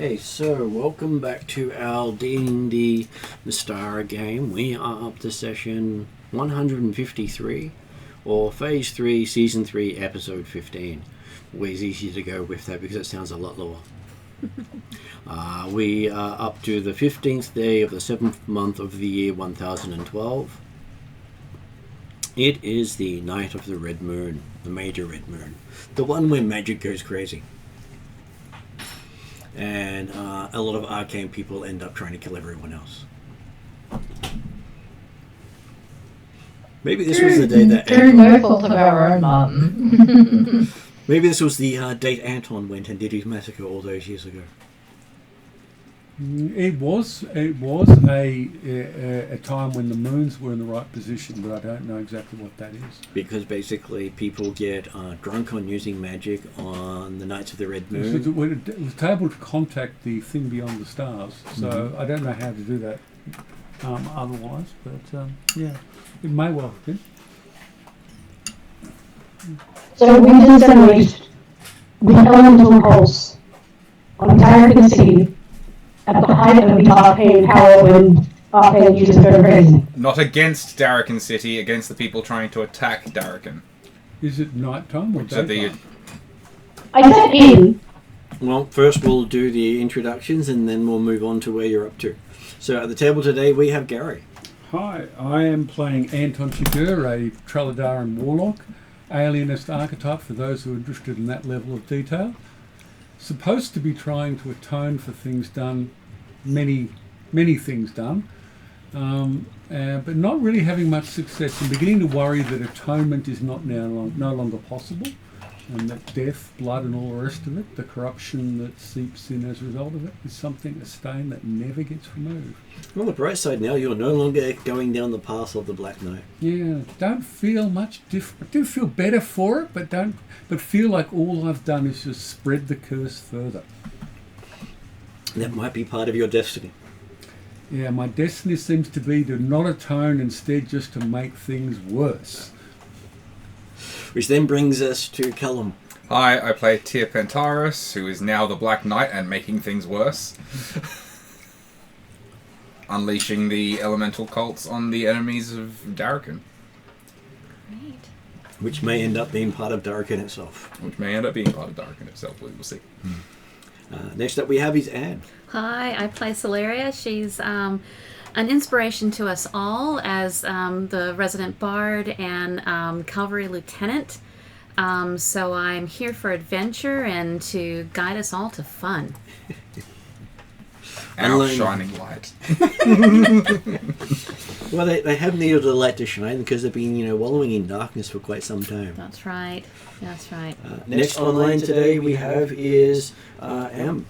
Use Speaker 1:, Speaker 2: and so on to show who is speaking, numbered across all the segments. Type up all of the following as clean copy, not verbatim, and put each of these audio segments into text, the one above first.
Speaker 1: Okay, so welcome back to our D&D Mystara game. We are up to session 153, or Phase 3, Season 3, Episode 15. Always easier to go with that because it sounds a lot lower. We are up to the 15th day of the 7th month of the year 1012. It is the night of the Red Moon, the major Red Moon, the one where magic goes crazy. And a lot of arcane people end up trying to kill everyone else. Maybe this was the day that
Speaker 2: Through no fault of our own, Martin.
Speaker 1: Maybe this was the date Anton went and did his massacre all those years ago.
Speaker 3: It was a time when the moons were in the right position, but I don't know exactly what that is.
Speaker 1: Because basically people get drunk on using magic on the nights of the Red Moon.
Speaker 3: It was able to contact the thing beyond the stars, so I don't know how to do that otherwise, but yeah, it may well have been.
Speaker 2: So we disseminate the elemental pulse on Darken City at the height of the arcane power when arcane users go crazy.
Speaker 4: Not against Darken City, against the people trying to attack Darken.
Speaker 3: Is it nighttime or daytime?
Speaker 2: I said in.
Speaker 1: Well, first we'll do the introductions and then we'll move on to where you're up to. So at the table today we have Gary.
Speaker 3: Hi, I am playing Anton Chigurh, a Traladaran warlock, alienist archetype for those who are interested in that level of detail. Supposed to be trying to atone for things done, many things done, but not really having much success. I'm beginning to worry that atonement is no longer possible, and that death, blood and all the rest of it, the corruption that seeps in as a result of it, is a stain that never gets removed.
Speaker 1: On the bright side now, you're no longer going down the path of the Black Knight.
Speaker 3: Yeah, don't feel much different. I do feel better for it, but feel like all I've done is just spread the curse further.
Speaker 1: That might be part of your destiny.
Speaker 3: Yeah, my destiny seems to be to not atone, instead just to make things worse.
Speaker 1: Which then brings us to Callum.
Speaker 4: Hi, I play Tyr Pentaris, who is now the Black Knight and making things worse. Unleashing the elemental cults on the enemies of Darken.
Speaker 1: Great. Which may end up being part of Darken itself.
Speaker 4: We will see.
Speaker 1: Next up we have is Anne.
Speaker 5: Hi, I play Celeria. She's an inspiration to us all as the resident bard and cavalry lieutenant. So I'm here for adventure and to guide us all to fun.
Speaker 4: Our shining light.
Speaker 1: Well, they have needed a light to shine because they've been, wallowing in darkness for quite some time.
Speaker 5: That's right.
Speaker 1: Next online today we have is Em.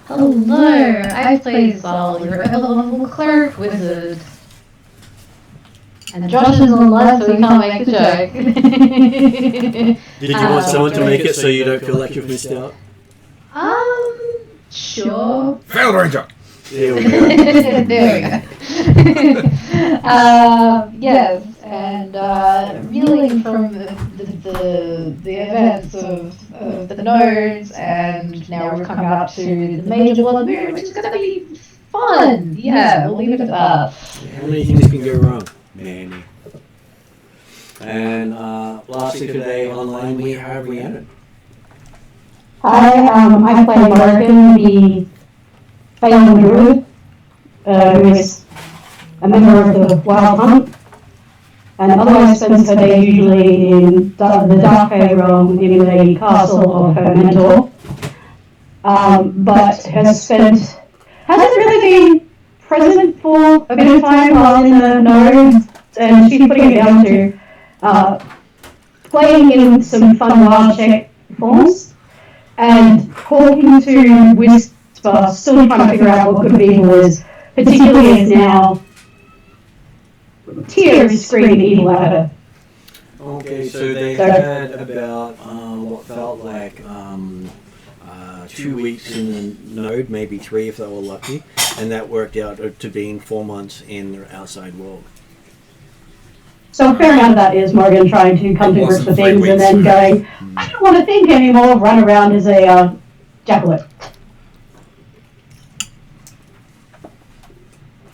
Speaker 2: Hello, I play Zal, your level cleric wizard. And Josh is on live, so he can't make the joke.
Speaker 1: Did you want someone to make it so you don't feel like you've missed out?
Speaker 2: Sure.
Speaker 4: Failed Ranger!
Speaker 1: There we go.
Speaker 2: There we go. Yes, and reeling from the events of the nodes, and now we've come out to the major blood moon, which is going to be fun. Yeah, we'll leave it at that.
Speaker 1: How many things can go wrong? Many. And lastly today online we have Rhiannon.
Speaker 6: Hi, I play Morgan, the Phalan Druid, who is a member of the Wild Hunt, and otherwise spends her day usually in the Dark Fey realm in the castle of her mentor, but hasn't really been present for a bit of time while in the nodes, and she's putting it down to playing in some fun wild check forms. And talking to Whisper, still trying to figure out what good evil is, particularly as now Tyr is screaming evil at her.
Speaker 1: Okay, so they had about what felt like 2 weeks in the node, maybe 3 if they were lucky, and that worked out to being 4 months in the outside world.
Speaker 6: So a fair amount of that is Morgan trying to come to grips with things and then going, I don't want to think anymore, run around as a jackalope.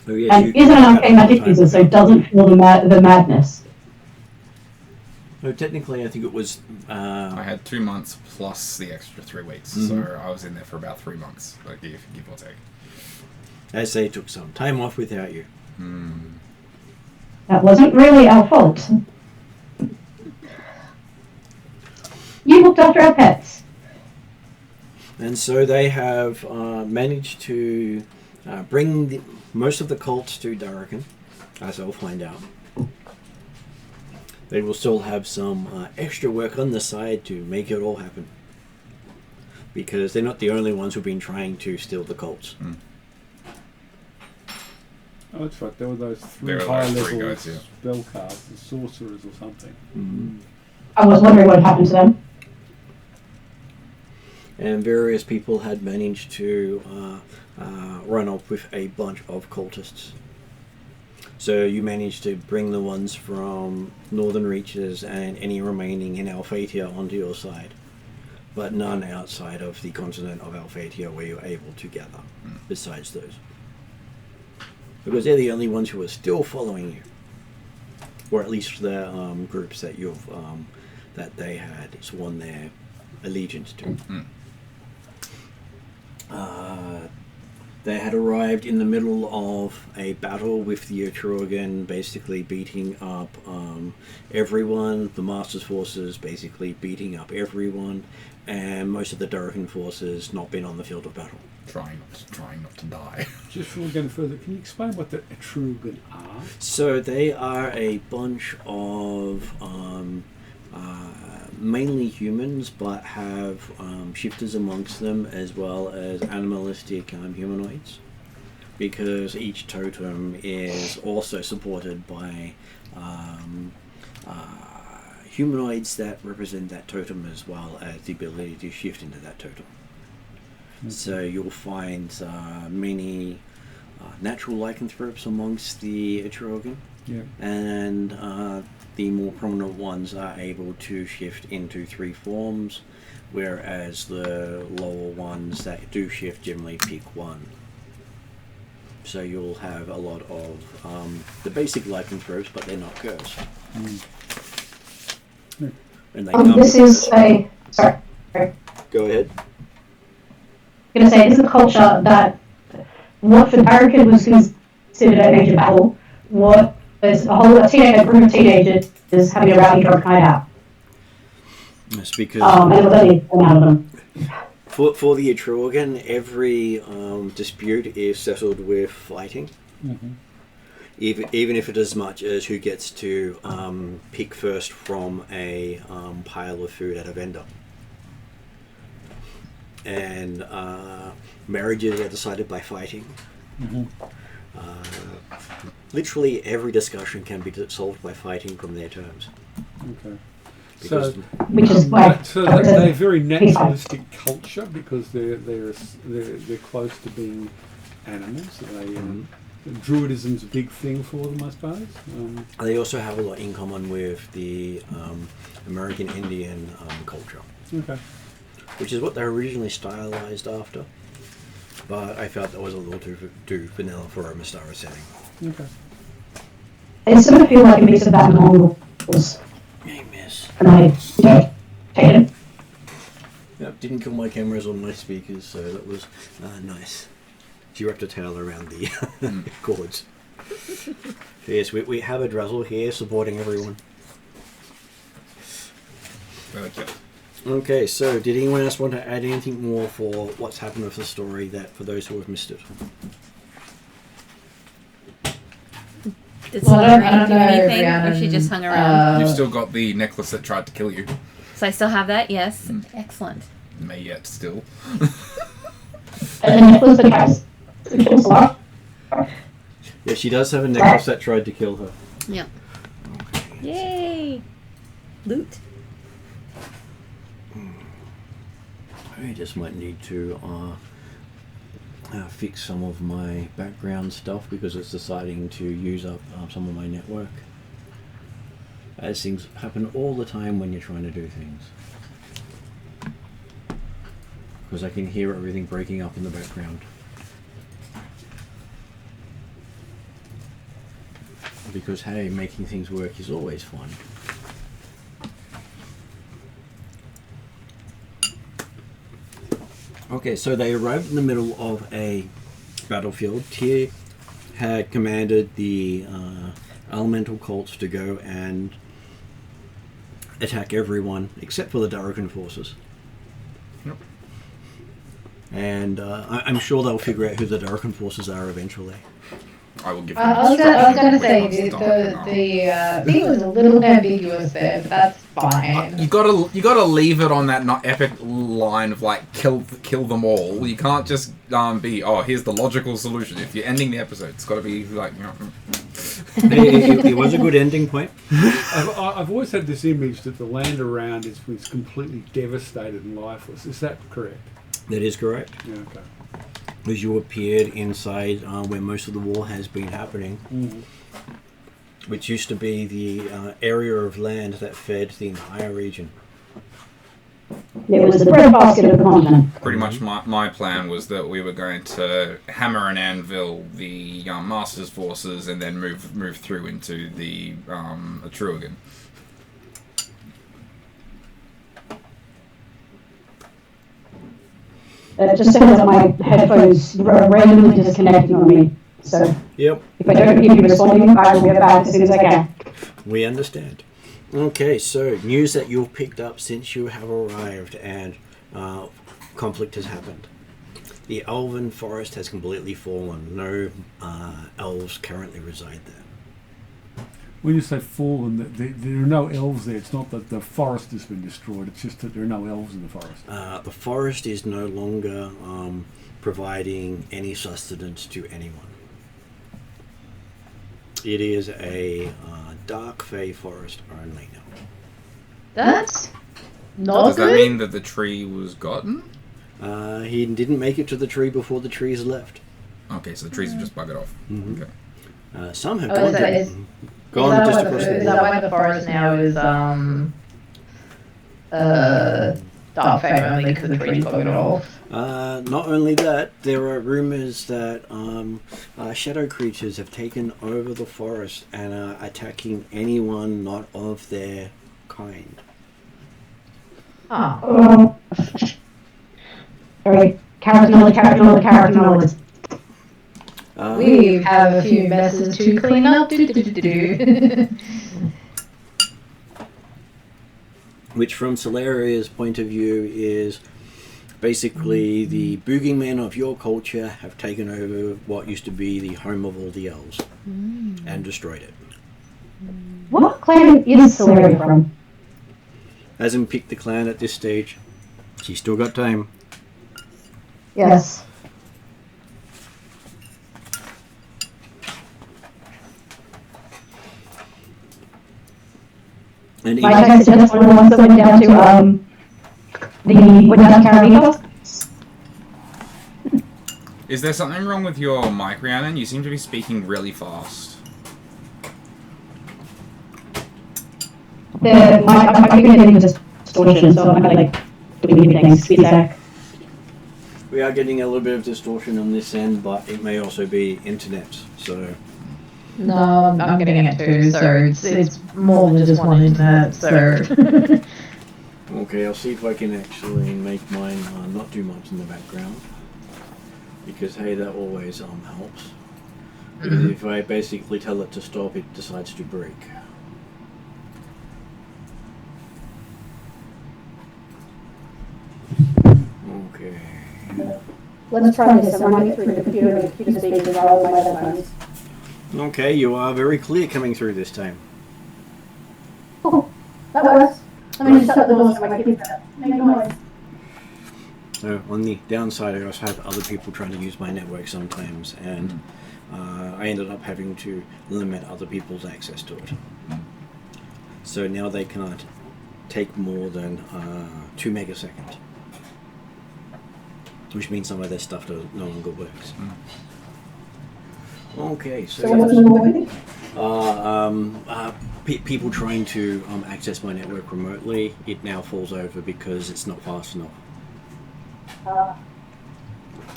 Speaker 1: Oh, yes,
Speaker 6: And isn't an arcane magic user, so doesn't feel the madness.
Speaker 1: No, technically, I think it was.
Speaker 4: I had 2 months plus the extra 3 weeks, so I was in there for about 3 months, like give or take.
Speaker 1: As they took some time off without you.
Speaker 6: That wasn't really our fault. You looked after our pets.
Speaker 1: And so they have managed to bring most of the cults to Darrakan, as I'll find out. They will still have some extra work on the side to make it all happen. Because they're not the only ones who've been trying to steal the cults.
Speaker 3: Oh, that's right. There were those
Speaker 4: There
Speaker 3: three
Speaker 4: were those
Speaker 3: high-level
Speaker 4: three guys, yeah.
Speaker 3: spellcasters, sorcerers or something.
Speaker 6: I was wondering what happened to them.
Speaker 1: And various people had managed to run off with a bunch of cultists. So you managed to bring the ones from Northern Reaches and any remaining in Alphatia onto your side. But none outside of the continent of Alphatia were you able to gather, besides those. Because they're the only ones who are still following you. Or at least the groups that you've that they had sworn their allegiance to. They had arrived in the middle of a battle with the Etrurgan, basically beating up everyone, the Master's forces basically beating up everyone, and most of the Darrakan forces not been on the field of battle.
Speaker 4: Trying not to die.
Speaker 3: Just before we go further, can you explain what the Etrurgan are?
Speaker 1: So they are a bunch of mainly humans, but have shifters amongst them as well as animalistic humanoids, because each totem is also supported by humanoids that represent that totem as well as the ability to shift into that totem. So you'll find many natural lycanthropes amongst the Etrurgan, and the more prominent ones are able to shift into 3 forms, whereas the lower ones that do shift generally pick 1. So you'll have a lot of the basic lycanthropes, but they're not cursed. And they come.
Speaker 6: This is a... Sorry.
Speaker 1: Go ahead.
Speaker 6: I'm going to say, this is a culture that what for Darrakan was considered a major battle, what is a group of teenagers is having a rowdy drunk night out.
Speaker 1: That's because
Speaker 6: and it was only one out of them.
Speaker 1: for the Etrurgan, every dispute is settled with fighting. Even if it is as much as who gets to pick first from a pile of food at a vendor. And marriages are decided by fighting. Literally every discussion can be solved by fighting from their terms.
Speaker 3: Okay.
Speaker 1: Because
Speaker 6: Which is why...
Speaker 3: So they're a very naturalistic culture because they're close to being animals. Druidism's a big thing for them, I suppose.
Speaker 1: they also have a lot in common with the American Indian culture.
Speaker 3: Okay.
Speaker 1: Which is what they originally stylized after, but I felt that was a little too vanilla for a Mystara setting.
Speaker 3: Okay.
Speaker 6: They sort of feel like a mix of that and Mongols.
Speaker 1: Hey, miss.
Speaker 6: And I don't hate it.
Speaker 1: Yep, didn't kill my cameras on my speakers, so that was nice. She wrapped a tail around the cords. Yes, we have a Drazzle here supporting everyone. Okay, so did anyone else want to add anything more for what's happened with the story that for those who have missed it?
Speaker 5: Did
Speaker 2: Well, I
Speaker 5: Celebrity
Speaker 2: don't
Speaker 5: do
Speaker 2: know,
Speaker 5: anything, or
Speaker 2: Rhiannon,
Speaker 5: she just hung around?
Speaker 4: You've still got the necklace that tried to kill you.
Speaker 5: So I still have that. Yes, excellent.
Speaker 4: May yet still.
Speaker 6: And the necklace that tries to kill Solar.
Speaker 1: Yeah, she does have a necklace that tried to kill her.
Speaker 5: Yep.
Speaker 1: Okay.
Speaker 5: Yay! Loot.
Speaker 1: I just might need to fix some of my background stuff because it's deciding to use up some of my network. As things happen all the time when you're trying to do things. Because I can hear everything breaking up in the background. because hey, making things work is always fun. Okay, so they arrived in the middle of a battlefield. Tyr had commanded the elemental cults to go and attack everyone except for the Darrocan forces.
Speaker 4: Yep.
Speaker 1: And I'm sure they'll figure out who the Darrocan forces are eventually.
Speaker 4: I will give them
Speaker 2: I was going to say
Speaker 4: instructions on what's dark
Speaker 2: the thing was a little ambiguous there, but that's fine.
Speaker 4: You gotta leave it on that not epic line of like kill them all. You can't just be here's the logical solution. If you're ending the episode, it's got to be like
Speaker 1: It was a good ending point.
Speaker 3: I've always had this image that the land around was completely devastated and lifeless. Is that correct?
Speaker 1: That is correct.
Speaker 3: Yeah, okay.
Speaker 1: As you appeared inside where most of the war has been happening, which used to be the area of land that fed the entire region.
Speaker 6: It was the breadbasket of the continent.
Speaker 4: Pretty much my plan was that we were going to hammer and anvil the Masters forces and then move through into the Etruagan.
Speaker 6: It just turns out my headphones are randomly disconnecting on me. So
Speaker 1: Yep,
Speaker 6: if I don't hear you responding, I will get back as soon as I can.
Speaker 1: we understand. Okay, so news that you've picked up since you have arrived and conflict has happened. The Elven forest has completely fallen. No elves currently reside there.
Speaker 3: When you say fallen, there are no elves there. It's not that the forest has been destroyed. It's just that there are no elves in the forest.
Speaker 1: The forest is no longer providing any sustenance to anyone. It is a dark fey forest only now.
Speaker 2: That's not
Speaker 4: Does that
Speaker 2: good.
Speaker 4: mean that the tree was gotten?
Speaker 1: He didn't make it to the tree before the trees left.
Speaker 4: Okay, so the trees have just buggered off.
Speaker 1: Mhm.
Speaker 4: Okay.
Speaker 1: Some have
Speaker 2: Oh,
Speaker 1: gone
Speaker 2: is that-
Speaker 1: to
Speaker 2: is-
Speaker 1: gone just
Speaker 2: is
Speaker 1: across the
Speaker 2: that
Speaker 1: border.
Speaker 2: why the forest now is dark fame only because the trees bug it off?
Speaker 1: Not only that, there are rumors that shadow creatures have taken over the forest and are attacking anyone not of their kind.
Speaker 2: Oh.
Speaker 6: Alright, character knowledge.
Speaker 2: We have a few messes to clean up. Do.
Speaker 1: Which from Solaria's point of view is basically the booging men of your culture have taken over what used to be the home of all the elves and destroyed it.
Speaker 6: What clan is Solaria from?
Speaker 1: Hasn't picked the clan at this stage. She's still got time.
Speaker 6: Yes.
Speaker 1: And
Speaker 6: Might I suggest one of the ones that went down to went down to Carabingo?
Speaker 4: Is there something wrong with your mic, Rhiannon? You seem to be speaking really fast.
Speaker 6: I'm getting distortion, so I'm like doing things. Feedback.
Speaker 1: we are getting a little bit of distortion on this end, but it may also be internet. So
Speaker 2: No, I'm getting it too, so it's more than just one internet, so...
Speaker 1: okay, I'll see if I can actually make mine not do much in the background. Because hey, that always helps. Because if I basically tell it to stop, it decides to break. Okay.
Speaker 6: Let's try this. I'm running through the computer speakers all my headphones.
Speaker 1: Okay, you are very clear coming through this time.
Speaker 6: Oh, that works. I'm going to shut the doors so I can make noise.
Speaker 1: So on the downside, I also have other people trying to use my network sometimes, and I ended up having to limit other people's access to it. So now they can't take more than 2 megaseconds, which means some of their stuff no longer works. Okay, so
Speaker 6: what's the noise?
Speaker 1: people trying to access my network remotely, it now falls over because it's not fast enough.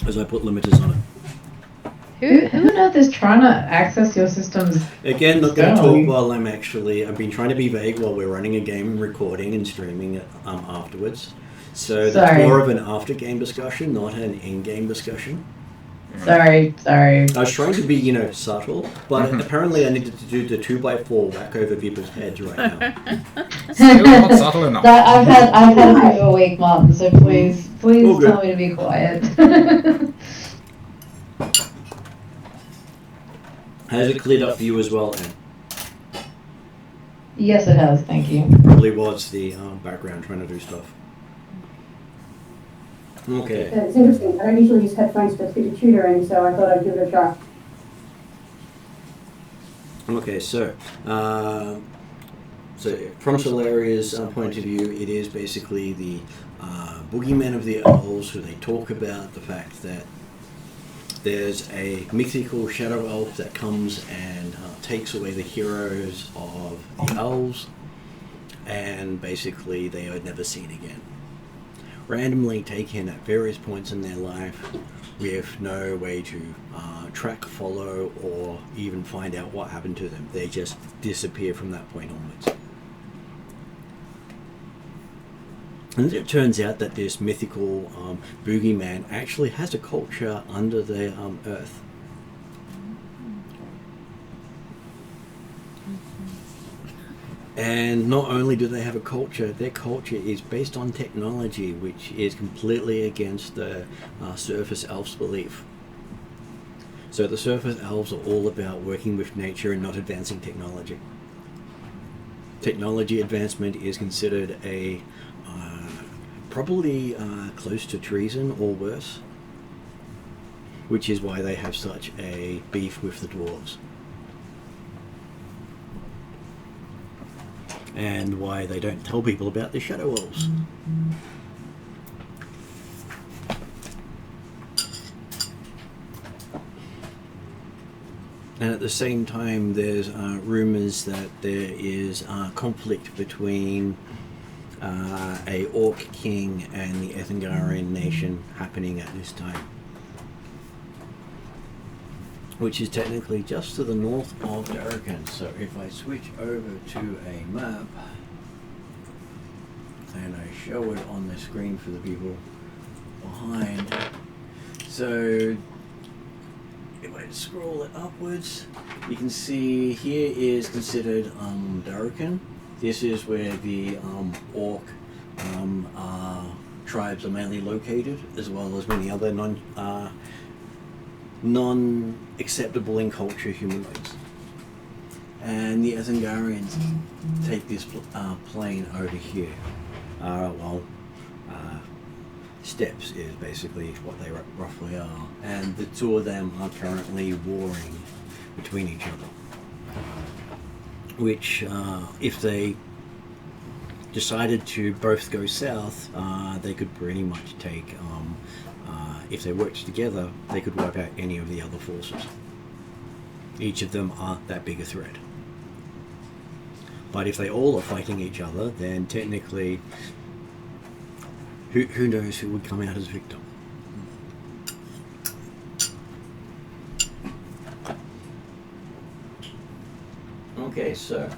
Speaker 1: As I put limiters on it.
Speaker 2: Who on earth is trying to access your systems?
Speaker 1: Again, not going to
Speaker 2: externally?
Speaker 1: talk while I've been trying to be vague while we're running a game and recording and streaming it afterwards. So that's
Speaker 2: Sorry.
Speaker 1: more of an after-game discussion, not an in-game discussion.
Speaker 2: Sorry.
Speaker 1: I was trying to be, subtle, but apparently I needed to do the 2x4 whack over people's heads right now.
Speaker 4: Still not subtle enough.
Speaker 2: I've had a bit of a week, Mum, so please
Speaker 1: All good.
Speaker 2: tell me to be quiet.
Speaker 1: Has it cleared up for you as well, Anne?
Speaker 2: Yes, it has, thank you.
Speaker 1: Probably was the background trying to do stuff. Okay.
Speaker 6: It's interesting. I don't usually use headphones for tutoring, so I thought I'd give it a try.
Speaker 1: Okay, so from Solaria's point of view, it is basically the boogeyman of the elves, who they talk about the fact that there's a mythical shadow elf that comes and takes away the heroes of the elves, and basically they are never seen again. Randomly taken at various points in their life with no way to track, follow, or even find out what happened to them. They just disappear from that point onwards. And it turns out that this mythical boogeyman actually has a culture under the earth. And not only do they have a culture, their culture is based on technology, which is completely against the surface elves' belief. So the surface elves are all about working with nature and not advancing technology. Technology advancement is considered a probably close to treason or worse, which is why they have such a beef with the dwarves. And why they don't tell people about the shadow elves. And at the same time, there's rumours that there is conflict between a orc king and the Ethengarian nation happening at this time, which is technically just to the north of Darrican. So if I switch over to a map and I show it on the screen for the people behind, so if I scroll it upwards, you can see here is considered Darrican. This is where the orc tribes are mainly located, as well as many other non-acceptable in culture humanoids. And the Ethengarians take this plane over here. Steppes is basically what they roughly are. And the two of them are currently warring between each other. Which, if they decided to both go south, they could pretty much take, if they worked together, they could wipe out any of the other forces. Each of them aren't that big a threat. But if they all are fighting each other, then technically, who knows who would come out as victim? Okay, so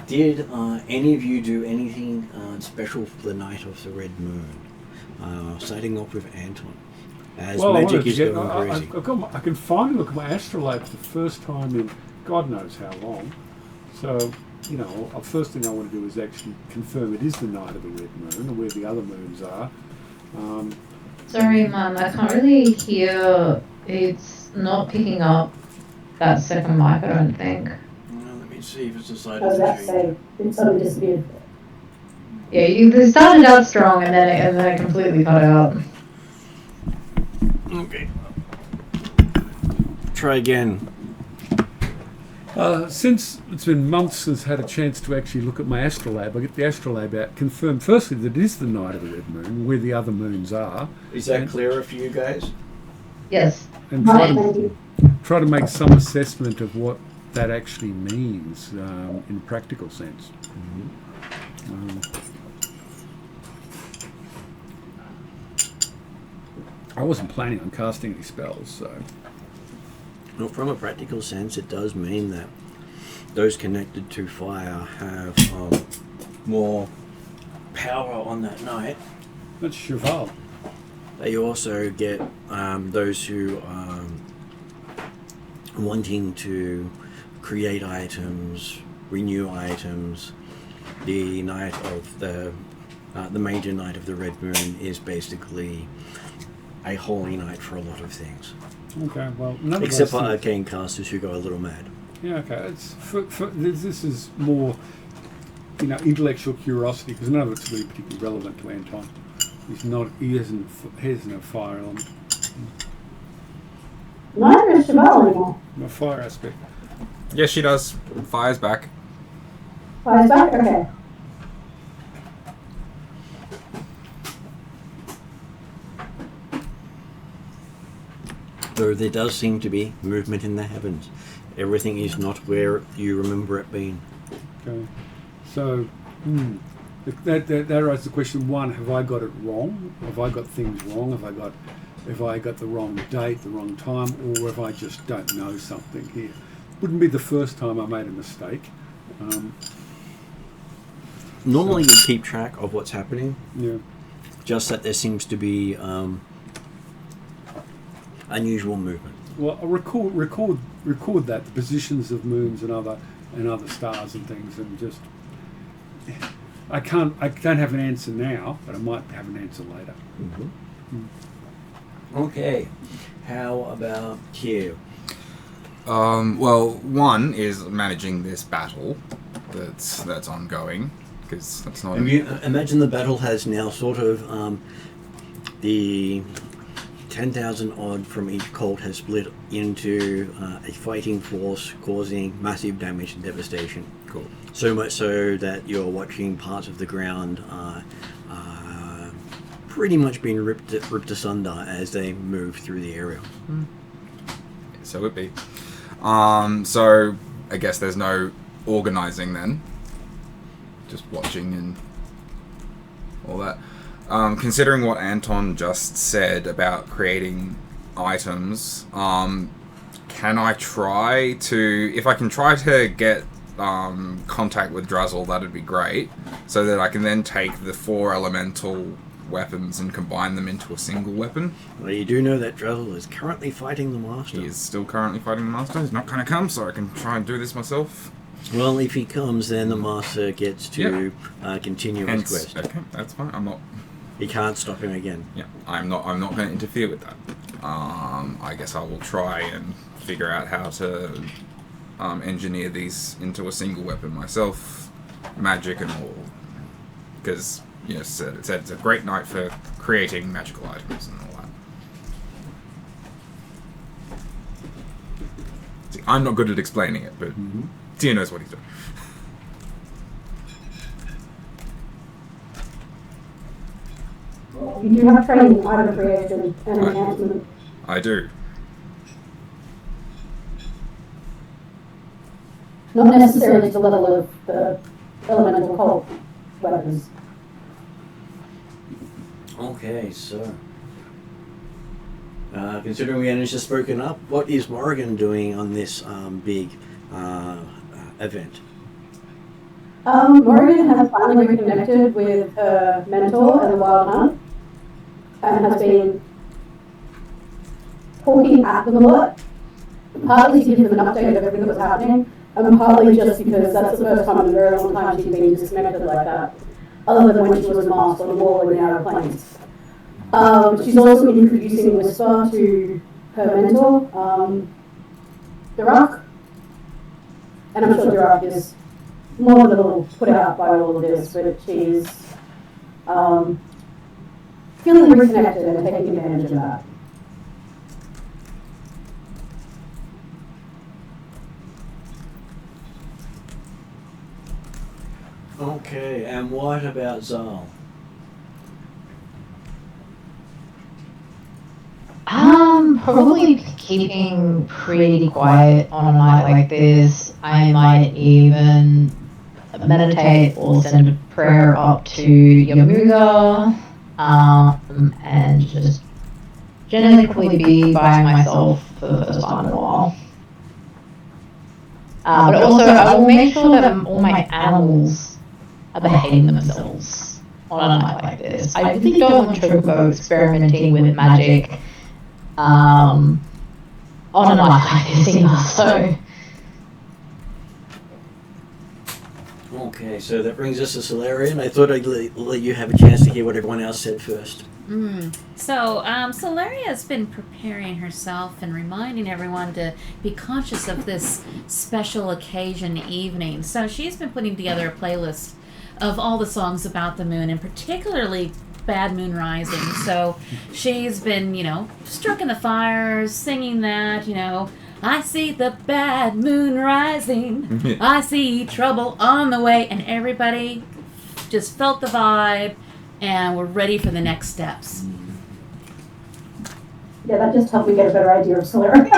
Speaker 1: did any of you do anything special for the night of the Red Moon? Starting off with Anton, as magic is going crazy.
Speaker 3: I can finally look at my astrolabe for the first time in God knows how long. So, the first thing I want to do is actually confirm it is the night of the Red Moon, or where the other moons are.
Speaker 2: Sorry, Mum, I can't really hear. It's not picking up that second mic, I don't think.
Speaker 1: Let me see if it's decided
Speaker 6: I was about
Speaker 1: to
Speaker 6: to
Speaker 1: change.
Speaker 6: say, it suddenly disappeared.
Speaker 2: Yeah, it started out strong and then it completely cut out.
Speaker 1: Okay. Try again.
Speaker 3: Since it's been months since I had a chance to actually look at my astrolabe, I get the astrolabe out, confirm firstly that it is the night of the Red Moon, where the other moons are.
Speaker 1: Is that clearer for you guys?
Speaker 2: Yes.
Speaker 3: And try to make some assessment of what that actually means in a practical sense. I wasn't planning on casting any spells, so...
Speaker 1: Well, from a practical sense, it does mean that those connected to fire have more power on that night.
Speaker 3: That's Cheval.
Speaker 1: They also get those who are wanting to create items, renew items. The night of the major night of the Red Moon is basically a holy night for a lot of things.
Speaker 3: Okay, well, none of
Speaker 1: Except
Speaker 3: those
Speaker 1: for
Speaker 3: things-
Speaker 1: arcane casters who go a little mad.
Speaker 3: Yeah, okay. It's this is more, intellectual curiosity, because none of it's really particularly relevant to Anton. He has no fire element,
Speaker 6: Neither is Cheval anymore.
Speaker 3: no fire aspect.
Speaker 4: Yes, she does. Fire's back.
Speaker 6: Fire's back? Okay.
Speaker 1: Though there does seem to be movement in the heavens. Everything is not where you remember it being.
Speaker 3: Okay, so that raises the question: one, have I got it wrong? Have I got things wrong? Have I got the wrong date, the wrong time, or have I just don't know something here? Wouldn't be the first time I made a mistake.
Speaker 1: Normally you keep track of what's happening,
Speaker 3: Yeah.
Speaker 1: just that there seems to be unusual movement.
Speaker 3: Well, I'll record that, the positions of moons and other stars and things, and just I don't have an answer now, but I might have an answer later.
Speaker 1: Okay, how about you?
Speaker 4: Well, one is managing this battle that's ongoing, because that's not...
Speaker 1: Imagine the battle has now sort of the 10,000 odd from each cult has split into a fighting force causing massive damage and devastation.
Speaker 4: Cool.
Speaker 1: So much so that you're watching parts of the ground pretty much being ripped asunder as they move through the area.
Speaker 4: So it be. So I guess there's no organising then. Just watching and all that. Considering what Anton just said about creating items, can I try to... If I can try to get contact with Drazzle, that'd be great. So that I can then take the 4 elemental weapons and combine them into a single weapon.
Speaker 1: Well, you do know that Drazzle is currently fighting the Master.
Speaker 4: He is still currently fighting the Master. He's not going to come, so I can try and do this myself.
Speaker 1: Well, if he comes, then the Master gets to continue his quest.
Speaker 4: Okay, that's fine. I'm not...
Speaker 1: He can't stop him again.
Speaker 4: Yeah, I'm not going to interfere with that. I guess I will try and figure out how to engineer these into a single weapon myself, magic and all. Because, it said it's a great night for creating magical items and all that. See, I'm not good at explaining it, but Tia knows what he's doing.
Speaker 6: You do have training in item creation and enhancement.
Speaker 4: I do.
Speaker 6: Not necessarily to the level of the elemental cult weapons.
Speaker 1: Okay, so... considering we only just spoken up, what is Morrigan doing on this big event?
Speaker 6: Morrigan has finally reconnected with her mentor in the Wild Hunt and has been talking at them a lot, partly to give them an update of everything that was happening, and partly just because that's the first time in a very long time she's been disconnected like that, other than when she was masked on the wall in the Outer Plains. She's also introducing Whisper to her mentor, Durak, and I'm sure Durak is more than a little put out by all of this, but she's feeling reconnected and taking advantage of that.
Speaker 1: Okay, and what about Zal?
Speaker 2: Probably keeping pretty quiet on a night like this. I might even meditate or send a prayer up to Yamuga, and just generally probably be by myself for the first time in a while. But also, I will make sure that all my animals are behaving themselves on a night like this. I really don't want Chocobo experimenting with magic on a night like this either, so...
Speaker 1: Okay, so that brings us to Solarian. I thought I'd let you have a chance to hear what everyone else said first.
Speaker 5: So, Solaria's been preparing herself and reminding everyone to be conscious of this special occasion evening. So she's been putting together a playlist of all the songs about the moon, and particularly Bad Moon Rising. So she's been, stroking the fires, singing that, I see the bad moon rising, I see trouble on the way, and everybody just felt the vibe, and we're ready for the next steps.
Speaker 6: Yeah, that just helped me get a better idea of Solarian.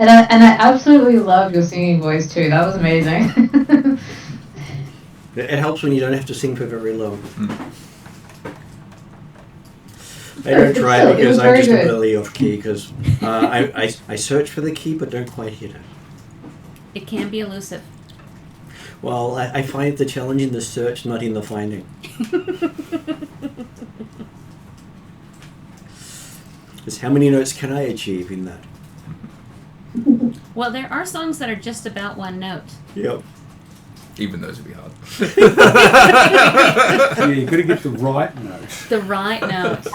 Speaker 2: And I absolutely loved your singing voice too. That was amazing.
Speaker 1: It helps when you don't have to sing for very long. I don't try because I'm just completely off key, because I search for the key but don't quite hit it.
Speaker 5: It can be elusive.
Speaker 1: Well, I find the challenge in the search, not in the finding. Because how many notes can I achieve in that?
Speaker 5: Well, there are songs that are just about one note.
Speaker 1: Yep.
Speaker 4: Even those would be hard.
Speaker 3: Yeah, you've got to get the right note.
Speaker 5: The right note.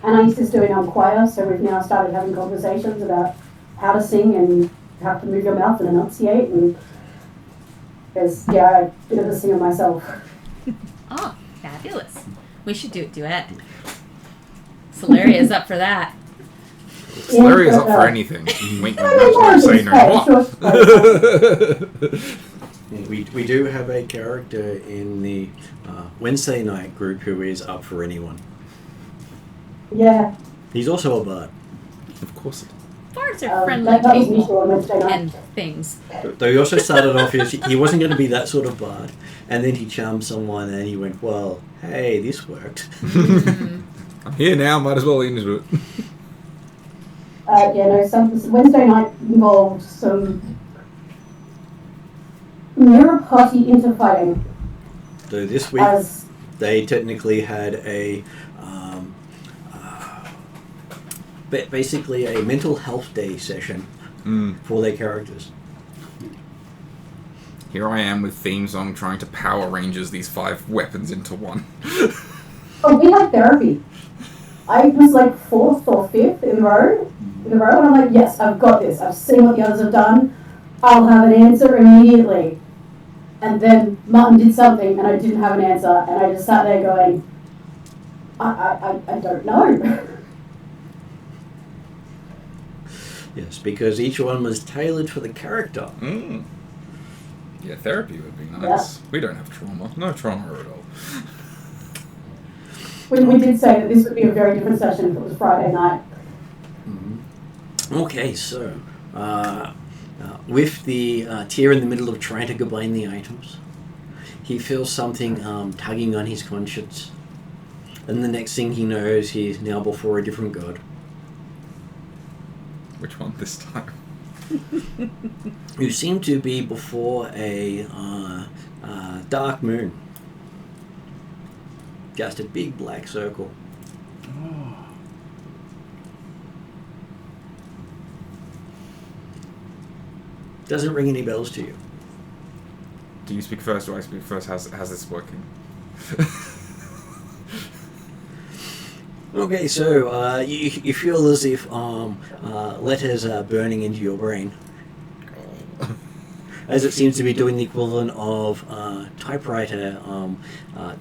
Speaker 6: And I used to do it on choir, so we've now started having conversations about how to sing and how to move your mouth and enunciate. And because, I'm a bit of a singer myself.
Speaker 5: Oh, fabulous. We should do a duet. Solaria's up for that.
Speaker 4: Solaria's up for anything. Wink, say no more.
Speaker 1: We do have a character in the Wednesday night group who is up for anyone.
Speaker 6: Yeah.
Speaker 1: He's also a bard.
Speaker 4: Of course.
Speaker 5: Bards are friendly
Speaker 6: that was me
Speaker 5: people
Speaker 6: on Wednesday night.
Speaker 5: and things.
Speaker 1: Though he also started off as he wasn't going to be that sort of bard, and then he charmed someone and he went, well, hey, this worked.
Speaker 4: I'm here now, might as well lean into it.
Speaker 6: Wednesday night involved some mirror party interfighting.
Speaker 1: So this week they technically had a basically a mental health day session for their characters.
Speaker 4: Here I am with theme song trying to Power Rangers these 5 weapons into one.
Speaker 6: Oh, we had therapy. I was like 4th or 5th in a row, and I'm like, yes, I've got this. I've seen what the others have done. I'll have an answer immediately. And then Martin did something, and I didn't have an answer, and I just sat there going, I don't know.
Speaker 1: Yes, because each one was tailored for the character.
Speaker 4: Yeah, therapy would be nice. Yeah. We don't have trauma. No trauma at all.
Speaker 6: We did say that this would be a very different session if it was Friday night.
Speaker 1: Okay, so with the tear in the middle of trying to combine the items, he feels something tugging on his conscience. And the next thing he knows, he's now before a different god.
Speaker 4: Which one this time?
Speaker 1: You seem to be before a dark moon. Just a big black circle.
Speaker 3: Oh.
Speaker 1: Doesn't ring any bells to you.
Speaker 4: Do you speak first or I speak first? How's this working?
Speaker 1: Okay, so you feel as if letters are burning into your brain. As it seems to be doing the equivalent of typewriter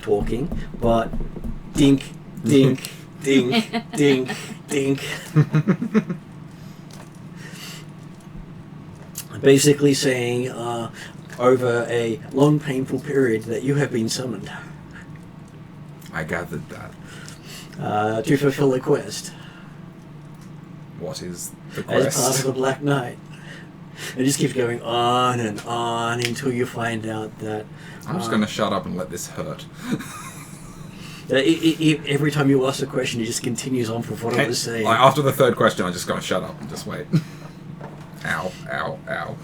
Speaker 1: talking, but dink, dink, dink, dink, dink. Basically saying over a long painful period that you have been summoned.
Speaker 4: I gathered that.
Speaker 1: To fulfill a quest.
Speaker 4: What is the quest?
Speaker 1: As part of the Black Knight. It just keeps going on and on until you find out that...
Speaker 4: I'm just going to shut up and let this hurt.
Speaker 1: Every time you ask a question, he just continues on from what I was saying.
Speaker 4: Like, after the third question, I just gotta shut up and just wait. Ow, ow, ow.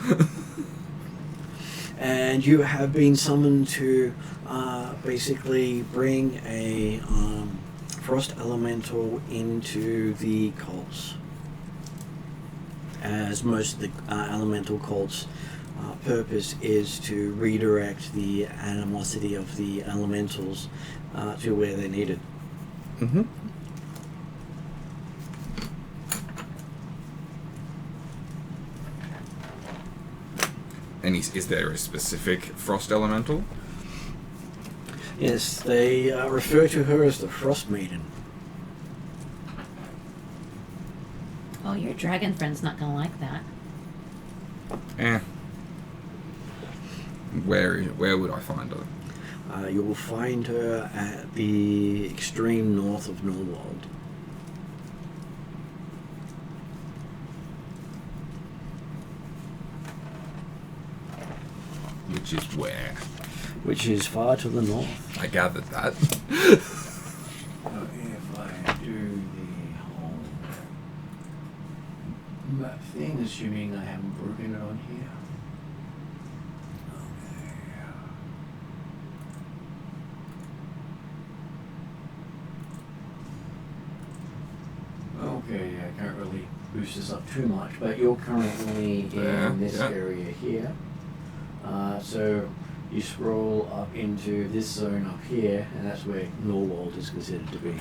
Speaker 1: And you have been summoned to basically bring a frost elemental into the cults. As most of the elemental cults' purpose is to redirect the animosity of the elementals to where they're needed.
Speaker 4: Mm-hmm. And is there a specific frost elemental?
Speaker 1: Yes, they refer to her as the Frosmaiden.
Speaker 5: Oh, your dragon friend's not gonna like that.
Speaker 4: Eh. Where would I find her?
Speaker 1: You will find her at the extreme north of Norwald.
Speaker 4: Which is where?
Speaker 1: Which is far to the north.
Speaker 4: I gathered that.
Speaker 1: If I do the whole map thing, assuming I haven't broken it on here. Okay, I can't really boost this up too much, but you're currently in this area here. So you scroll up into this zone up here, and that's where Norwald is considered to be.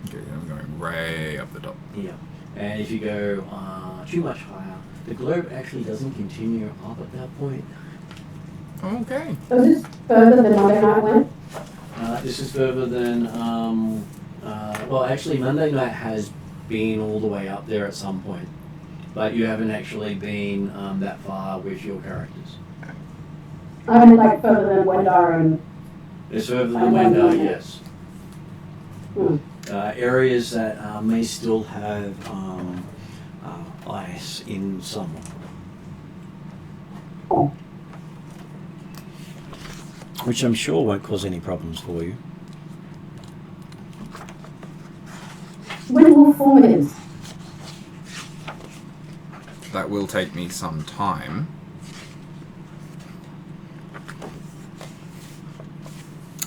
Speaker 4: Okay, I'm going way up the top.
Speaker 1: Yeah. And if you go too much higher, the globe actually doesn't continue up at that point.
Speaker 4: Okay.
Speaker 6: So this is further than Monday night went?
Speaker 1: This is further than, well, actually Monday night has been all the way up there at some point, but you haven't actually been that far with your characters.
Speaker 6: I mean, like further than Wendar and...
Speaker 1: It's further than Wendar, yes.
Speaker 6: Hmm.
Speaker 1: Areas that may still have ice in summer. Which I'm sure won't cause any problems for you.
Speaker 6: When will form it is?
Speaker 4: That will take me some time.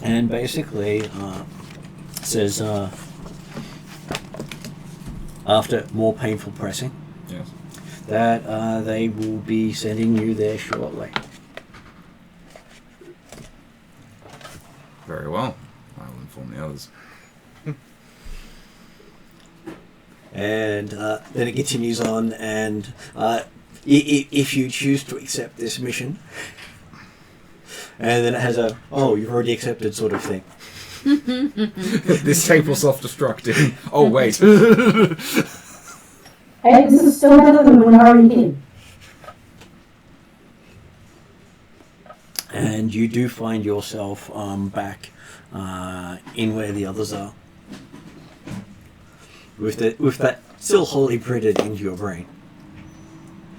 Speaker 1: And basically, says after more painful pressing,
Speaker 4: Yes.
Speaker 1: that they will be sending you there shortly.
Speaker 4: Very well. I will inform the others.
Speaker 1: And then it continues on, and if you choose to accept this mission, and then it has a, oh, you've already accepted sort of thing.
Speaker 4: This tape will self-destruct. Oh, wait.
Speaker 6: Hey, this is still better than Wendar and King.
Speaker 1: And you do find yourself back in where the others are. With that still wholly printed into your brain.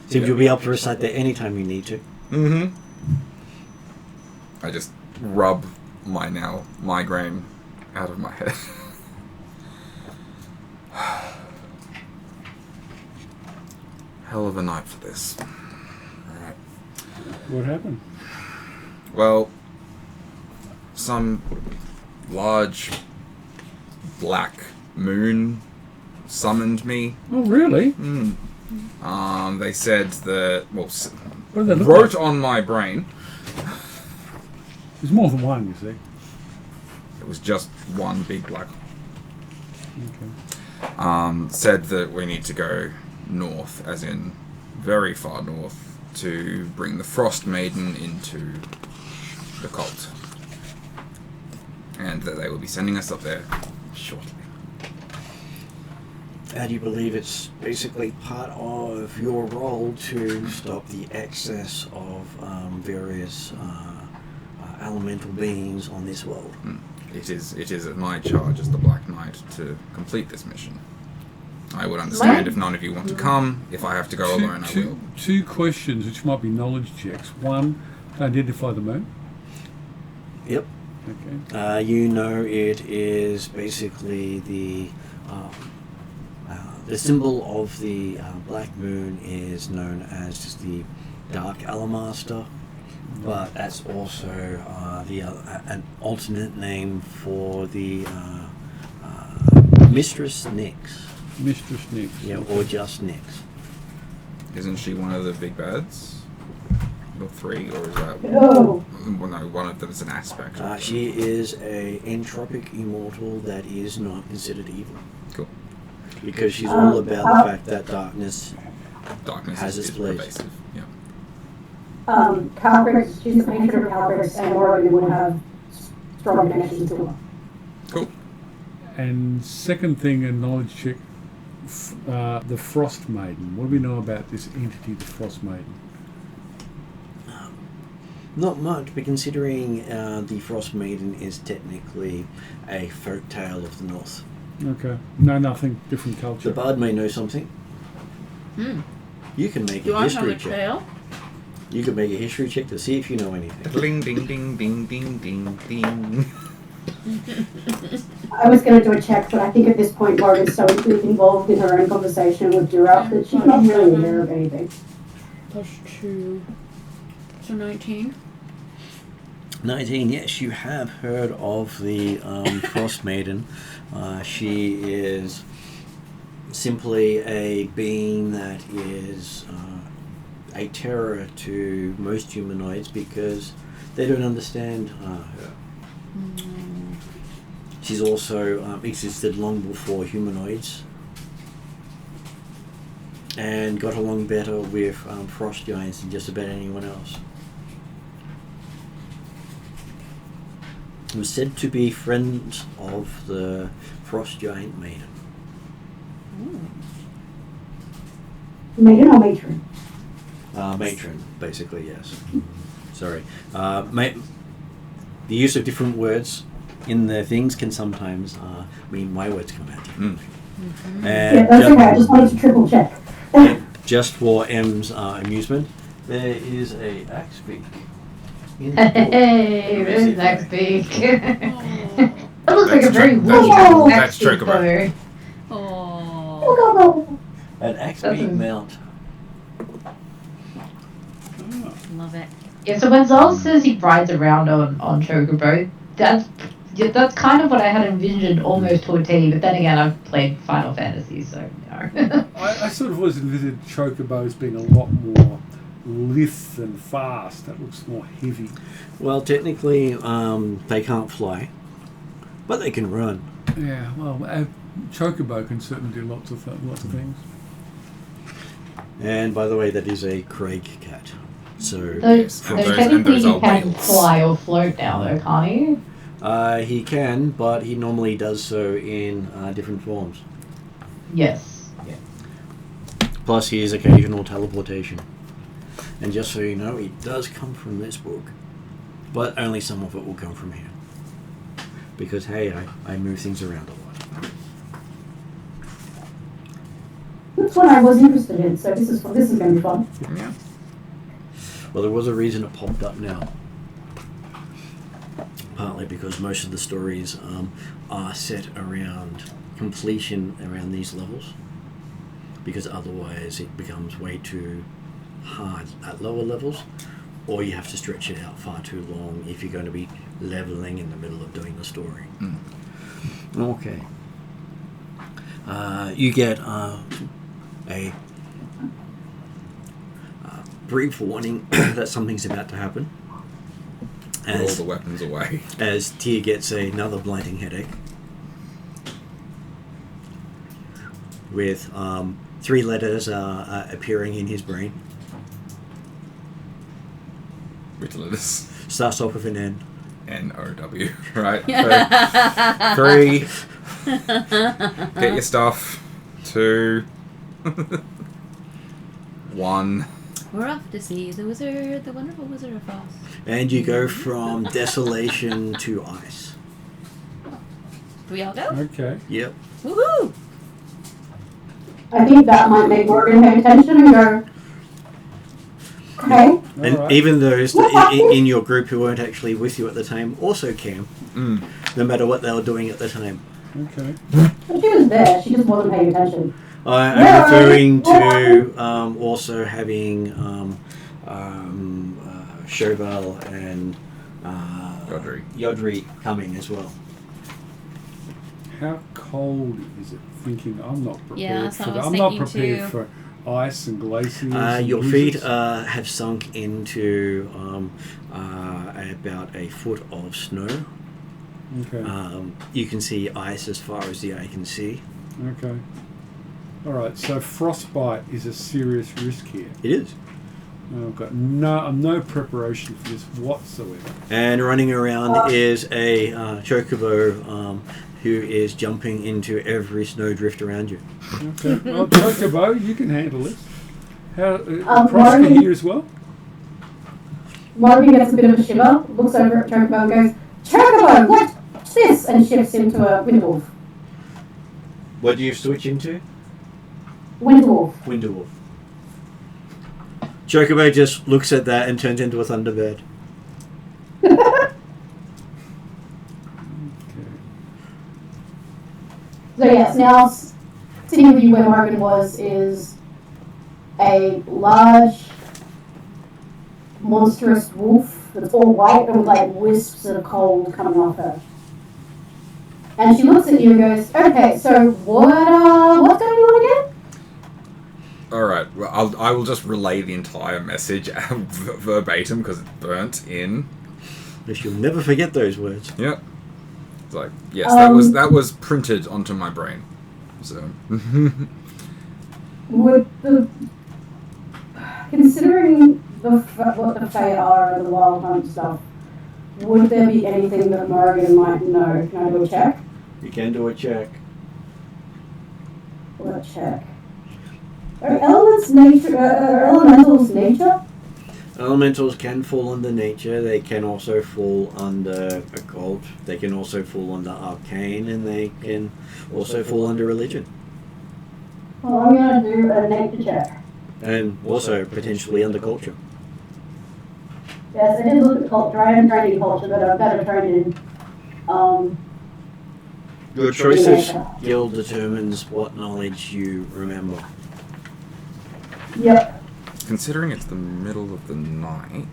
Speaker 1: Seems you'll be able to recite that anytime you need to.
Speaker 4: Mm-hmm. I just rub my now migraine out of my head. Hell of a night for this. Alright.
Speaker 3: What happened?
Speaker 4: Well, some large black moon summoned me.
Speaker 3: Oh, really?
Speaker 4: They said that, well,
Speaker 3: What do they look
Speaker 4: wrote
Speaker 3: like?
Speaker 4: on my brain.
Speaker 3: There's more than one, you see.
Speaker 4: It was just one big black.
Speaker 3: Okay.
Speaker 4: Said that we need to go north, as in very far north, to bring the Frosmaiden into the cult. And that they will be sending us up there shortly.
Speaker 1: And you believe it's basically part of your role to stop the excess of various elemental beings on this world.
Speaker 4: It is at my charge as the Black Knight to complete this mission. I would understand if none of you want to come. If I have to go alone, I will.
Speaker 3: Two questions which might be knowledge checks. One, identify the moon.
Speaker 1: Yep.
Speaker 3: Okay.
Speaker 1: You know, it is basically the symbol of the Black Moon is known as just the Dark Alamaster, but that's also an alternate name for the Mistress Nyx.
Speaker 3: Mistress Nyx.
Speaker 1: Yeah, or just Nyx.
Speaker 4: Isn't she one of the big bads? Or three, or is that...
Speaker 6: Oh,
Speaker 4: Well, no, one of them is an aspect.
Speaker 1: She is a entropic immortal that is not considered evil.
Speaker 4: Cool.
Speaker 1: Because she's all about the fact that darkness
Speaker 4: Darkness
Speaker 1: has
Speaker 4: is
Speaker 1: its place.
Speaker 4: pervasive. Yeah.
Speaker 6: Calcrix, she's the patron of Calcrix, and Oregon would have strong connections to her.
Speaker 4: Cool.
Speaker 3: And second thing, a knowledge check, the Frostmaiden. What do we know about this entity, the Frostmaiden?
Speaker 1: Not much, but considering the Frostmaiden is technically a folk tale of the north.
Speaker 3: Okay. No, nothing. Different culture.
Speaker 1: The bard may know something. You can make a history check.
Speaker 5: trail?
Speaker 1: You can make a history check to see if you know anything.
Speaker 4: Ding, ding, ding, ding, ding, ding, ding.
Speaker 6: I was going to do a check, but I think at this point Morgan's so involved in her own conversation with Duroc that she's not really aware of anything.
Speaker 5: +2. So 19.
Speaker 1: 19, yes, you have heard of the Frostmaiden. She is simply a being that is a terror to most humanoids because they don't understand her. She's also existed long before humanoids and got along better with frost giants than just about anyone else. Was said to be friends of the frost giant maiden.
Speaker 6: Maiden or matron?
Speaker 1: Matron, basically, yes. Sorry. The use of different words in the things can sometimes mean my words come out differently. And
Speaker 6: Yeah, that's okay. I just wanted to triple check.
Speaker 1: just for M's amusement, there is a axe beak.
Speaker 2: Hey, there's next beak. That looks like a very
Speaker 4: That's
Speaker 2: weak
Speaker 4: that's
Speaker 2: next beak,
Speaker 4: Chocobo.
Speaker 2: though.
Speaker 5: Oh,
Speaker 1: An axe
Speaker 2: That's
Speaker 1: beak
Speaker 2: a-
Speaker 1: mount.
Speaker 5: love it.
Speaker 2: Yeah, so when Zal says he rides around on Chocobo, that's kind of what I had envisioned almost to a T, but then again, I've played Final Fantasy, so no.
Speaker 3: I sort of always envisioned Chocobo as being a lot more lithe and fast. That looks more heavy.
Speaker 1: Well, technically, they can't fly, but they can run.
Speaker 3: Yeah, well, Chocobo can certainly do lots of things.
Speaker 1: And by the way, that is a Craig cat. So
Speaker 2: So
Speaker 4: and
Speaker 2: technically
Speaker 4: those
Speaker 2: he
Speaker 4: are
Speaker 2: can
Speaker 4: whales.
Speaker 2: fly or float now, though, can't he?
Speaker 1: he can, but he normally does so in different forms.
Speaker 2: Yes.
Speaker 1: Plus his occasional teleportation. And just so you know, it does come from this book. But only some of it will come from here. Because, hey, I move things around a lot.
Speaker 6: That's what I was interested in, so this is going to be fun.
Speaker 4: Yeah.
Speaker 1: Well, there was a reason it popped up now. Partly because most of the stories are set around completion around these levels. Because otherwise it becomes way too hard at lower levels. Or you have to stretch it out far too long if you're going to be leveling in the middle of doing the story. Okay. You get a brief warning that something's about to happen.
Speaker 4: Put all the weapons away.
Speaker 1: As Tyr gets another blinding headache. With 3 letters appearing in his brain.
Speaker 4: Which letters?
Speaker 1: Starts off with an N.
Speaker 4: N-O-W, right? So,
Speaker 1: 3.
Speaker 4: get your stuff. 2. 1.
Speaker 5: We're off to see the wizard, the wonderful Wizard of Oz.
Speaker 1: And you go from desolation to ice.
Speaker 5: Do we all go?
Speaker 3: Okay.
Speaker 1: Yep.
Speaker 5: Woohoo!
Speaker 6: I think that might make Morgan pay attention and go, okay,
Speaker 1: And
Speaker 3: Alright.
Speaker 1: even those that in your group who weren't actually with you at the time also can, no matter what they were doing at the time.
Speaker 3: Okay.
Speaker 6: But she was there, she just wasn't paying attention.
Speaker 1: I'm referring to also having Chauvel and Yodri coming as well.
Speaker 3: How cold is it? Thinking I'm not prepared
Speaker 5: Yeah, that's
Speaker 3: for
Speaker 5: what I was
Speaker 3: I'm not
Speaker 5: thinking
Speaker 3: prepared
Speaker 5: too.
Speaker 3: for ice and glaciers. And
Speaker 1: Your feet
Speaker 3: blizzards.
Speaker 1: have sunk into about a foot of snow.
Speaker 3: Okay.
Speaker 1: You can see ice as far as the eye can see.
Speaker 3: Okay. All right. So frostbite is a serious risk here.
Speaker 1: It is.
Speaker 3: I've got no preparation for this whatsoever.
Speaker 1: And running around is a chocobo who is jumping into every snowdrift around you.
Speaker 3: Okay. Well, Chocobo, you can handle this. How Proska
Speaker 6: Marvin-
Speaker 3: here as well?
Speaker 6: Marvin gets a bit of a shiver, looks over at Chocobo and goes, Chocobo, what's this? And shifts into a Windwolf.
Speaker 1: What do you switch into?
Speaker 6: Windwolf.
Speaker 1: Winterwolf. Chocobo just looks at that and turns into a Thunderbird.
Speaker 3: Okay.
Speaker 6: So yes, now sitting with you where Marvin was is a large, monstrous wolf that's all white and with like wisps of cold coming off her. And she looks at you and goes, okay, so what's going on again?
Speaker 4: All right. Well, I will just relay the entire message verbatim because it's burnt in.
Speaker 1: If you'll never forget those words.
Speaker 4: Yep. It's like, yes, that was printed onto my brain. So.
Speaker 6: Would the considering what the Fae are and the Wild Hunt stuff, would there be anything that Morrigan might know? Can I do a check?
Speaker 1: You can do a check.
Speaker 6: Let's check. Are elementals nature?
Speaker 1: Elementals can fall under nature. They can also fall under occult. They can also fall under arcane, and they can also fall under religion,
Speaker 6: Well, I'm gonna do a nature check.
Speaker 1: and also potentially under culture.
Speaker 6: Yes, I did look at culture. I am trained in culture, but I'm better trained in
Speaker 1: Your choice of
Speaker 6: nature.
Speaker 1: skill determines what knowledge you remember.
Speaker 6: Yep.
Speaker 4: Considering it's the middle of the night,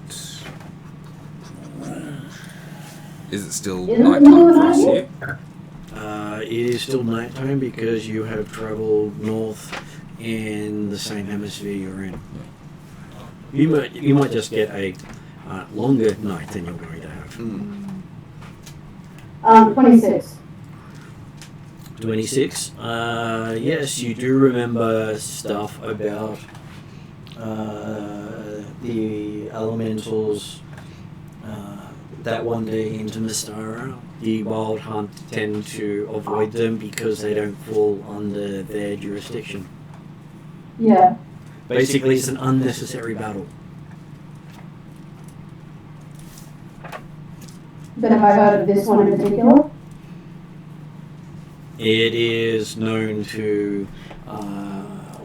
Speaker 4: is it still
Speaker 6: Is it the
Speaker 4: nighttime
Speaker 6: middle of
Speaker 4: for
Speaker 6: the
Speaker 4: us
Speaker 6: night?
Speaker 4: here?
Speaker 1: It is still nighttime because you have traveled north in the same hemisphere you're in. You might just get a longer night than you're going to have.
Speaker 6: 26.
Speaker 1: 26. Yes, you do remember stuff about the elementals that one day into Mystara. The Wild Hunt tend to avoid them because they don't fall under their jurisdiction.
Speaker 6: Yeah.
Speaker 1: Basically, it's an unnecessary battle.
Speaker 6: But have I heard of this one in particular?
Speaker 1: It is known to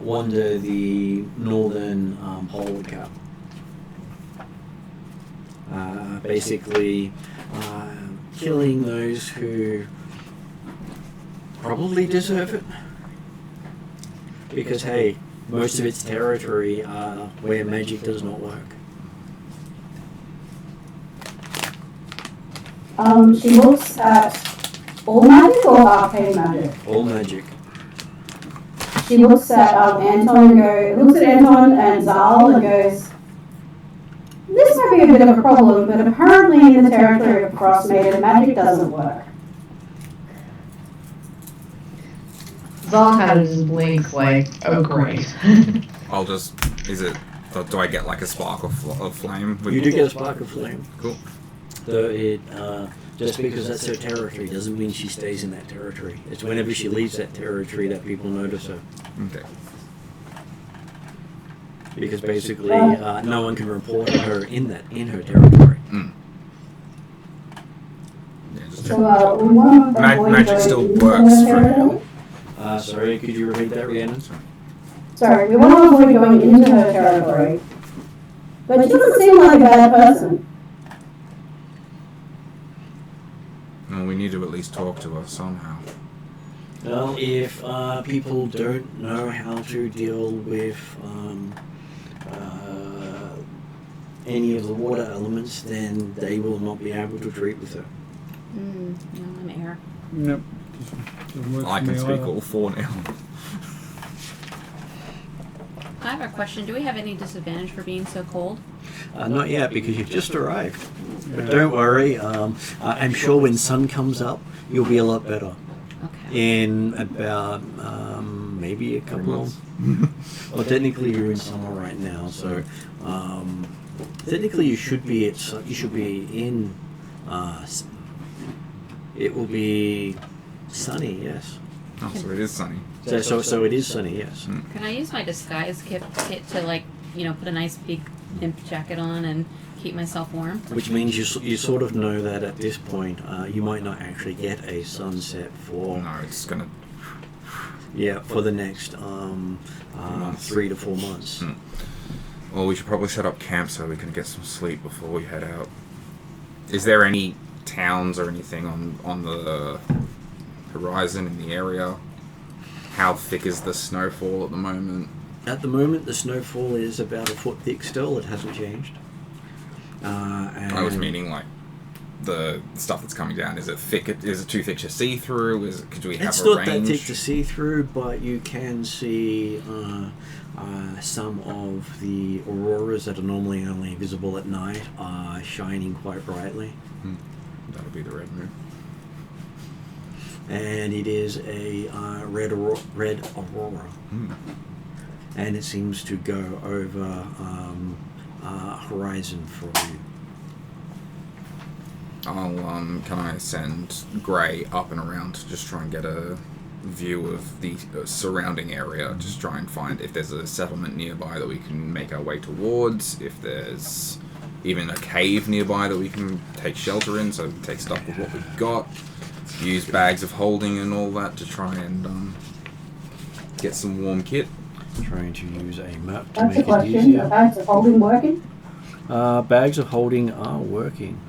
Speaker 1: wander the northern pole cap. Basically, killing those who probably deserve it. Because, hey, most of its territory are where magic does not work.
Speaker 6: She looks at all magic or arcane magic?
Speaker 1: All magic.
Speaker 6: She looks at Anton and looks at Anton and Zal and goes, this might be a bit of a problem, but apparently in the territory of Frosmaiden, magic doesn't work.
Speaker 2: Zal kind of just blinks like, oh great.
Speaker 4: I'll just. Do I get like a spark of flame?
Speaker 1: You do get a spark of flame.
Speaker 4: Cool.
Speaker 1: Though it, just because that's her territory doesn't mean she stays in that territory. It's whenever she leaves that territory that people notice her.
Speaker 4: Okay.
Speaker 1: Because basically, no one can report her in her territory.
Speaker 4: Yeah, just
Speaker 6: So we want to avoid
Speaker 4: magic
Speaker 6: going
Speaker 4: still
Speaker 6: into
Speaker 4: works
Speaker 6: her
Speaker 4: for
Speaker 6: territory.
Speaker 1: Sorry, could you repeat that, Rhiannon?
Speaker 6: Sorry, we want to avoid going into her territory. But she doesn't seem like a bad person.
Speaker 4: Well, we need to at least talk to her somehow.
Speaker 1: Well, if people don't know how to deal with any of the water elements, then they will not be able to treat with her.
Speaker 5: No, I'm air.
Speaker 3: Nope. Doesn't work
Speaker 4: I
Speaker 3: for
Speaker 4: can
Speaker 3: me
Speaker 4: speak
Speaker 3: either.
Speaker 4: all four now.
Speaker 5: I have a question. Do we have any disadvantage for being so cold?
Speaker 1: Not yet, because you've just arrived. But
Speaker 3: Yeah.
Speaker 1: don't worry. I'm sure when sun comes up, you'll be a lot better.
Speaker 5: Okay.
Speaker 1: In about maybe a couple of... Well, technically you're in summer right now, so technically you should be in. It will be sunny, yes.
Speaker 4: Oh, so it is sunny.
Speaker 1: So it is sunny, yes.
Speaker 5: Can I use my disguise kit to, like, put a nice big imp jacket on and keep myself warm?
Speaker 1: Which means you sort of know that at this point you might not actually get a sunset for
Speaker 4: No, it's gonna.
Speaker 1: for the next 3 to 4 months.
Speaker 4: Well, we should probably set up camp so we can get some sleep before we head out. Is there any towns or anything on the horizon in the area? How thick is the snowfall at the moment?
Speaker 1: At the moment, the snowfall is about a foot thick still. It hasn't changed.
Speaker 4: I was meaning like the stuff that's coming down. Is it thick? Is it too thick to see through? Could we have
Speaker 1: It's
Speaker 4: a
Speaker 1: not that
Speaker 4: range?
Speaker 1: thick to see through, but you can see some of the auroras that are normally only visible at night are shining quite brightly.
Speaker 4: That'll be the red moon.
Speaker 1: And it is a red aurora. And it seems to go over horizon for you.
Speaker 4: Can I send Grey up and around to just try and get a view of the surrounding area? Just try and find if there's a settlement nearby that we can make our way towards, if there's even a cave nearby that we can take shelter in, so we can take stuff with what we've got, use bags of holding and all that to try and get some warm kit.
Speaker 1: Trying to use a map to
Speaker 6: That's a
Speaker 1: make it
Speaker 6: question. The
Speaker 1: easier.
Speaker 6: bags of holding working?
Speaker 1: Bags of holding are working.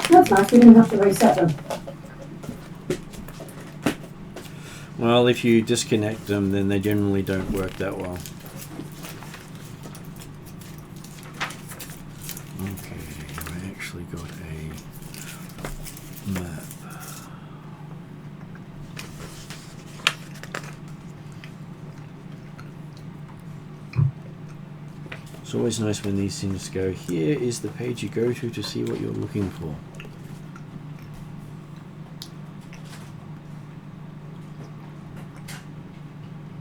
Speaker 6: That's nice. We didn't have to reset them.
Speaker 1: Well, if you disconnect them, then they generally don't work that well. Okay, I actually got a map. It's always nice when these things go, here is the page you go to see what you're looking for.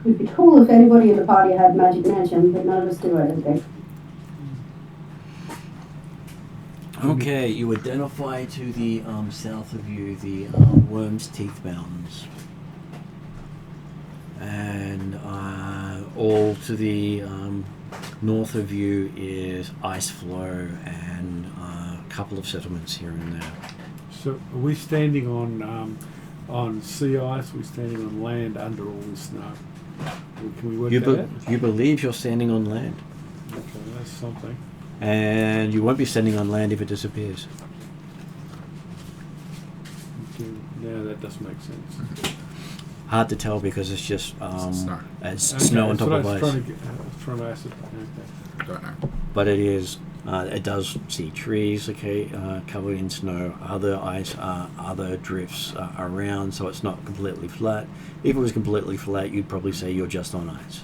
Speaker 6: It'd be cool if anybody in the party had magic mansion, but none of us do, I don't think.
Speaker 1: Okay, you identify to the south of you the Worm's Teeth Mountains. And all to the north of you is Ice Flow and a couple of settlements here and there.
Speaker 3: So are we standing on sea ice? Are we standing on land under all this snow? Can we work that out?
Speaker 1: You believe you're standing on land.
Speaker 3: Okay, that's something.
Speaker 1: And you won't be standing on land if it disappears.
Speaker 3: Yeah, that does make sense.
Speaker 1: Hard to tell because it's just
Speaker 4: Snow.
Speaker 1: it's
Speaker 3: Okay,
Speaker 1: snow on
Speaker 3: that's
Speaker 1: top
Speaker 3: what
Speaker 1: of
Speaker 3: I was
Speaker 1: ice.
Speaker 3: trying to ascertain. Okay.
Speaker 4: Don't know.
Speaker 1: But it is. It does see trees, okay, covered in snow. Other ice, other drifts around, so it's not completely flat. If it was completely flat, you'd probably say you're just on ice.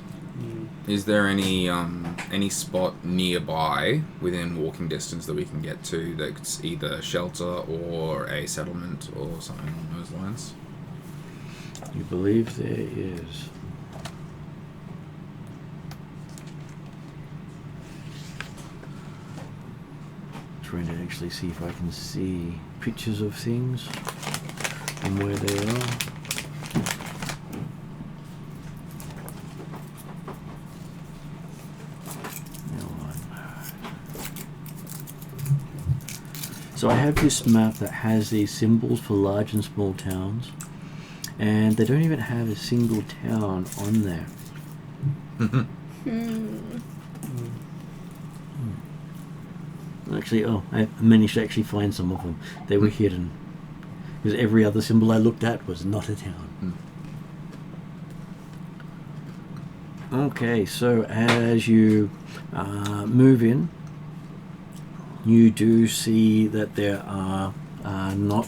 Speaker 4: Is there any spot nearby within walking distance that we can get to that's either shelter or a settlement or something along those lines?
Speaker 1: You believe there is. Trying to actually see if I can see pictures of things and where they are. So I have this map that has these symbols for large and small towns, and they don't even have a single town on there. Actually, I managed to actually find some of them. They were hidden. Because every other symbol I looked at was not a town. Okay, so as you move in, you do see that there are not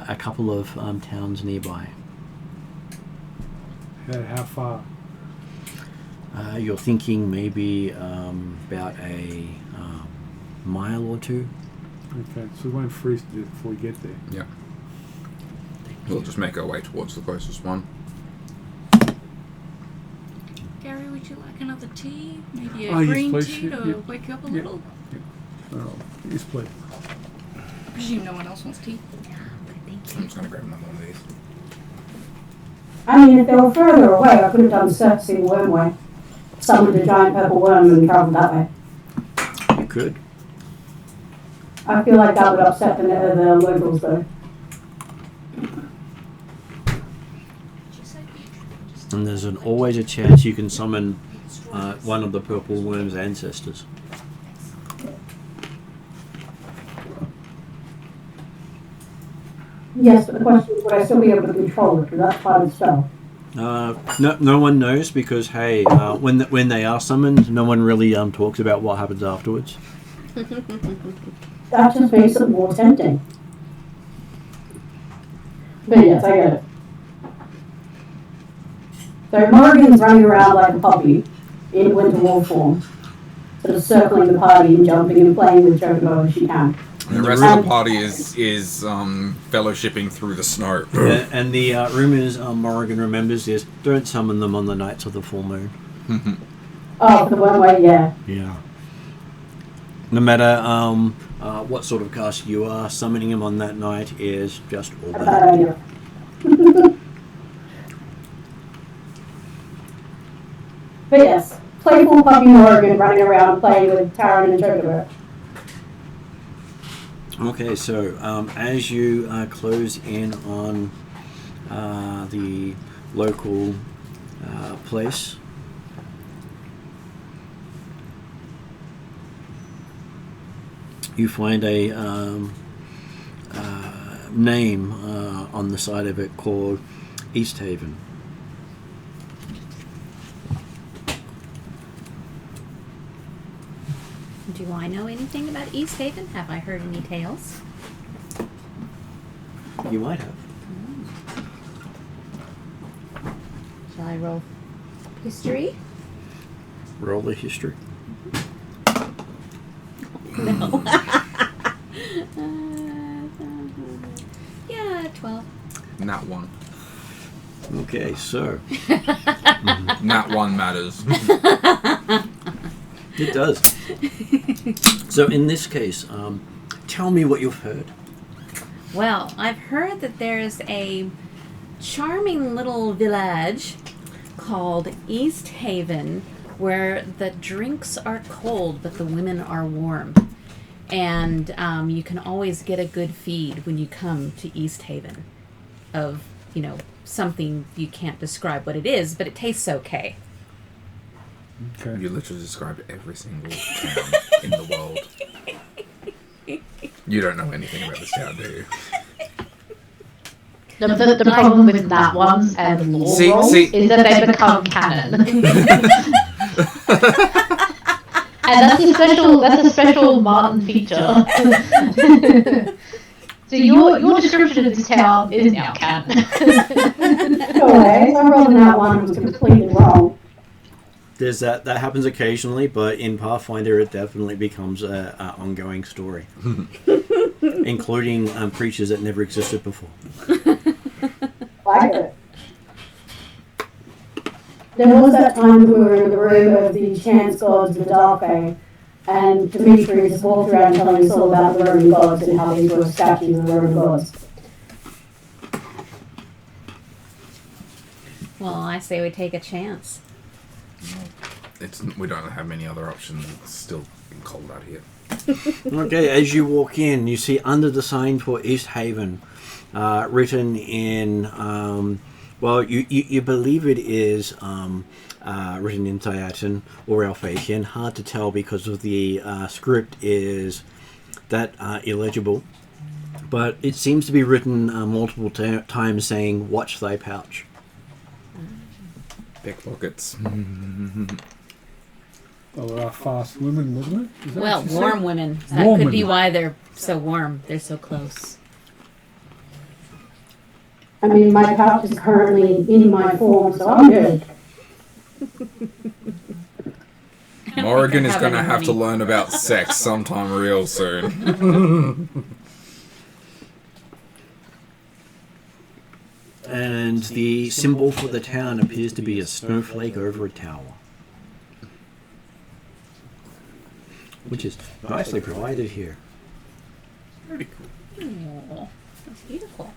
Speaker 1: a couple of towns nearby.
Speaker 3: How far?
Speaker 1: You're thinking maybe about a mile or two.
Speaker 3: Okay, so we won't freeze to death before we get there.
Speaker 4: Yeah. We'll just make our way towards the closest one.
Speaker 7: Gary, would you like another tea? Maybe a
Speaker 3: Oh, yes,
Speaker 7: green
Speaker 3: please.
Speaker 7: tea to
Speaker 3: Yep.
Speaker 7: wake you up a
Speaker 3: Yep.
Speaker 7: little?
Speaker 3: Oh, yes, please.
Speaker 7: I presume no one else wants tea.
Speaker 4: I'm just going to grab another one of these.
Speaker 6: I mean, if they were further away, I could have done surfacing worm way. Summoned a giant purple worm and travelled that way.
Speaker 1: You could.
Speaker 6: I feel like that would upset the locals though.
Speaker 1: And there's always a chance you can summon one of the purple worm's ancestors.
Speaker 6: Yes, but the question is, would I still be able to control it? Because that's part of the spell.
Speaker 1: No one knows because hey, when they are summoned, no one really talks about what happens afterwards.
Speaker 6: That just makes it more tempting. But yes, I get it. So Morrigan's running around like a puppy in winter wolf form, sort of circling the party and jumping and playing with Chocobo as she can.
Speaker 4: And the rest of the party is fellowshipping through the snow.
Speaker 1: And the rumors Morrigan remembers is don't summon them on the nights of the full moon.
Speaker 6: Oh, for the one way, yeah.
Speaker 1: Yeah. No matter what sort of cast you are, summoning him on that night is just all
Speaker 6: Bad
Speaker 1: bad.
Speaker 6: idea. But yes, playful puppy Morrigan running around playing with Taran and Chocobo.
Speaker 1: Okay, so as you close in on the local place, you find a name on the side of it called East Haven.
Speaker 5: Do I know anything about East Haven? Have I heard any tales?
Speaker 1: You might have.
Speaker 5: Shall I roll history?
Speaker 1: Roll the history.
Speaker 5: No. Yeah, 12.
Speaker 4: Nat 1.
Speaker 1: Okay, so
Speaker 4: Nat 1 matters.
Speaker 1: it does. So in this case, tell me what you've heard.
Speaker 5: Well, I've heard that there's a charming little village called East Haven where the drinks are cold but the women are warm. And you can always get a good feed when you come to East Haven of, something you can't describe what it is, but it tastes okay.
Speaker 3: Okay.
Speaker 4: You literally described every single town in the world. You don't know anything about this town, do you?
Speaker 2: The problem with that ones and lore rolls is that they become canon. And that's a special Martin feature. So your description of this town is now canon.
Speaker 6: Okay, so I rolled that one and was completely wrong.
Speaker 1: There's that happens occasionally, but in Pathfinder it definitely becomes an ongoing story, including creatures that never existed before.
Speaker 6: I get it. There was that time that we were in the room of the chance gods, the Dark Fae, and Dimitri just walked around telling us all about the Roman gods and how these were statues of the Roman gods.
Speaker 5: Well, I say we take a chance.
Speaker 4: We don't have many other options. It's still cold out here.
Speaker 1: Okay, as you walk in, you see under the sign for East Haven, written in, you believe it is written in Thiatan or Alphasian. Hard to tell because of the script is that illegible. But it seems to be written multiple times saying, "Watch thy pouch."
Speaker 4: Pickpockets.
Speaker 3: Well, there are fast women, wasn't it? Is that
Speaker 5: Well,
Speaker 3: what you
Speaker 5: warm
Speaker 3: said?
Speaker 5: women. That
Speaker 3: Warm
Speaker 5: could be
Speaker 3: women.
Speaker 5: why they're so warm. They're so close.
Speaker 6: I mean, my pouch is currently in my form, so I'm good.
Speaker 4: Morrigan is
Speaker 5: have
Speaker 4: going to
Speaker 5: any
Speaker 4: have to
Speaker 5: money.
Speaker 4: learn about sex sometime real soon.
Speaker 1: And the symbol for the town appears to be a snowflake over a tower, which is nicely provided here.
Speaker 4: Pretty cool.
Speaker 5: Oh, that's beautiful.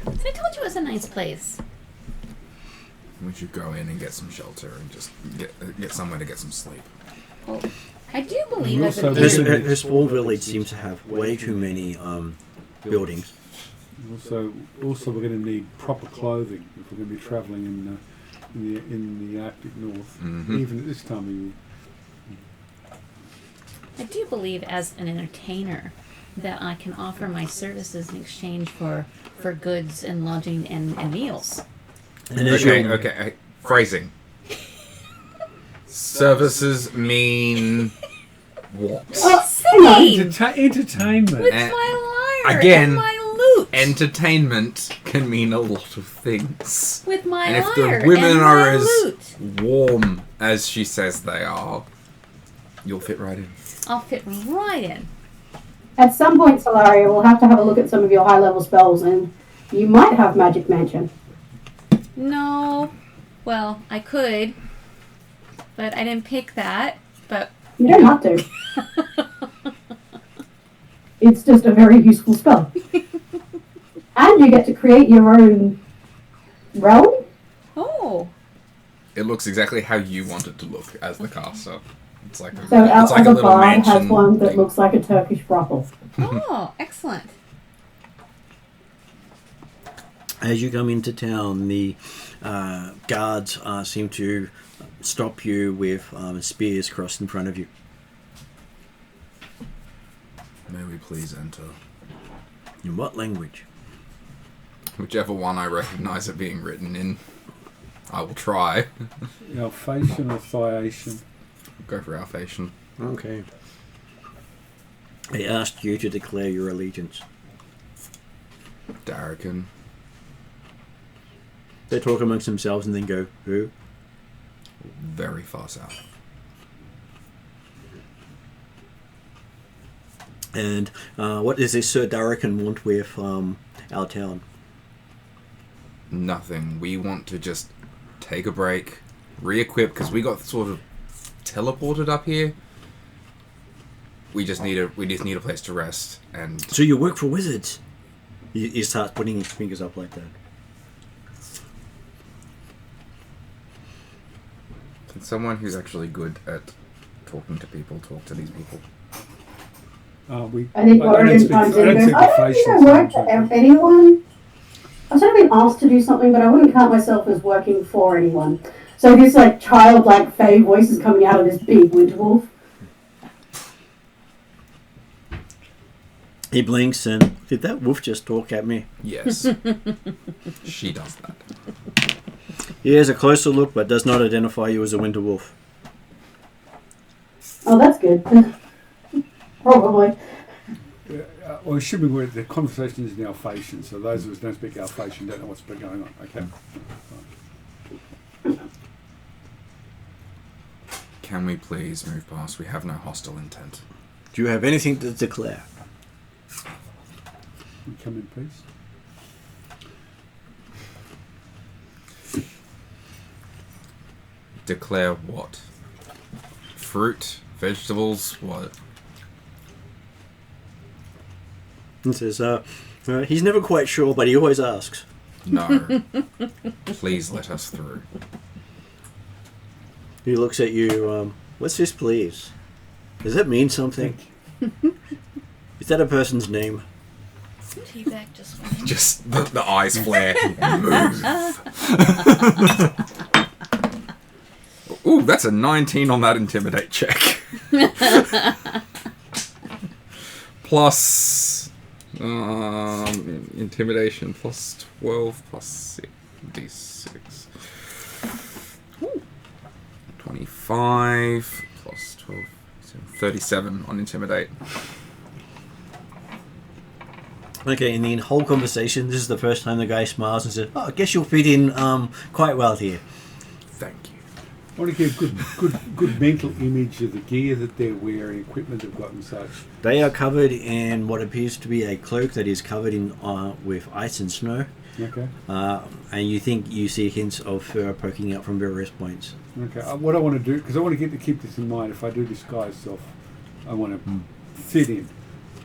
Speaker 5: And I told you it was a nice place.
Speaker 4: We should go in and get some shelter and just get somewhere to get some sleep.
Speaker 5: Well, I do believe
Speaker 3: And
Speaker 5: as an
Speaker 3: also
Speaker 1: This,
Speaker 3: Yeah.
Speaker 1: this small village seems to have way too many buildings.
Speaker 3: Also, we're going to need proper clothing if we're going to be travelling in the Arctic North,
Speaker 4: Mhm.
Speaker 3: even at this time of year.
Speaker 5: I do believe as an entertainer that I can offer my services in exchange for goods and lodging and meals.
Speaker 1: And as
Speaker 4: Okay,
Speaker 1: you
Speaker 4: okay. Phrasing. Services mean what?
Speaker 5: Same!
Speaker 3: Entertainment.
Speaker 5: With
Speaker 4: Eh,
Speaker 5: my lyre
Speaker 4: again,
Speaker 5: and my loot!
Speaker 4: Entertainment can mean a lot of things.
Speaker 5: With my
Speaker 4: And if
Speaker 5: lyre
Speaker 4: the women
Speaker 5: and
Speaker 4: are
Speaker 5: my
Speaker 4: as
Speaker 5: loot!
Speaker 4: warm as she says they are, you'll fit right in.
Speaker 5: I'll fit right in.
Speaker 6: At some point, Solaria, we'll have to have a look at some of your high-level spells, and you might have Magic Mansion.
Speaker 5: No. Well, I could. But I didn't pick that. But
Speaker 6: You don't have to. It's just a very useful spell. And you get to create your own realm.
Speaker 5: oh.
Speaker 4: It looks exactly how you want it to look as the caster. It's like a,
Speaker 6: So our
Speaker 4: it's like a
Speaker 6: other
Speaker 4: little
Speaker 6: bard has
Speaker 4: mansion
Speaker 6: one that
Speaker 4: thing.
Speaker 6: looks like a Turkish brothel.
Speaker 5: Oh, excellent.
Speaker 1: As you come into town, the guards seem to stop you with spears crossed in front of you.
Speaker 4: May we please enter?
Speaker 1: In what language?
Speaker 4: Whichever one I recognize it being written in, I will try.
Speaker 3: Alphasian or Thiatian?
Speaker 4: Go for Alphasian.
Speaker 1: Okay. They asked you to declare your allegiance.
Speaker 4: Darrican.
Speaker 1: They talk amongst themselves and then go, who?
Speaker 4: Very far south.
Speaker 1: And what does this Sir Darrican want with our town?
Speaker 4: Nothing. We want to just take a break, re-equip, because we got sort of teleported up here. We just need a place to rest. And
Speaker 1: So you work for wizards? He starts putting his fingers up like that.
Speaker 4: can someone who's actually good at talking to people talk to these people?
Speaker 6: I think
Speaker 3: I don't
Speaker 6: Oregon
Speaker 3: speak-
Speaker 6: comes
Speaker 3: I
Speaker 6: in
Speaker 3: don't
Speaker 6: and goes,
Speaker 3: speak
Speaker 6: I don't think I
Speaker 3: facial
Speaker 6: work
Speaker 3: signs.
Speaker 6: for anyone. I've sort of been asked to do something, but I wouldn't count myself as working for anyone. So this like childlike fey voice is coming out of this big winter wolf.
Speaker 1: He blinks and, did that wolf just talk at me?
Speaker 4: Yes. She does that.
Speaker 1: He has a closer look but does not identify you as a winter wolf.
Speaker 6: Oh, that's good. Probably.
Speaker 3: Well, it should be where the conversation is in Alphasian, so those of us who don't speak Alphasian don't know what's been going on. Okay.
Speaker 4: Can we please move past? We have no hostile intent.
Speaker 1: Do you have anything to declare?
Speaker 3: You come in peace.
Speaker 4: Declare what? Fruit? Vegetables? What?
Speaker 1: He says, he's never quite sure, but he always asks.
Speaker 4: No. Please let us through.
Speaker 1: He looks at you, what's this please? Does that mean something? Is that a person's name?
Speaker 7: Teabag just went in.
Speaker 4: Just the eyes flare. Move. Ooh, that's a 19 on that intimidate check. Plus intimidation plus 12 plus 6 d6. 25 plus 12, so 37 on intimidate.
Speaker 1: Okay, in the whole conversation, this is the first time the guy smiles and says, "Oh, I guess you'll fit in quite well here."
Speaker 4: Thank you.
Speaker 3: I want to get a good mental image of the gear that they're wearing, equipment they've got and such.
Speaker 1: They are covered in what appears to be a cloak that is covered in with ice and snow.
Speaker 3: Okay.
Speaker 1: And you think you see hints of fur poking out from various points.
Speaker 3: Okay. What I want to do, because I want to keep this in mind, if I do disguise self, I want to fit in.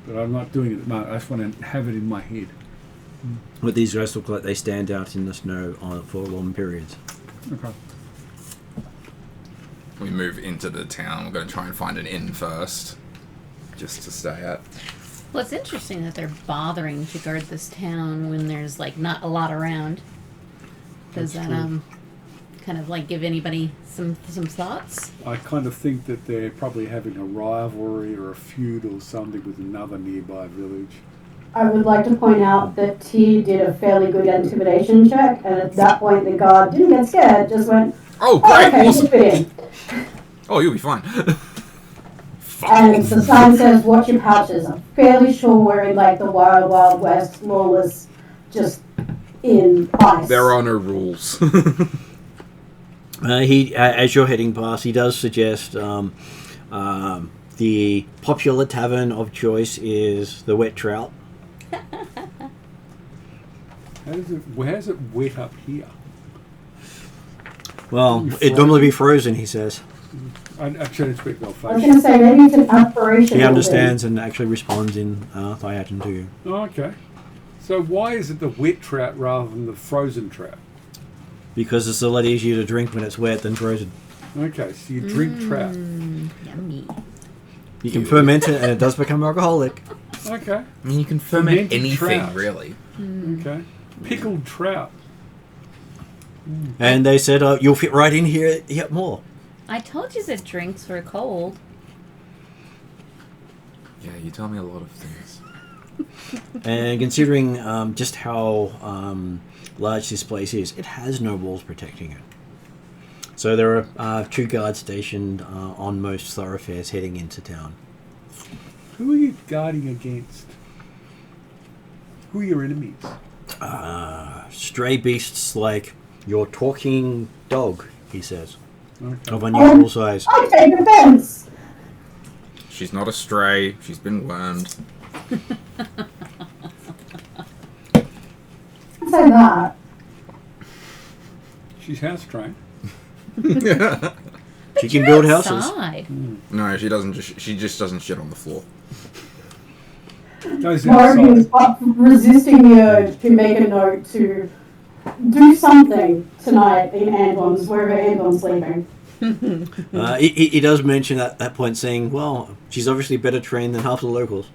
Speaker 3: But I'm not doing it at the moment. I just want to have it in my head.
Speaker 1: But these guys look like they stand out in the snow for long periods.
Speaker 3: Okay.
Speaker 4: We move into the town. We're going to try and find an inn first, just to stay at.
Speaker 5: Well, it's interesting that they're bothering to guard this town when there's like not a lot around. Does
Speaker 3: That's
Speaker 5: that
Speaker 3: true.
Speaker 5: kind of like give anybody some thoughts?
Speaker 3: I kind of think that they're probably having a rivalry or a feud or something with another nearby village.
Speaker 6: I would like to point out that T did a fairly good intimidation check, and at that point the guard didn't get scared, just went,
Speaker 4: Oh,
Speaker 6: "Oh,
Speaker 4: great!
Speaker 6: okay, you
Speaker 4: Awesome.
Speaker 6: fit in."
Speaker 4: Oh, you'll be fine.
Speaker 6: And the sign says, "Watch your pouches." I'm fairly sure we're in like the wild, wild west, lawless, just in ice.
Speaker 4: There are no rules.
Speaker 1: As you're heading past, he does suggest the popular tavern of choice is the Wet Trout.
Speaker 3: Where's it wet up here?
Speaker 1: Well,
Speaker 3: Be
Speaker 1: it'd normally be frozen, he says.
Speaker 3: Actually, it's wet well
Speaker 6: I was going to say, maybe it's an aspiration.
Speaker 1: He understands and actually responds in Thiatin to you.
Speaker 3: Oh, okay. So why is it the wet trout rather than the frozen trout?
Speaker 1: Because it's a lot easier to drink when it's wet than frozen.
Speaker 3: Okay, so you drink trout.
Speaker 5: Yummy.
Speaker 1: You can ferment it and it does become alcoholic.
Speaker 3: Okay,
Speaker 4: I mean, you can ferment
Speaker 3: Fermented
Speaker 4: anything,
Speaker 3: trout.
Speaker 4: really.
Speaker 3: okay. Pickled trout.
Speaker 1: And they said, you'll fit right in here yet more.
Speaker 5: I told you that drinks were cold.
Speaker 4: Yeah, you tell me a lot of things.
Speaker 1: And considering just how large this place is, it has no walls protecting it. So there are 2 guards stationed on most thoroughfares heading into town.
Speaker 3: Who are you guarding against? Who are your enemies?
Speaker 1: Stray beasts like your talking dog, he says,
Speaker 3: Okay.
Speaker 1: of unusual size.
Speaker 6: I take offense.
Speaker 4: She's not a stray. She's been wormed.
Speaker 6: Don't say that.
Speaker 3: She's house trained.
Speaker 1: She can build houses.
Speaker 5: Outside.
Speaker 4: No, she doesn't. She just doesn't shit on the floor.
Speaker 3: Goes
Speaker 6: Morgan is
Speaker 3: outside.
Speaker 6: resisting the urge to make a note to do something tonight in Anton's, wherever Anton's sleeping.
Speaker 1: He does mention at that point saying, well, she's obviously better trained than half the locals.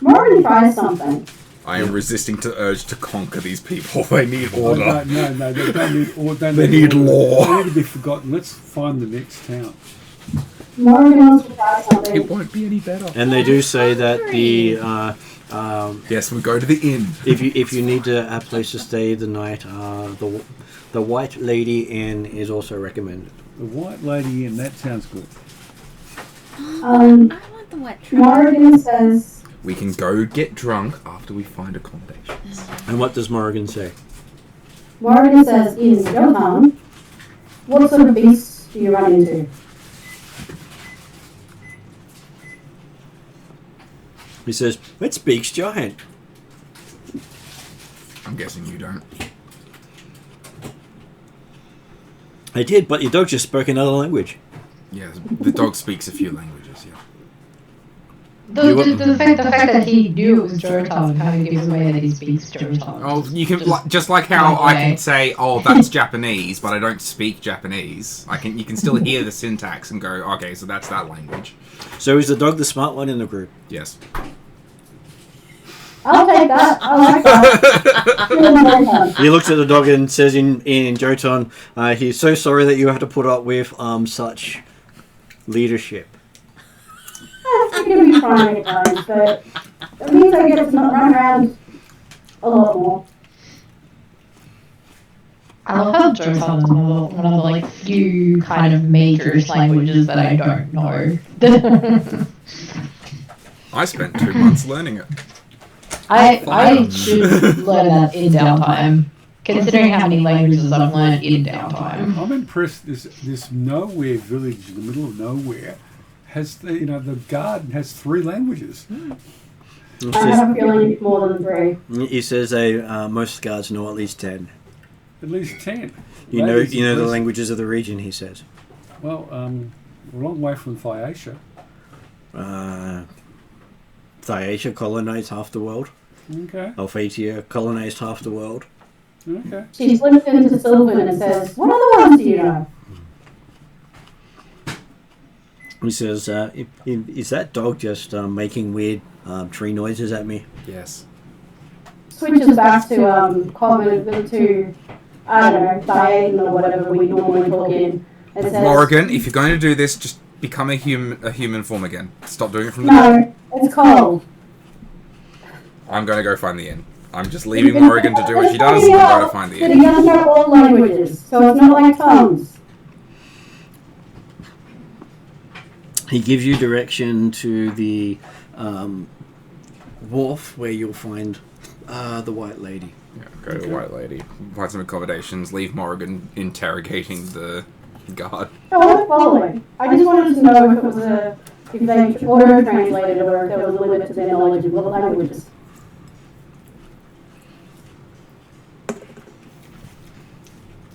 Speaker 6: Morgan tries something.
Speaker 4: I am resisting the urge to conquer these people. They need
Speaker 3: Oh,
Speaker 4: order.
Speaker 3: no, they don't need order.
Speaker 4: They need
Speaker 3: order.
Speaker 4: law.
Speaker 3: They need to be forgotten. Let's find the next town.
Speaker 6: Morgan wants to try something.
Speaker 4: It won't be any better.
Speaker 1: And they do say that the
Speaker 4: Yes, we go to the inn.
Speaker 1: if you need a place to stay the night, the White Lady Inn is also recommended.
Speaker 3: The White Lady Inn, that sounds good.
Speaker 5: I want the wet trout.
Speaker 6: Morgan says,
Speaker 4: We can go get drunk after we find accommodations.
Speaker 1: And what does Morrigan say?
Speaker 6: in your town, what sort of beasts do you run into?
Speaker 1: He says, it speaks giant.
Speaker 4: I'm guessing you don't.
Speaker 1: I did, but your dog just spoke another language.
Speaker 4: Yeah, the dog speaks a few languages, yeah.
Speaker 2: The fact that he knew it was Jotun kind of gives away that he speaks Jotun.
Speaker 4: Oh, you can just like how I can say, "Oh, that's Japanese," but I don't speak Japanese. You can still hear the syntax and go, "Okay, so that's that language."
Speaker 1: So is the dog the smart one in the group?
Speaker 4: Yes.
Speaker 6: I'll take that. I like that.
Speaker 1: He looks at the dog and says in Jotun, he's so sorry that you have to put up with such leadership.
Speaker 6: It's going to be fine at times, but it means I get to not run around a lot more.
Speaker 2: I love how Jotun is one of the like few kind of majorish languages that I don't know.
Speaker 4: I spent 2 months learning it.
Speaker 2: I should learn that in downtime, considering how many languages I've learned in downtime.
Speaker 3: I'm impressed. This nowhere village in the middle of nowhere has the garden has 3 languages.
Speaker 6: I have a feeling it's more than 3.
Speaker 1: He says most guards know at least 10.
Speaker 3: At least 10.
Speaker 1: You know the languages of the region, he says.
Speaker 3: Well, we're a long way from Phaeacia.
Speaker 1: Phaeacia colonized half the world.
Speaker 3: Okay.
Speaker 1: Alphatia colonized half the world.
Speaker 3: Okay.
Speaker 6: She flips into Sylvan and says, "What other ones do you know?"
Speaker 1: He says, is that dog just making weird tree noises at me?
Speaker 4: Yes.
Speaker 6: Switches back to to I don't know, Diane or whatever we normally talk in, and says,
Speaker 4: Morrigan, if you're going to do this, just become a human form again. Stop doing it from the
Speaker 6: "No, it's cold."
Speaker 4: I'm going to go find the inn. I'm just leaving Morrigan to do what she does, and I'm going to find the
Speaker 6: But
Speaker 4: inn.
Speaker 6: he doesn't know all languages, so it's not like tongues.
Speaker 1: He gives you direction to the wharf where you'll find the White Lady.
Speaker 4: Yeah, go to the White Lady, find some accommodations, leave Morrigan interrogating the guard.
Speaker 6: I wasn't following. I just wanted to know if it was if they auto-translated or if there was a limit to their knowledge of what languages.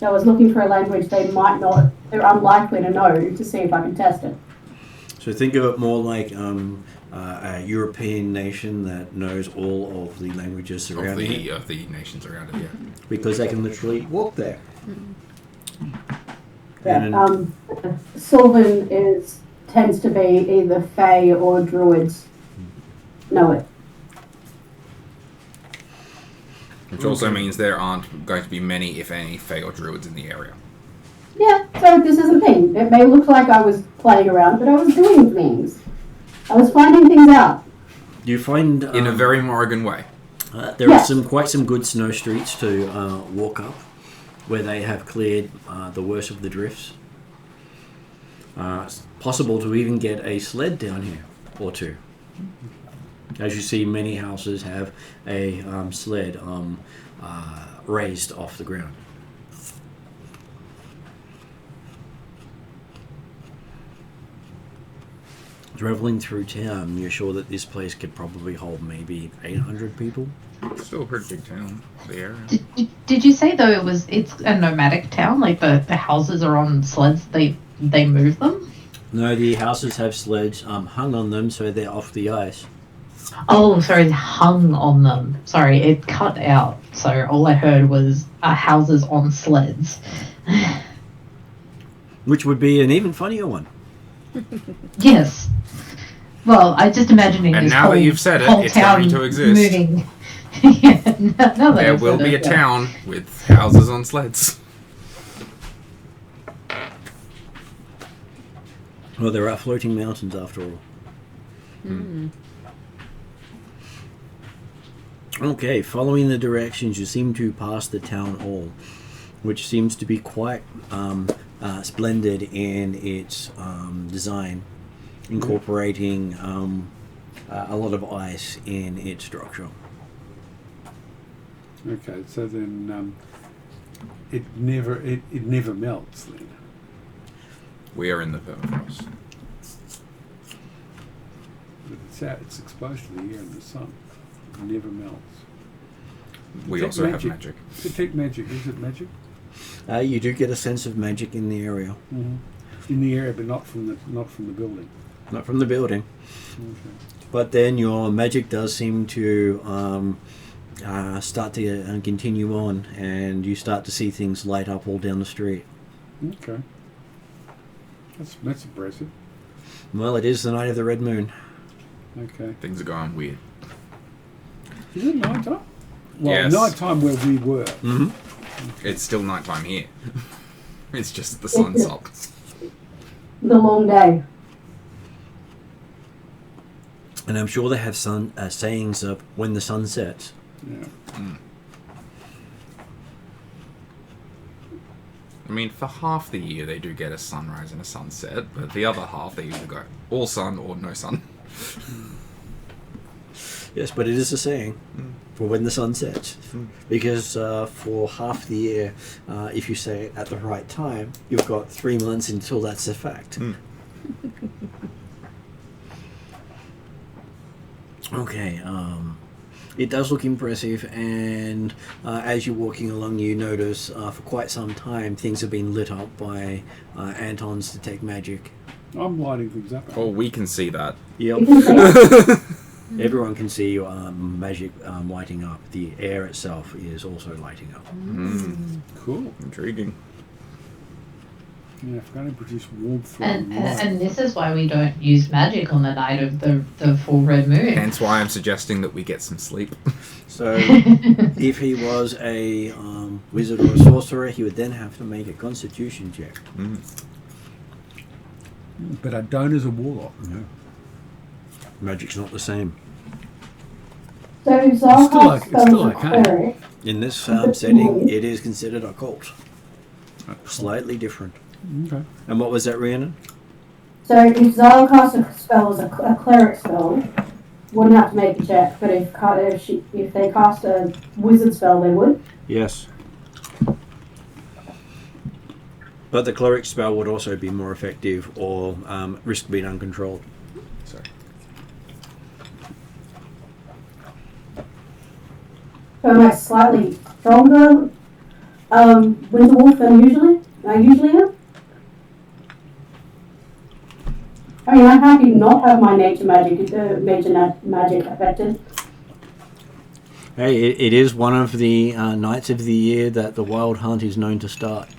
Speaker 6: I was looking for a language they're unlikely to know to see if I can test it.
Speaker 1: So think of it more like a European nation that knows all of the languages surrounding it.
Speaker 4: Of the nations around it, yeah.
Speaker 1: Because they can literally walk there.
Speaker 6: Yeah, Sylvan tends to be either Fae or Druids. Know it.
Speaker 4: Which also means there aren't going to be many, if any, Fae or Druids in the area.
Speaker 6: Yeah, so this is the thing. It may look like I was playing around, but I was doing things. I was finding things out.
Speaker 1: You find
Speaker 4: In a very Morrigan way.
Speaker 1: there are quite some good snow streets to walk up, where they have cleared the worst of the drifts. It's possible to even get a sled down here or two. As you see, many houses have a sled raised off the ground. Traveling through town, you're sure that this place could probably hold maybe 800 people?
Speaker 4: It's still a pretty big town, the area.
Speaker 2: Did you say though it's a nomadic town? Like the houses are on sleds. They move them.
Speaker 1: No, the houses have sleds hung on them, so they're off the ice.
Speaker 2: Oh, sorry, hung on them. Sorry, it cut out. So all I heard was houses on sleds.
Speaker 1: Which would be an even funnier one.
Speaker 2: Yes. Well, I just imagining
Speaker 4: And
Speaker 2: this
Speaker 4: now
Speaker 2: whole,
Speaker 4: that you've said it,
Speaker 2: whole
Speaker 4: it's
Speaker 2: town
Speaker 4: going to exist.
Speaker 2: moving. Yeah, now that
Speaker 4: There
Speaker 2: I've
Speaker 4: will
Speaker 2: said
Speaker 4: be a
Speaker 2: it, yeah.
Speaker 4: town with houses on sleds.
Speaker 1: Well, there are floating mountains after all. Okay, following the directions, you seem to pass the town hall, which seems to be quite splendid in its design, incorporating a lot of ice in its structure.
Speaker 3: Okay, so then it never melts then.
Speaker 4: We are in the permafrost.
Speaker 3: But it's exposed to the air and the sun. It never melts.
Speaker 4: We
Speaker 3: Detect
Speaker 4: also have magic.
Speaker 3: Detect magic. Is it magic?
Speaker 1: You do get a sense of magic in the area.
Speaker 3: Mm-hmm. In the area, but not from the building.
Speaker 1: Not from the building.
Speaker 3: Okay.
Speaker 1: But then your magic does seem to start to continue on, and you start to see things light up all down the street.
Speaker 3: Okay. That's impressive.
Speaker 1: Well, it is the night of the red moon.
Speaker 3: Okay.
Speaker 4: Things are going weird.
Speaker 3: Is it night time? Well,
Speaker 4: Yes.
Speaker 3: night time where we were.
Speaker 1: Mm-hmm.
Speaker 4: It's still nighttime here. It's just the sun's up.
Speaker 6: The long day.
Speaker 1: And I'm sure they have sayings of when the sun sets.
Speaker 3: Yeah.
Speaker 4: I mean, for half the year they do get a sunrise and a sunset, but the other half they either go all sun or no sun.
Speaker 1: Yes, but it is a saying for when the sun sets. Because for half the year, if you say it at the right time, you've got 3 months until that's a fact. Okay, it does look impressive, and as you're walking along, you notice for quite some time things have been lit up by Anton's detect magic.
Speaker 3: I'm lighting things up.
Speaker 4: Oh, we can see that.
Speaker 6: You
Speaker 1: Yep.
Speaker 6: can see it.
Speaker 1: Everyone can see magic lighting up. The air itself is also lighting up.
Speaker 3: Cool.
Speaker 4: Intriguing.
Speaker 3: Yeah, if I can produce warmth through
Speaker 2: And,
Speaker 3: the light.
Speaker 2: and this is why we don't use magic on the night of the full red moon.
Speaker 4: Hence why I'm suggesting that we get some sleep.
Speaker 1: So, if he was a wizard or a sorcerer, he would then have to make a constitution check.
Speaker 3: But I don't as a warlock.
Speaker 1: No. Magic's not the same.
Speaker 6: So
Speaker 3: It's still
Speaker 6: Zarkar
Speaker 3: like- it's still
Speaker 6: spells a
Speaker 3: okay.
Speaker 6: cleric.
Speaker 1: In this setting, it is considered occult. Slightly different.
Speaker 3: Okay.
Speaker 1: And what was that, Rhiannon?
Speaker 6: So if Zarkar casts a spell as a cleric spell, wouldn't have to make a check. But if they cast a wizard spell, they would.
Speaker 1: Yes. But the cleric spell would also be more effective or risk being uncontrolled.
Speaker 4: Sorry.
Speaker 6: So am I slightly stronger winter wolf than I usually am? I mean, I'm happy to not have my nature magic affected.
Speaker 1: Hey, it is one of the nights of the year that the wild hunt is known to start.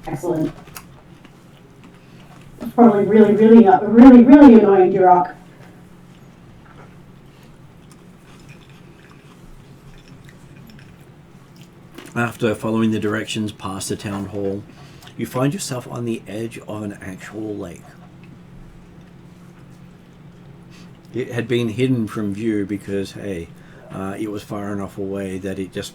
Speaker 6: Excellent. It's probably really annoying Duroc.
Speaker 1: After following the directions past the town hall, you find yourself on the edge of an actual lake. It had been hidden from view because, hey, it was far enough away that it just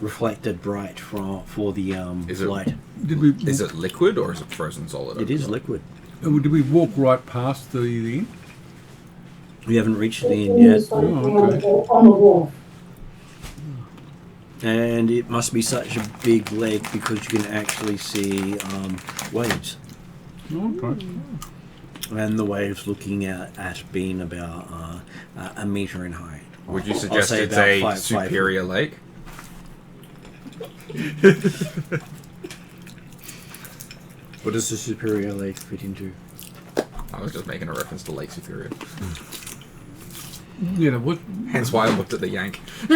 Speaker 1: reflected bright for the
Speaker 4: Is it-
Speaker 1: light.
Speaker 3: Did we?
Speaker 4: Is it liquid or is it frozen solid?
Speaker 1: It is liquid.
Speaker 3: Did we walk right past the inn?
Speaker 1: We haven't reached the inn yet,
Speaker 6: On the wall.
Speaker 1: and it must be such a big lake because you can actually see waves.
Speaker 3: Okay.
Speaker 1: And the waves looking at being about a metre in height.
Speaker 4: Would you
Speaker 1: I'll
Speaker 4: suggest
Speaker 1: say
Speaker 4: it's
Speaker 1: about
Speaker 4: a
Speaker 1: 5
Speaker 4: superior lake?
Speaker 1: What does the superior lake fit into?
Speaker 4: I was just making a reference to Lake Superior.
Speaker 3: Yeah. What?
Speaker 4: Hence why I looked at the Yank.
Speaker 5: Oh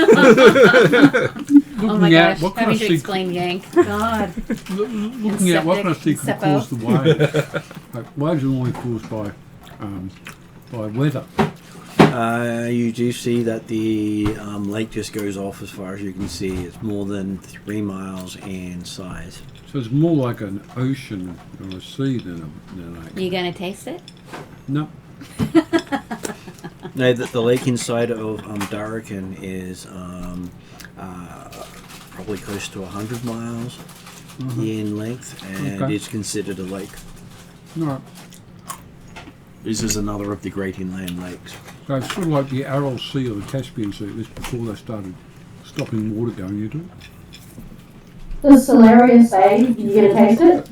Speaker 5: my
Speaker 3: Looking at
Speaker 5: gosh,
Speaker 3: what can I
Speaker 5: having to
Speaker 3: see?
Speaker 5: explain Yank. God.
Speaker 3: Looking at what can I see could
Speaker 5: Septic.
Speaker 3: cause the waves? Like, waves are only caused by weather.
Speaker 1: You do see that the lake just goes off as far as you can see. It's more than 3 miles in size.
Speaker 3: So it's more like an ocean or a sea than a lake.
Speaker 5: You gonna taste it?
Speaker 3: No.
Speaker 1: No, the lake inside of Darakan is probably close to 100 miles in length, and
Speaker 3: Okay.
Speaker 1: it's considered a lake.
Speaker 3: No.
Speaker 1: This is another of the Great Inland Lakes.
Speaker 3: So it's sort of like the Aral Sea or the Caspian Sea. This before they started stopping water going into it.
Speaker 6: Does Celeria say you're gonna taste it?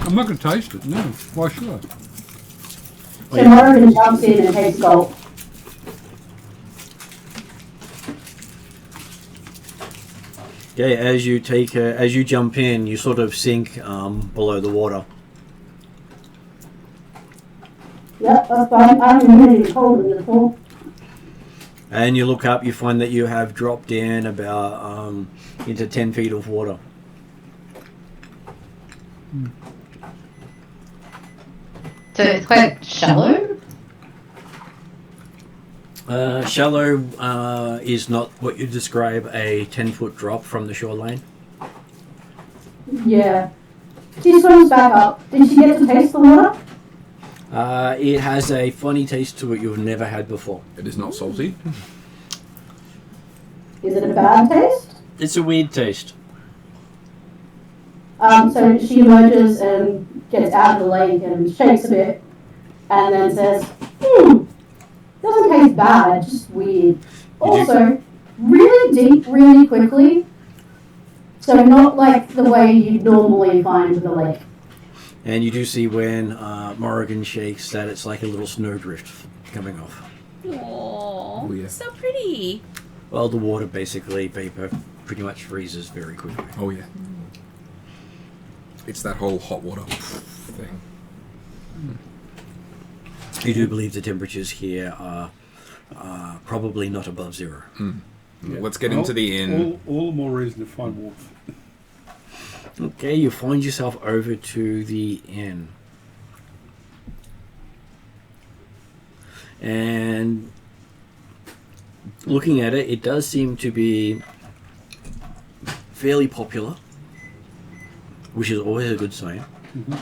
Speaker 3: I'm not going to taste it. No. Why should I?
Speaker 1: Oh,
Speaker 6: So
Speaker 1: yeah.
Speaker 6: Morrigan jumps in and takes gulp.
Speaker 1: Yeah, as you jump in, you sort of sink below the water.
Speaker 6: Yep, that's fine. I haven't been any cold in this pool.
Speaker 1: And you look up, you find that you have dropped down about into 10 feet of water.
Speaker 2: So it's quite shallow.
Speaker 1: Shallow is not what you describe a 10-foot drop from the shoreline.
Speaker 6: Yeah. She swims back up. Did she get to taste the water?
Speaker 1: It has a funny taste to it you've never had before.
Speaker 4: It is not salty.
Speaker 6: Is it a bad taste?
Speaker 1: It's a weird taste.
Speaker 6: So she emerges and gets out of the lake and shakes a bit and then says, doesn't taste bad, just weird. Also, really deep, really quickly. So not like the way you'd normally find the lake.
Speaker 1: And you do see when Morrigan shakes that it's like a little snowdrift coming off.
Speaker 5: Aww,
Speaker 4: Oh, yeah.
Speaker 5: so pretty.
Speaker 1: Well, the water basically, vapor, pretty much freezes very quickly.
Speaker 4: Oh yeah. It's that whole hot water thing.
Speaker 1: You do believe the temperatures here are probably not above zero.
Speaker 3: Yeah.
Speaker 4: Let's get into the inn.
Speaker 3: All the more reason to find warmth.
Speaker 1: Okay, you find yourself over to the inn. And looking at it, it does seem to be fairly popular, which is always a good sign.
Speaker 3: Mm-hmm.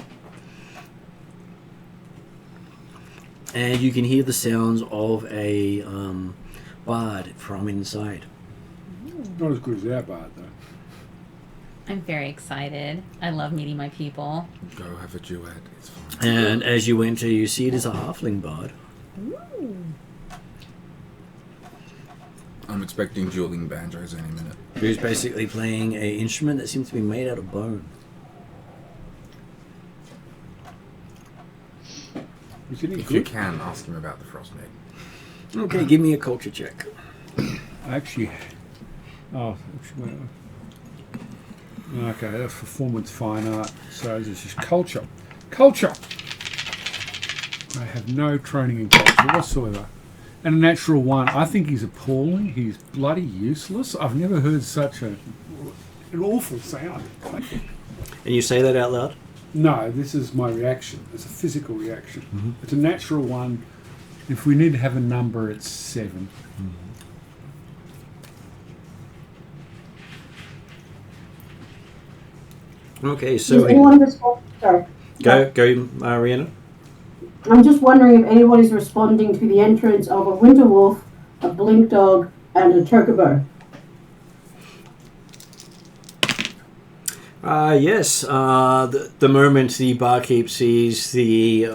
Speaker 1: And you can hear the sounds of a bard from inside.
Speaker 3: Not as good as our bard, though.
Speaker 5: I'm very excited. I love meeting my people.
Speaker 4: Go have a duet. It's fine.
Speaker 1: And as you enter, you see it is a halfling bard.
Speaker 5: Ooh.
Speaker 4: I'm expecting dueling banjos any minute.
Speaker 1: Who's basically playing an instrument that seems to be made out of bone.
Speaker 3: Is it any
Speaker 4: If you
Speaker 3: good?
Speaker 4: can, ask him about the Frosmaiden.
Speaker 1: Okay, give me a culture check.
Speaker 3: Actually, okay, that's performance fine art. So this is culture. Culture! I have no training in culture whatsoever. And a natural one. I think he's appalling. He's bloody useless. I've never heard such an awful sound.
Speaker 1: And you say that out loud?
Speaker 3: No, this is my reaction. It's a physical reaction.
Speaker 1: Mm-hmm.
Speaker 3: It's a natural one. If we need to have a number, it's 7.
Speaker 1: Okay,
Speaker 6: Is
Speaker 1: so
Speaker 6: anyone responding? Sorry.
Speaker 1: go, Mariana.
Speaker 6: I'm just wondering if anyone is responding to the entrance of a winter wolf, a blink dog, and a chocobo.
Speaker 1: Yes. The moment the barkeep sees the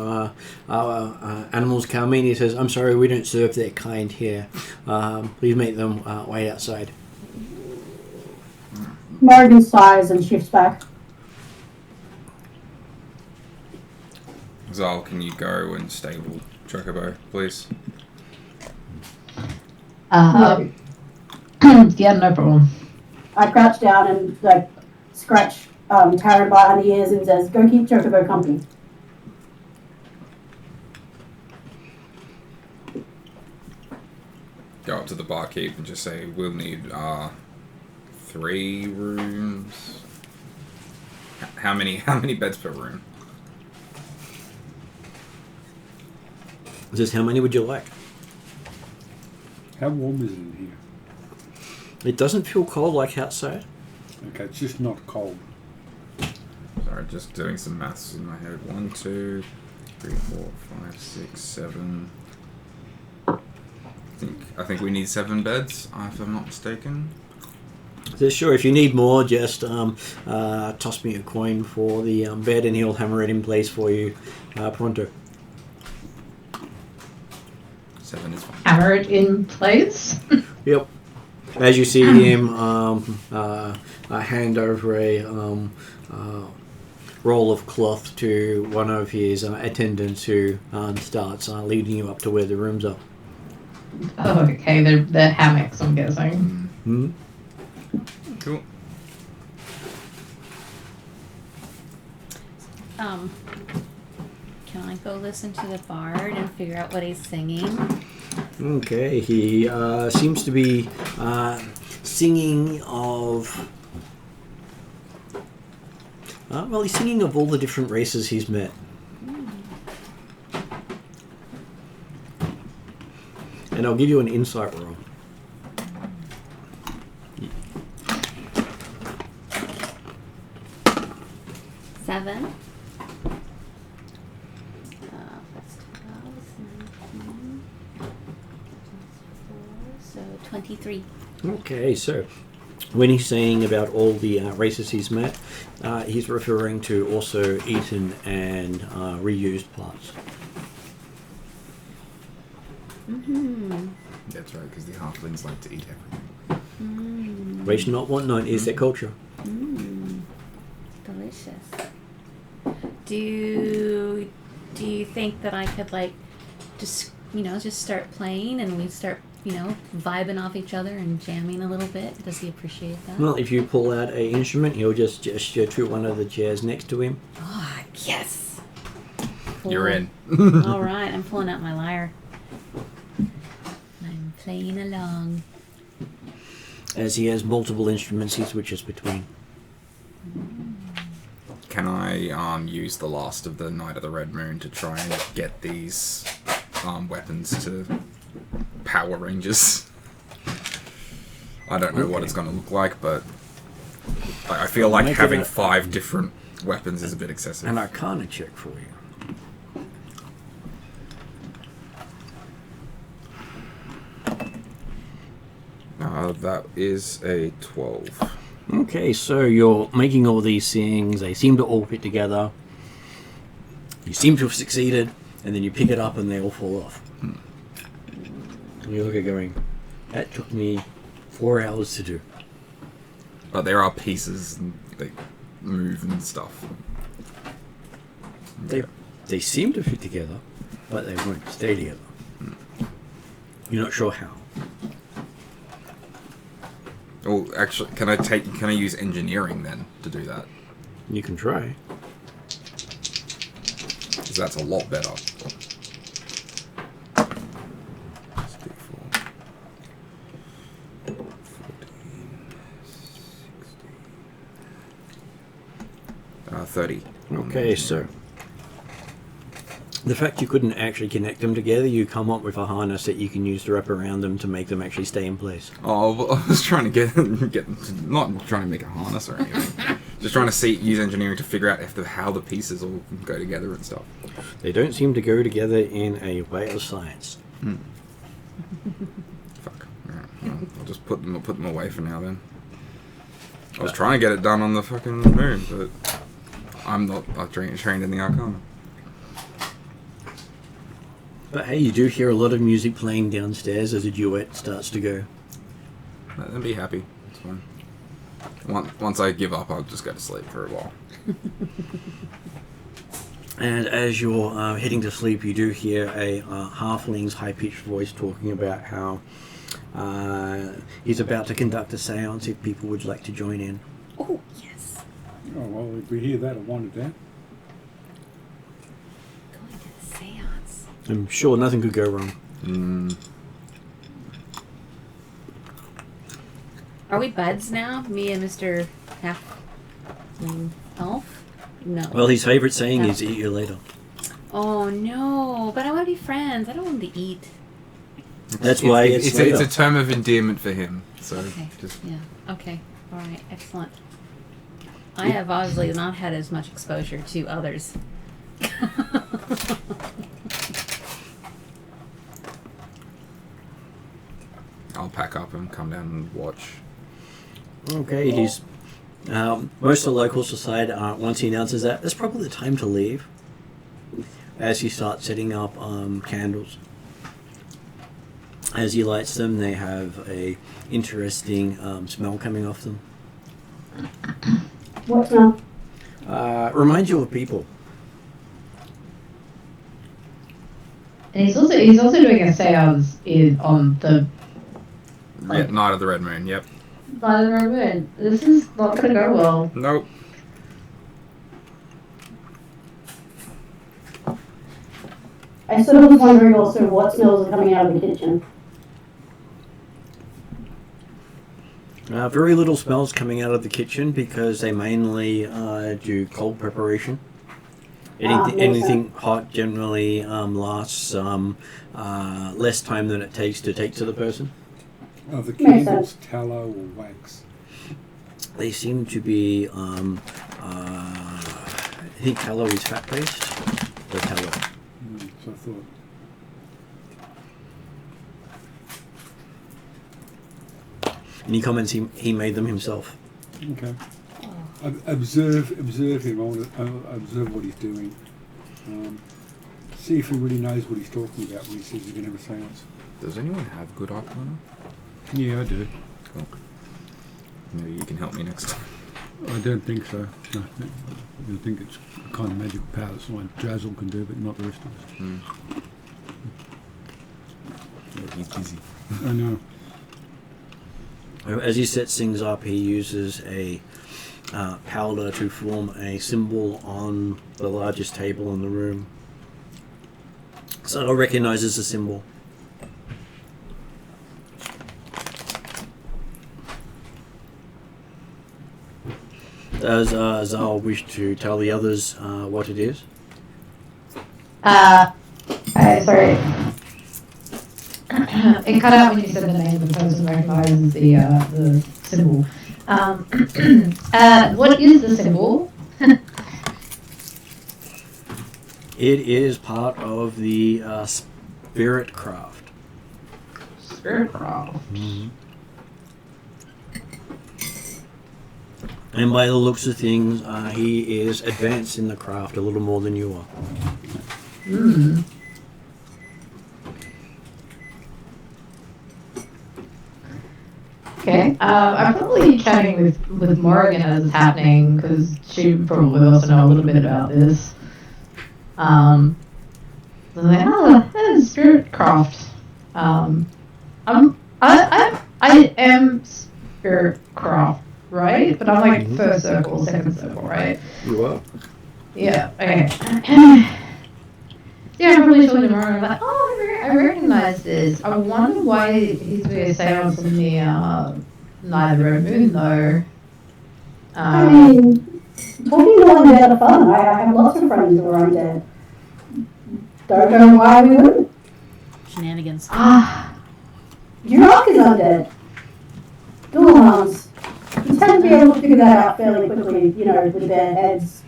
Speaker 1: animals coming, he says, "I'm sorry, we don't serve their kind here. Please make them wait outside."
Speaker 6: Morrigan sighs and shifts back.
Speaker 4: Zal, can you go and stable Chocobo, please?
Speaker 2: Yeah, no problem.
Speaker 6: I crouch down and scratch Taryn behind the ears and says, "Go keep Chocobo company."
Speaker 4: Go up to the barkeep and just say, we'll need 3 rooms. How many beds per room?
Speaker 1: Says, "How many would you like?"
Speaker 3: How warm is it in here?
Speaker 1: It doesn't feel cold like outside.
Speaker 3: Okay, it's just not cold.
Speaker 4: Sorry, just doing some maths in my head. 1, 2, 3, 4, 5, 6, 7. I think we need 7 beds, if I'm not mistaken.
Speaker 1: Says, "Sure, if you need more, just toss me a coin for the bed and he'll hammer it in place for you pronto."
Speaker 4: 7 is fine.
Speaker 2: Hammer it in place.
Speaker 1: Yep. As you see him hand over a roll of cloth to one of his attendants who starts leading you up to where the rooms are.
Speaker 2: Oh, okay, they're hammocks, I'm guessing.
Speaker 1: Hmm?
Speaker 4: Cool.
Speaker 5: Can I go listen to the bard and figure out what he's singing?
Speaker 1: Okay, he seems to be singing of... well, he's singing of all the different races he's met. And I'll give you an insight roll.
Speaker 5: Seven. That's 12, 19, so 23.
Speaker 1: Okay, so when he's saying about all the races he's met, he's referring to also eaten and reused parts.
Speaker 5: Mm-hmm.
Speaker 4: That's right, because the halflings like to eat everything.
Speaker 1: Race not, what not is their culture.
Speaker 5: Delicious. Do you think that I could just start playing and we start vibing off each other and jamming a little bit? Does he appreciate that?
Speaker 1: Well, if you pull out an instrument, he'll just gesture to one of the chairs next to him.
Speaker 5: Oh, yes. Cool.
Speaker 4: You're in.
Speaker 5: All right, I'm pulling out my lyre. I'm playing along.
Speaker 1: As he has multiple instruments, he switches between.
Speaker 4: Can I use the last of the Night of the Red Moon to try and get these weapons to Power Rangers? I don't know what it's going to look like, but I feel like having 5 different weapons is a bit excessive.
Speaker 1: An Arcana check for you.
Speaker 4: That is a 12.
Speaker 1: Okay, so you're making all these things. They seem to all fit together. You seem to have succeeded, and then you pick it up and they all fall off. And you look at going, that took me 4 hours to do.
Speaker 4: But there are pieces, and they move and stuff.
Speaker 1: They seem to fit together, but they won't stay together. You're not sure how.
Speaker 4: Well, actually, can I use engineering then to do that?
Speaker 1: You can try.
Speaker 4: Because that's a lot better. Let's do 4. 14, 16. 30.
Speaker 1: Okay, so the fact you couldn't actually connect them together, you come up with a harness that you can use to wrap around them to make them actually stay in place.
Speaker 4: Oh, well, I was trying to get not trying to make a harness or anything. Just trying to use engineering to figure out how the pieces all go together and stuff.
Speaker 1: They don't seem to go together in a way of science.
Speaker 4: Fuck. Alright, well, I'll just put them away for now then. I was trying to get it done on the fucking moon, but I'm not trained in the Arcana.
Speaker 1: But hey, you do hear a lot of music playing downstairs as a duet starts to go.
Speaker 4: Then be happy. It's fine. Once I give up, I'll just go to sleep for a while.
Speaker 1: And as you're heading to sleep, you do hear a halfling's high-pitched voice talking about how he's about to conduct a seance if people would like to join in.
Speaker 5: Oh, yes.
Speaker 3: Oh, well, if we hear that, I wanted that.
Speaker 5: Going to the seance.
Speaker 1: I'm sure nothing could go wrong.
Speaker 5: Are we buds now? Me and Mr. Elf? No.
Speaker 1: Well, his favorite saying is "eat you later."
Speaker 5: Oh no! But I want to be friends. I don't want him to eat.
Speaker 1: That's why it's
Speaker 4: a term of endearment for him. So
Speaker 5: Okay.
Speaker 4: just
Speaker 5: Yeah. Okay. All right. Excellent. I have obviously not had as much exposure to others.
Speaker 4: I'll pack up and come down and watch.
Speaker 1: Okay, he's most of the locals decide once he announces that it's probably the time to leave. As he starts setting up candles. As he lights them, they have a interesting smell coming off them.
Speaker 6: What smell?
Speaker 1: Reminds you of people.
Speaker 2: And he's also doing a seance on the
Speaker 4: Yeah, Night of the Red Moon. Yep.
Speaker 2: Night of the Red Moon. This is not going to go well.
Speaker 4: Nope.
Speaker 6: I sort of was wondering also what smells are coming out of the kitchen.
Speaker 1: Very little smells coming out of the kitchen because they mainly do cold preparation. Anything hot generally lasts less time than it takes to take to the person.
Speaker 3: Are the candles tallow or wax?
Speaker 1: They seem to be, I think tallow is fat-based. The tallow.
Speaker 3: So I thought.
Speaker 1: Any comments? He made them himself.
Speaker 3: Okay. Observe him. I want to observe what he's doing. See if he really knows what he's talking about when he says he's going to have a seance.
Speaker 4: Does anyone have good Arcana?
Speaker 3: Yeah, I do.
Speaker 4: Cool. Maybe you can help me next time.
Speaker 3: I don't think so. No, I think it's a kind of magical power that someone Jazzle can do, but not the rest of us.
Speaker 4: Yeah, he's busy.
Speaker 3: I know.
Speaker 1: As he sets things up, he uses a powder to form a symbol on the largest table in the room. So it recognizes the symbol. Does Zal wish to tell the others what it is?
Speaker 2: Sorry. It cut out when you said the name of the person recognizes the symbol. What is the symbol?
Speaker 1: It is part of the spirit craft.
Speaker 2: Spirit craft.
Speaker 1: Mm-hmm. And by the looks of things, he is advanced in the craft a little more than you are.
Speaker 2: Mm. Okay. I'm probably chatting with Morgan as it's happening because she probably also know a little bit about this. I was like, that is spirit craft. I am spirit craft, right? But I'm like first circle, second circle, right?
Speaker 1: You are.
Speaker 2: Yeah. Okay. Yeah, I'm probably talking to Morgan. I'm like, I recognize this. I wonder why he's doing a seance on the Night of the Red Moon, though.
Speaker 6: I mean, talking to undead are fun. I have lots of friends who are undead. Don't know why we wouldn't.
Speaker 7: Shenanigans.
Speaker 6: Jurok is undead. Dualhans. You tend to be able to figure that out fairly quickly, you know, with their heads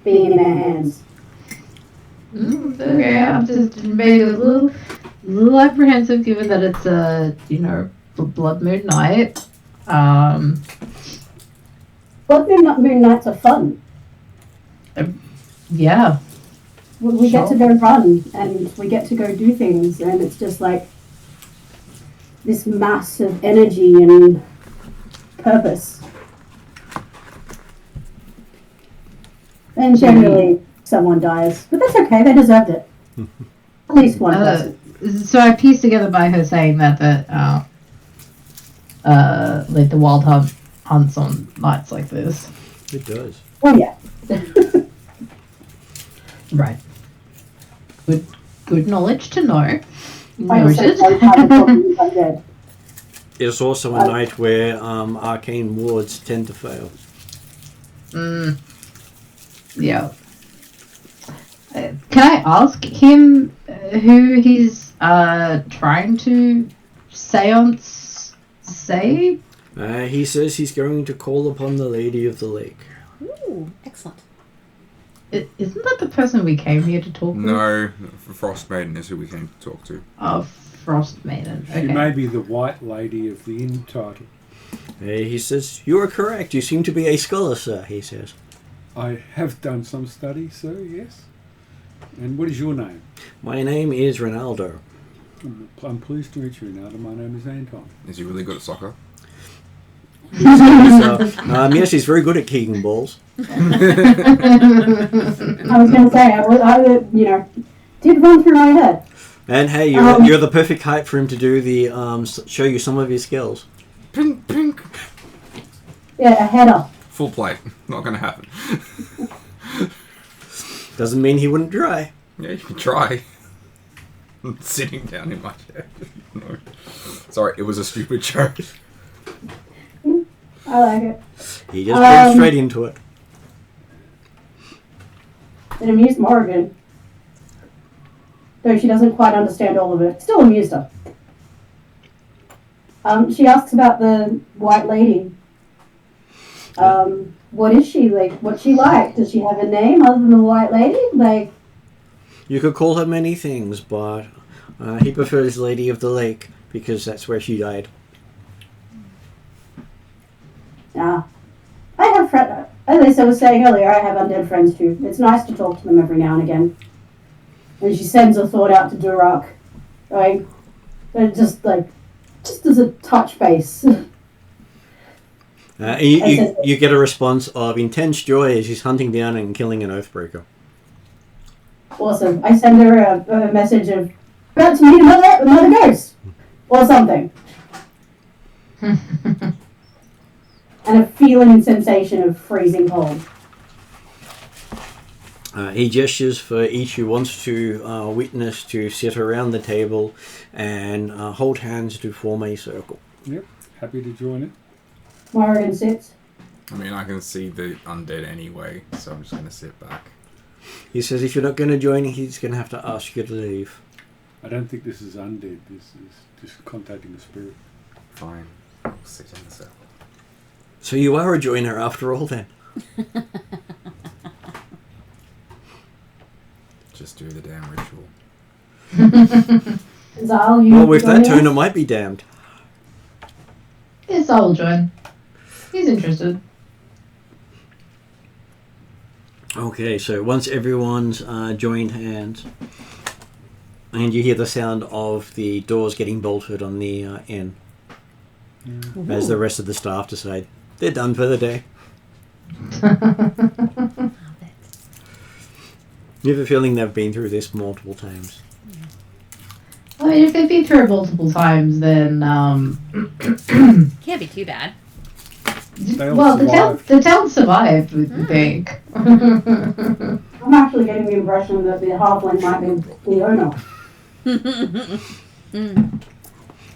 Speaker 6: being in their hands.
Speaker 2: Okay, I'm just maybe a little apprehensive given that it's a, Blood Moon night.
Speaker 6: Blood Moon nights are fun.
Speaker 2: Yeah.
Speaker 6: We get to go run and we get to go do things, and it's just like this mass of energy and purpose. And generally someone dies, but that's okay, they deserved it. At least one person.
Speaker 2: So I pieced together by her saying that like the wild hunt hunts on nights like this.
Speaker 1: It does.
Speaker 6: Oh yeah.
Speaker 2: Right. Good knowledge to know.
Speaker 6: I also
Speaker 2: Noted.
Speaker 1: It's also a night where arcane wards tend to fail.
Speaker 2: Yeah. Can I ask him who he's trying to seance save?
Speaker 1: He says he's going to call upon the Lady of the Lake.
Speaker 7: Ooh, excellent.
Speaker 2: Isn't that the person we came here to talk with?
Speaker 4: No, Frosmaiden is who we came to talk to.
Speaker 2: Oh, Frosmaiden. Okay.
Speaker 3: She may be the white lady of the inn title.
Speaker 1: He says, "You are correct. You seem to be a scholar, sir," he says.
Speaker 3: I have done some study, sir, yes. And what is your name?
Speaker 1: My name is Ronaldo.
Speaker 3: I'm pleased to meet you, Ronaldo. My name is Anton.
Speaker 4: Is he really good at soccer?
Speaker 1: Yes, he's very good at kicking balls.
Speaker 6: I was going to say, I did run through my head.
Speaker 1: And hey, you're the perfect height for him to do the show you some of his skills.
Speaker 4: Pink, pink.
Speaker 6: Yeah, a header.
Speaker 4: Full plate. Not going to happen.
Speaker 1: Doesn't mean he wouldn't try.
Speaker 4: Yeah, you can try. Sitting down in my chair. No. Sorry, it was a stupid joke.
Speaker 6: I like it.
Speaker 1: He just went straight into it.
Speaker 6: It amused Morrigan. Though she doesn't quite understand all of it. Still amused her. She asks about the white lady. What is she like? What's she like? Does she have a name other than the white lady? Like,
Speaker 1: You could call her many things, but he prefers Lady of the Lake because that's where she died.
Speaker 6: I have friends. As I was saying earlier, I have undead friends too. It's nice to talk to them every now and again. And she sends a thought out to Durak, like, just as a touch base.
Speaker 1: You get a response of intense joy as she's hunting down and killing an Oathbreaker.
Speaker 6: Awesome. I send her a message of about to meet another ghost or something, and a feeling and sensation of freezing cold.
Speaker 1: He gestures for each who wants to witness to sit around the table and hold hands to form a circle.
Speaker 3: Yep, happy to join it.
Speaker 6: Morrigan sits.
Speaker 4: I mean, I can see the undead anyway, so I'm just going to sit back.
Speaker 1: He says if you're not going to join, he's going to have to ask you to leave.
Speaker 3: I don't think this is undead. This is just contacting the spirit.
Speaker 4: Fine. I'll sit in the circle.
Speaker 1: So you are a joiner after all, then?
Speaker 4: Just do the damn ritual.
Speaker 6: Zal, you
Speaker 1: Well, with that
Speaker 6: joining
Speaker 1: tone, it
Speaker 6: us?
Speaker 1: might be damned.
Speaker 2: Yes, I will join. He's interested.
Speaker 1: Okay, so once everyone's joined hands, and you hear the sound of the doors getting bolted on the inn, as the rest of the staff decide they're done for the day. You have a feeling they've been through this multiple times.
Speaker 2: I mean, if they've been through it multiple times, then
Speaker 5: Can't be too bad.
Speaker 3: They all
Speaker 2: well,
Speaker 3: survived.
Speaker 2: the town survived, we think.
Speaker 6: I'm actually getting the impression that the halfling might be the owner.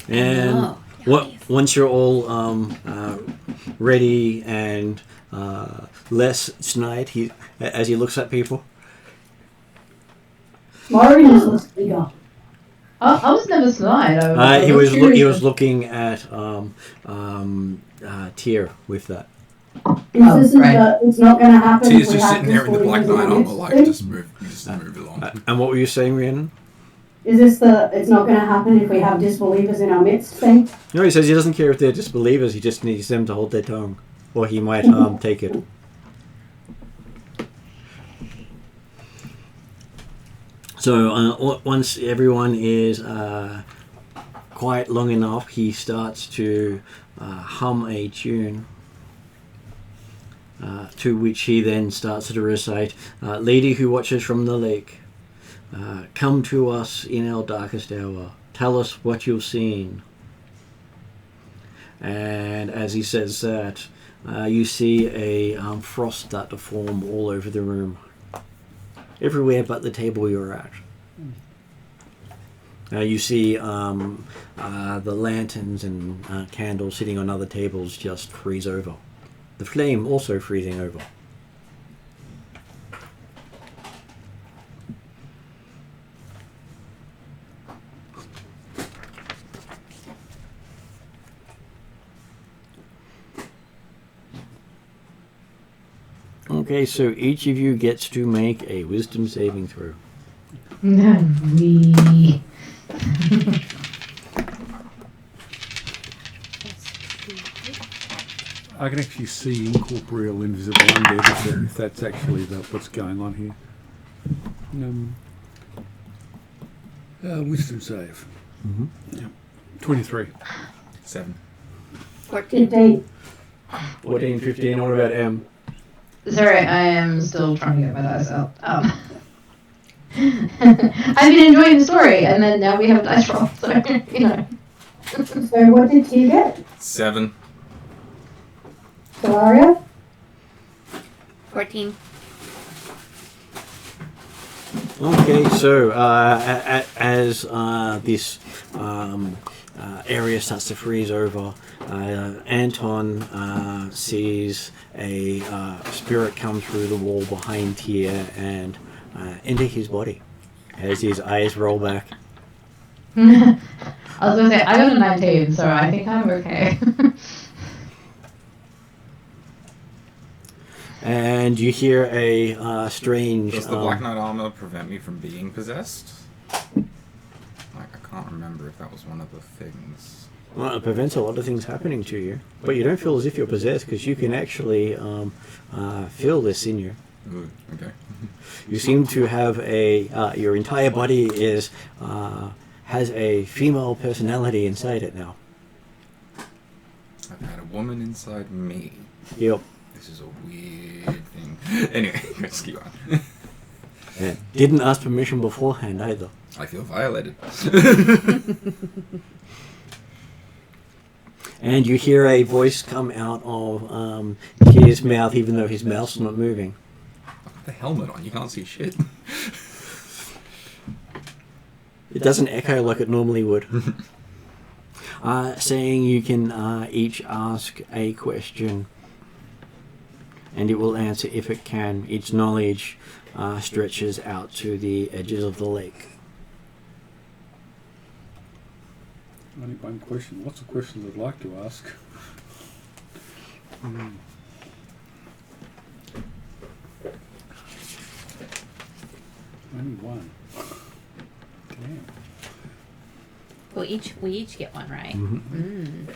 Speaker 1: And
Speaker 5: Oh,
Speaker 1: once you're all ready and less snide, as he looks at people.
Speaker 6: Morrigan just looks eager.
Speaker 2: I was never snide.
Speaker 1: He was
Speaker 2: curious.
Speaker 1: looking at Tyr with that.
Speaker 6: It's not going to happen.
Speaker 4: T's
Speaker 6: if we
Speaker 4: just
Speaker 6: have
Speaker 4: sitting there in the black
Speaker 6: disbelievers
Speaker 4: night
Speaker 6: our
Speaker 4: armor,
Speaker 6: midst
Speaker 4: like,
Speaker 6: thing.
Speaker 4: just move along.
Speaker 1: And what were you saying, Rhiannon?
Speaker 6: Is this it's not going to happen if we have disbelievers in our midst thing?
Speaker 1: No, he says he doesn't care if they're disbelievers. He just needs them to hold their tongue, or he might take it. So once everyone is quiet long enough, he starts to hum a tune, to which he then starts to recite, "Lady who watches from the lake, come to us in our darkest hour. Tell us what you've seen." And as he says that, you see a frost start to form all over the room. Everywhere but the table you're at. You see the lanterns and candles sitting on other tables just freeze over. The flame also freezing over. Okay, so each of you gets to make a wisdom saving throw.
Speaker 2: We.
Speaker 3: I can actually see incorporeal invisible undead if that's actually what's going on here. Wisdom save.
Speaker 1: Mm-hmm.
Speaker 3: Yep. 23.
Speaker 4: 7.
Speaker 6: 15.
Speaker 1: 14, 15, what about M?
Speaker 2: Sorry, I am still trying to get my dice out. I've been enjoying the story, and then now we have a dice roll, so, you know.
Speaker 6: So what did T get?
Speaker 4: 7.
Speaker 6: Solaria?
Speaker 5: 14.
Speaker 1: Okay, so as this area starts to freeze over, Anton sees a spirit come through the wall behind here and enter his body as his eyes roll back.
Speaker 2: I was gonna say, I got a 19, so I think I'm okay.
Speaker 1: And you hear a strange...
Speaker 4: Does the Black Knight armor prevent me from being possessed? Like, I can't remember if that was one of the things.
Speaker 1: Well, it prevents a lot of things happening to you, but you don't feel as if you're possessed because you can actually feel this in you.
Speaker 4: Ooh, okay.
Speaker 1: You seem to have your entire body has a female personality inside it now.
Speaker 4: I've had a woman inside me.
Speaker 1: Yep.
Speaker 4: This is a weird thing. Anyway, let's keep on.
Speaker 1: Yeah. Didn't ask permission beforehand either.
Speaker 4: I feel violated.
Speaker 1: And you hear a voice come out of his mouth, even though his mouth's not moving.
Speaker 4: The helmet on, you can't see shit.
Speaker 1: It doesn't echo like it normally would. Saying you can each ask a question, and it will answer if it can. Its knowledge stretches out to the edges of the lake.
Speaker 3: Only one question. Lots of questions I'd like to ask. Only one. Damn.
Speaker 5: Well, we each get one, right?
Speaker 1: Mm-hmm.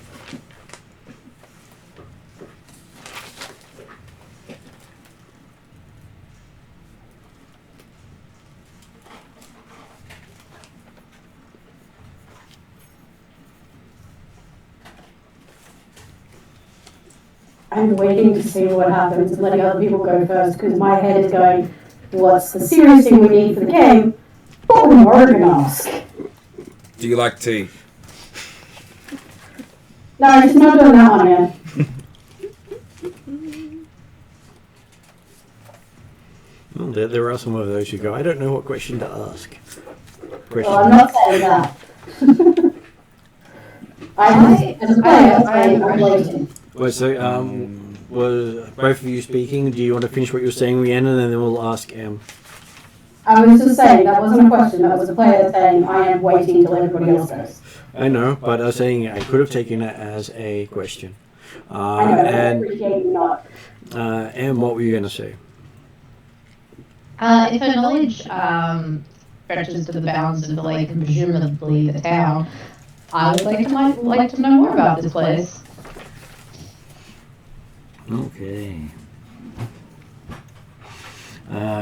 Speaker 6: I'm waiting to see what happens and letting other people go first because my head is going, what's the serious thing we need for the game? What would Morgan ask?
Speaker 4: Do you like tea?
Speaker 6: No, she's not doing that one yet.
Speaker 1: Well, there are some of those who go, I don't know what question to ask.
Speaker 6: Well, I'm not saying that. As a player, I'm waiting.
Speaker 1: Well, so, was both of you speaking? Do you want to finish what you were saying, Rhiannon, and then we'll ask Em?
Speaker 6: I was just saying, that wasn't a question, that was a player saying, I am waiting till everybody else goes.
Speaker 1: I know, but I was saying I could have taken it as a question.
Speaker 6: I know, but I
Speaker 1: And
Speaker 6: appreciate you not.
Speaker 1: Em, what were you going to say?
Speaker 2: If her knowledge stretches to the bounds of the lake and presumably the town, I would like to know more about this place.
Speaker 1: Okay.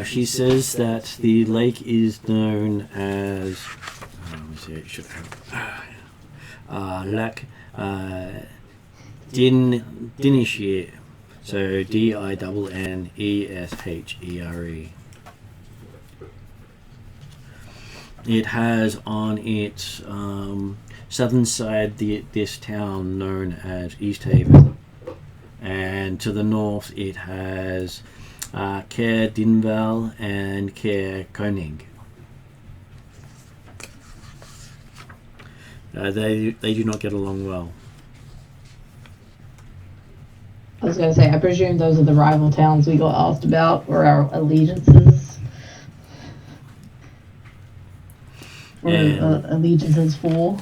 Speaker 1: She says that the lake is known as... let me see, it should have... Lac Dinneshere. So Dinneshere. It has on its southern side this town known as East Haven. And to the north it has Ker Dinval and Ker Koning. They do not get along well.
Speaker 2: I was going to say, I presume those are the rival towns we got asked about, or our allegiances. Or allegiances for.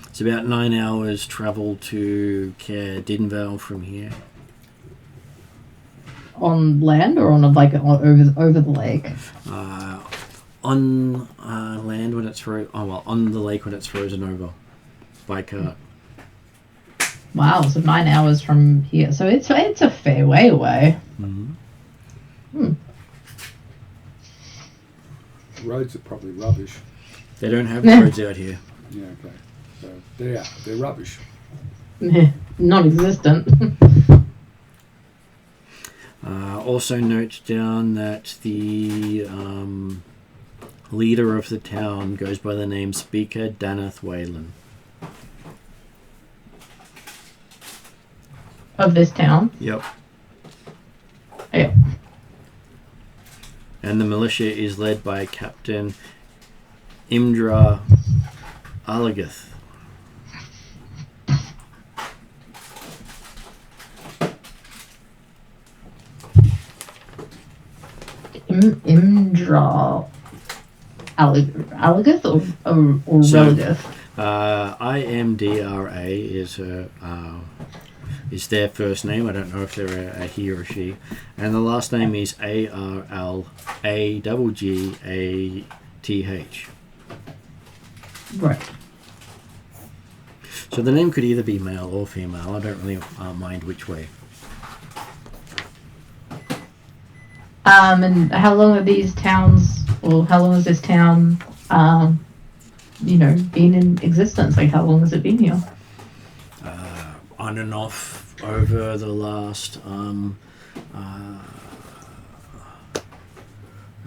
Speaker 1: It's about 9 hours travel to Ker Dinval from here.
Speaker 2: On land or on over the lake?
Speaker 1: On land when it's on the lake when it's frozen over by cart.
Speaker 2: Wow, so 9 hours from here. So it's a fair way away.
Speaker 1: Mm-hmm.
Speaker 3: Roads are probably rubbish.
Speaker 1: They don't have roads out here.
Speaker 3: Yeah, okay. So they're rubbish.
Speaker 2: Non-existent.
Speaker 1: Also note down that the leader of the town goes by the name Speaker Danath Whalen.
Speaker 2: Of this town?
Speaker 1: Yep.
Speaker 2: Yeah.
Speaker 1: and the militia is led by Captain Imdra Alagath.
Speaker 2: Imdra Alagath or Relagath?
Speaker 1: IMDRA is their first name. I don't know if they're a he or a she, and the last name is ARLAGGATH.
Speaker 2: Right.
Speaker 1: So the name could either be male or female. I don't really mind which way.
Speaker 2: And how long have these towns, or how long has this town, been in existence? Like, how long has it been here?
Speaker 1: On and off over the last, I'd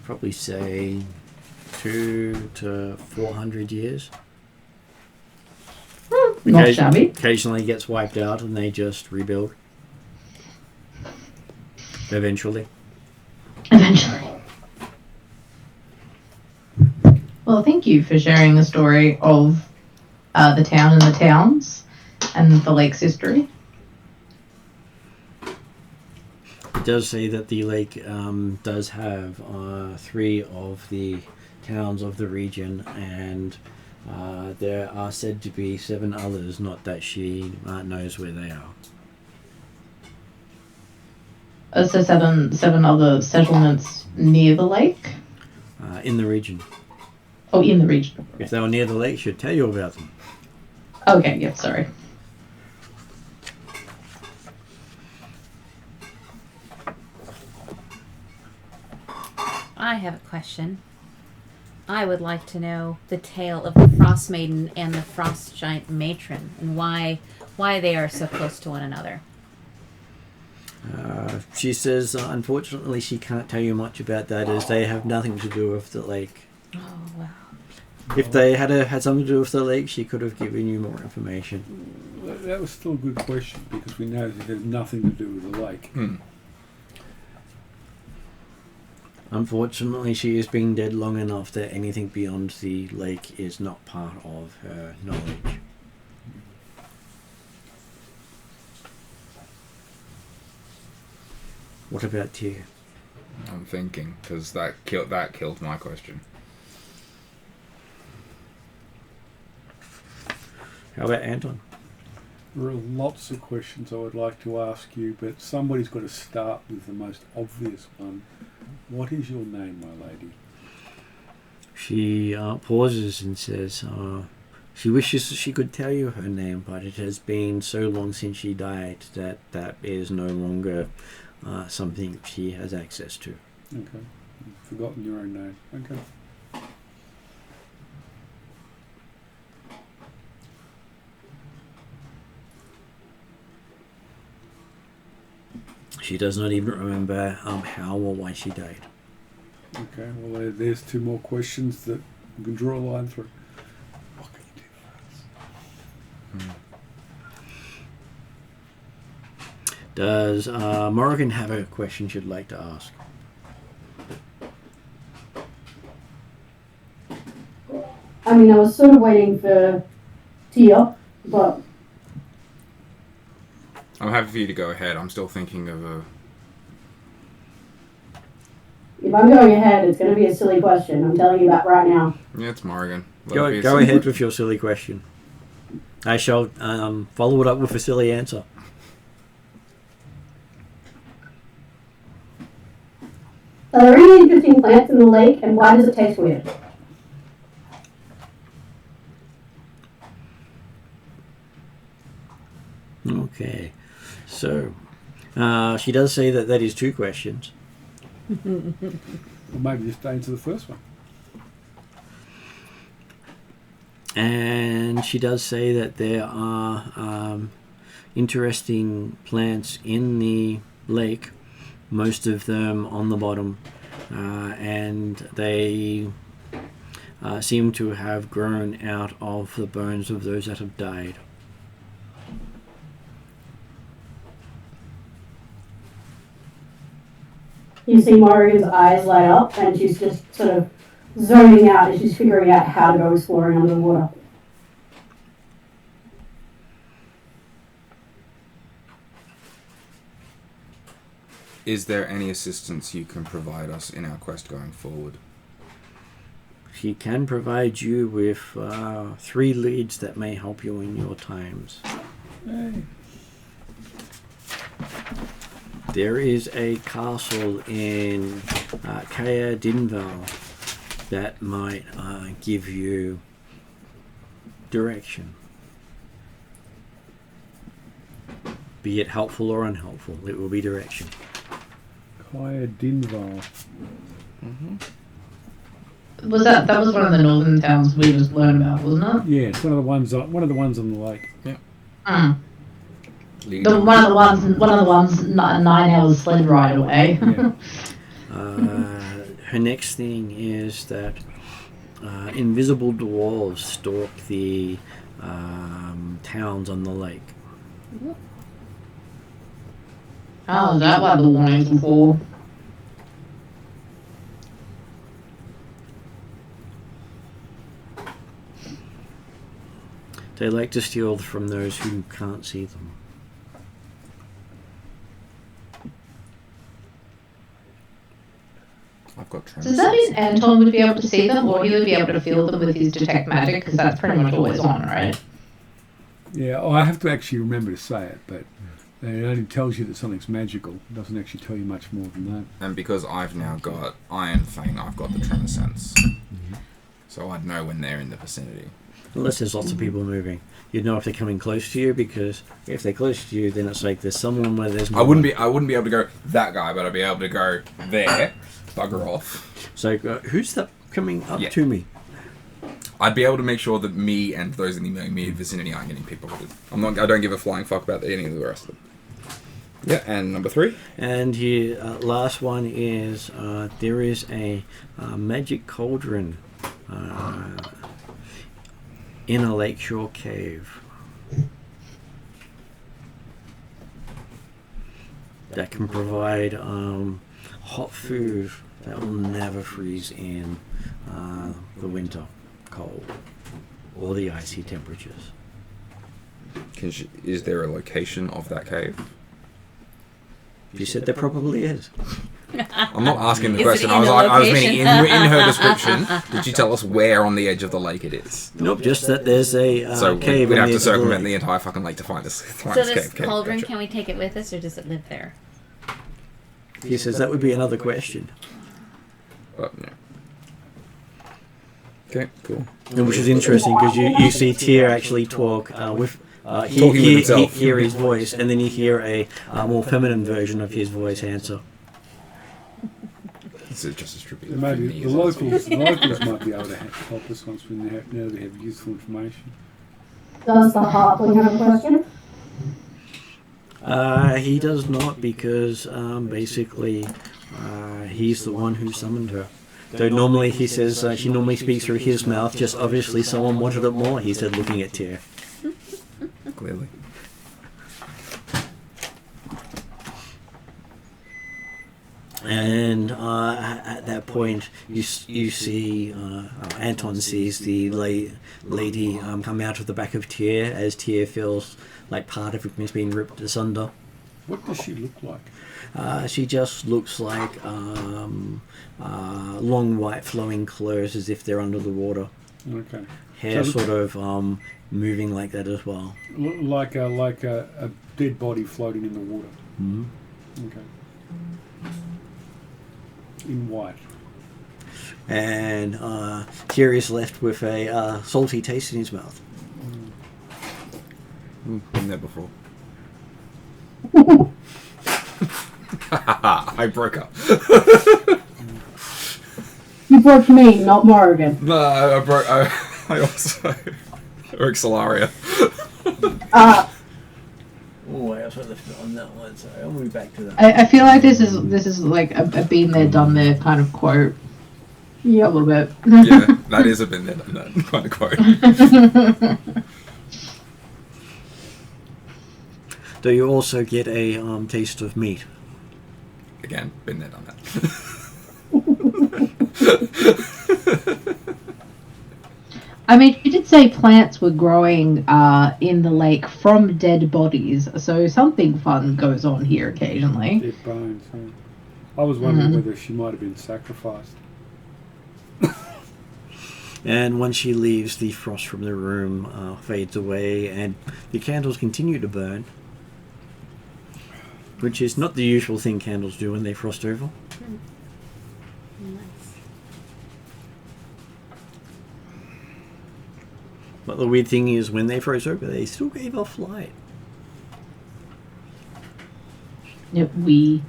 Speaker 1: probably say 200 to 400 years.
Speaker 2: Not shabby.
Speaker 1: Occasionally gets wiped out and they just rebuild. Eventually.
Speaker 2: Well, thank you for sharing the story of the town and the towns and the lake's history.
Speaker 1: It does say that the lake does have 3 of the towns of the region, and there are said to be 7 others, not that she knows where they are.
Speaker 2: So seven other settlements near the lake?
Speaker 1: In the region.
Speaker 2: Oh, in the region.
Speaker 1: If they were near the lake, she'd tell you about them.
Speaker 2: Okay, yep, sorry.
Speaker 5: I have a question. I would like to know the tale of the Frosmaiden and the Frost Giant Matron, and why they are so close to one another.
Speaker 1: She says, unfortunately, she can't tell you much about that, as they have nothing to do with the lake.
Speaker 5: Oh, wow.
Speaker 1: If they had something to do with the lake, she could have given you more information.
Speaker 3: That was still a good question, because we know that there's nothing to do with the lake.
Speaker 1: Unfortunately, she has been dead long enough that anything beyond the lake is not part of her knowledge. What about you?
Speaker 4: I'm thinking, because that killed my question.
Speaker 1: How about Anton?
Speaker 3: There are lots of questions I would like to ask you, but somebody's got to start with the most obvious one. What is your name, my lady?
Speaker 1: She pauses and says, she wishes she could tell you her name, but it has been so long since she died that is no longer something she has access to.
Speaker 3: Okay. You've forgotten your own name. Okay.
Speaker 1: She does not even remember how or why she died.
Speaker 3: Okay, well, there's 2 more questions that we can draw a line through. What can you do for us?
Speaker 1: Does Morrigan have a question she'd like to ask?
Speaker 6: I mean, I was sort of waiting for Tia, but
Speaker 4: I'm happy for you to go ahead. I'm still thinking of a...
Speaker 6: if I'm going ahead, it's going to be a silly question. I'm telling you that right now.
Speaker 4: Yeah, it's Morrigan.
Speaker 1: Go ahead with your silly question. I shall follow it up with a silly answer.
Speaker 6: Are there any interesting plants in the lake, and why does it taste weird?
Speaker 1: Okay, so she does say that is 2 questions.
Speaker 3: Well, maybe just answer the first one.
Speaker 1: And she does say that there are interesting plants in the lake, most of them on the bottom, and they seem to have grown out of the bones of those that have died.
Speaker 6: You see Morrigan's eyes light up, and she's just sort of zoning out as she's figuring out how to go exploring under the water.
Speaker 4: Is there any assistance you can provide us in our quest going forward?
Speaker 1: She can provide you with 3 leads that may help you in your times.
Speaker 3: Hey.
Speaker 1: There is a castle in Kaya Dinval that might give you direction. Be it helpful or unhelpful, it will be direction.
Speaker 3: Kaya Dinval.
Speaker 2: Was that was one of the northern towns we just learned about, wasn't it?
Speaker 3: Yeah, it's one of the ones on the lake.
Speaker 2: One of the ones 9 hours sled ride away.
Speaker 3: Yeah.
Speaker 1: Her next thing is that invisible dwarves stalk the towns on the lake.
Speaker 2: Oh, is that what the warnings were for?
Speaker 1: They like to steal from those who can't see them.
Speaker 4: I've got
Speaker 2: Does that mean Anton would be able to see them, or he would be able to feel them with his detect magic? Because that's pretty much always on, right?
Speaker 3: Yeah, I have to actually remember to say it, but it only tells you that something's magical. It doesn't actually tell you much more than that.
Speaker 4: And because I've now got Iron Fang, I've got the tremor sense. So I'd know when they're in the vicinity.
Speaker 1: Unless there's lots of people moving. You'd know if they're coming close to you, because if they're close to you, then it's like there's someone where there's more.
Speaker 4: I wouldn't be able to go that guy, but I'd be able to go there, bugger off.
Speaker 1: So who's that coming up to me?
Speaker 4: I'd be able to make sure that me and those in the immediate vicinity aren't getting pickpocketed. I don't give a flying fuck about any of the rest of them. Yeah, and number 3.
Speaker 1: And here, last one is there is a magic cauldron in a lakeshore cave that can provide hot food that will never freeze in the winter cold or the icy temperatures.
Speaker 4: Is there a location of that cave?
Speaker 1: You said there probably is.
Speaker 4: I'm not asking the
Speaker 5: Is
Speaker 4: question.
Speaker 5: it
Speaker 4: I
Speaker 5: in
Speaker 4: was
Speaker 5: the
Speaker 4: meaning in her description. Did she tell us where on the edge of the lake it is?
Speaker 1: Nope, just that there's a
Speaker 4: So
Speaker 1: cave.
Speaker 4: we'd
Speaker 1: on
Speaker 4: have
Speaker 1: the
Speaker 4: to
Speaker 1: edge of the
Speaker 4: circumvent
Speaker 1: lake.
Speaker 4: the entire fucking lake to find this.
Speaker 5: So this
Speaker 4: cave.
Speaker 5: cauldron,
Speaker 4: Gotcha.
Speaker 5: can we take it with us, or does it live there?
Speaker 1: He says that would be another question.
Speaker 4: Yeah. Okay, cool.
Speaker 1: And which is interesting because you see Tyr actually talk with.
Speaker 4: Talking with himself.
Speaker 1: Hear his voice, and then you hear a more feminine version of his voice answer.
Speaker 4: Is it just as trippy?
Speaker 3: So maybe the locals might be able to help us once now they have useful information.
Speaker 6: Does the halfling have a question?
Speaker 1: He does not, because basically he's the one who summoned her. Though normally he says she normally speaks through his mouth, just obviously someone wanted it more, he said, looking at Tyr.
Speaker 4: Clearly.
Speaker 1: And at that point, you see Anton sees the lady come out of the back of Tyr as Tyr feels like part of him is being ripped asunder.
Speaker 3: What does she look like?
Speaker 1: She just looks like long white flowing clothes as if they're under the water.
Speaker 3: Okay.
Speaker 1: Hair
Speaker 3: So-
Speaker 1: sort of moving like that as well.
Speaker 3: Like a dead body floating in the water.
Speaker 1: Mm-hmm.
Speaker 3: Okay. In white.
Speaker 1: And Tyr is left with a salty taste in his mouth.
Speaker 4: Been there before. I broke up.
Speaker 6: You broke me, not Morrigan.
Speaker 4: No, I broke. I also. Or Xalaria.
Speaker 1: Oh, I also left it on that one, so I'll move back to that.
Speaker 2: I feel like this is like a been there, done there kind of quote. Yeah, a little bit.
Speaker 4: Yeah, that is a been there, done that kind of quote.
Speaker 1: Though you also get a taste of meat.
Speaker 4: again, been there, done that.
Speaker 2: I mean, you did say plants were growing in the lake from dead bodies, so something fun goes on here occasionally.
Speaker 3: Dead bones. Huh? I was wondering whether she might have been sacrificed.
Speaker 1: And once she leaves, the frost from the room fades away, and the candles continue to burn, which is not the usual thing candles do when they frost over. But the weird thing is, when they froze over, they still gave off light.
Speaker 2: Yep, we.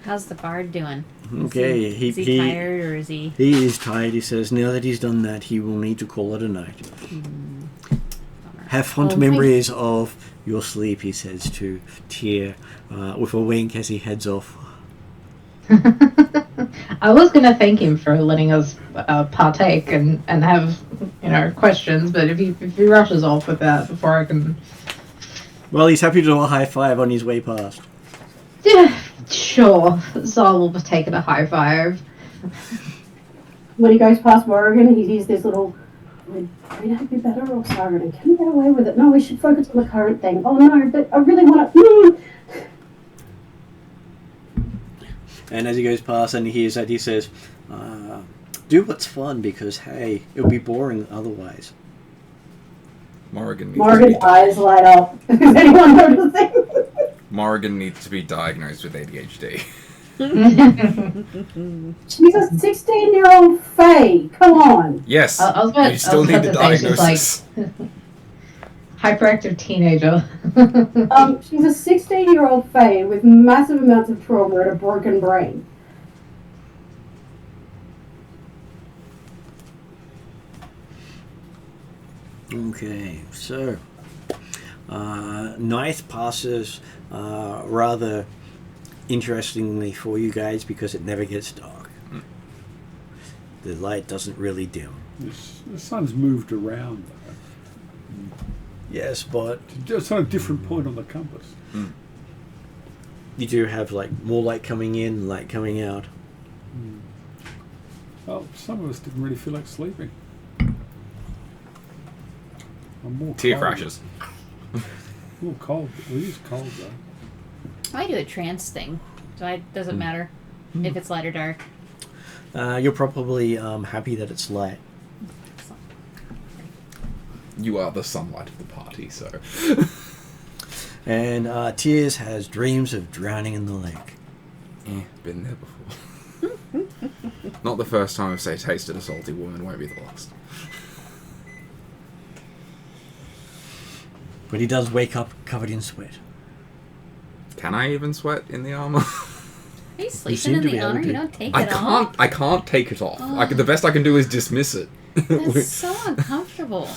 Speaker 5: How's the bard doing?
Speaker 1: Okay,
Speaker 5: Is he tired or is he?
Speaker 1: He is tired. He says now that he's done that, he will need to call it a night. Have fond memories of your sleep, he says to Tyr, with a wink as he heads off.
Speaker 2: I was going to thank him for letting us partake and have, questions, but if he rushes off with that before I can...
Speaker 1: Well, he's happy to do a high five on his way past.
Speaker 2: Yeah, sure. Zal will take it a high five.
Speaker 6: When he goes past Morrigan, he hears this little, would Rita be better or Sarah? Can we get away with it? No, we should focus on the current thing. Oh no, but I really want to...
Speaker 1: And as he goes past and he hears that, he says, do what's fun, because, hey, it'll be boring otherwise.
Speaker 4: Morrigan's
Speaker 6: eyes light up. Is anyone noticing?
Speaker 4: Morrigan needs to be diagnosed with ADHD.
Speaker 6: She's a 16-year-old fae. Come on.
Speaker 4: Yes,
Speaker 2: you
Speaker 4: still need the diagnosis.
Speaker 2: Hyperactive teenager.
Speaker 6: She's a 16-year-old fae with massive amounts of trauma and a broken brain.
Speaker 1: Okay, so night passes rather interestingly for you guys because it never gets dark. The light doesn't really dim.
Speaker 3: The sun's moved around, though.
Speaker 1: Yes, but
Speaker 3: It's on a different point on the compass.
Speaker 1: you do have more light coming in, light coming out.
Speaker 3: Well, some of us didn't really feel like sleeping. I'm more
Speaker 4: Tear
Speaker 3: cold.
Speaker 4: crashes.
Speaker 3: More cold. It is cold, though.
Speaker 5: I do a trance thing. Does it matter if it's light or dark?
Speaker 1: You're probably happy that it's light.
Speaker 4: You are the sunlight of the party, so...
Speaker 1: And Tears has dreams of drowning in the lake.
Speaker 4: Been there before. Not the first time I've tasted a salty woman, won't be the last.
Speaker 1: But he does wake up covered in sweat.
Speaker 4: Can I even sweat in the armor?
Speaker 5: Are you
Speaker 1: seem
Speaker 5: sleeping in
Speaker 1: to
Speaker 5: the
Speaker 1: be able
Speaker 5: honor?
Speaker 1: to.
Speaker 5: You don't take
Speaker 4: I
Speaker 5: it off?
Speaker 4: can't. I can't take it off. The best I can do is dismiss it.
Speaker 5: That's so uncomfortable.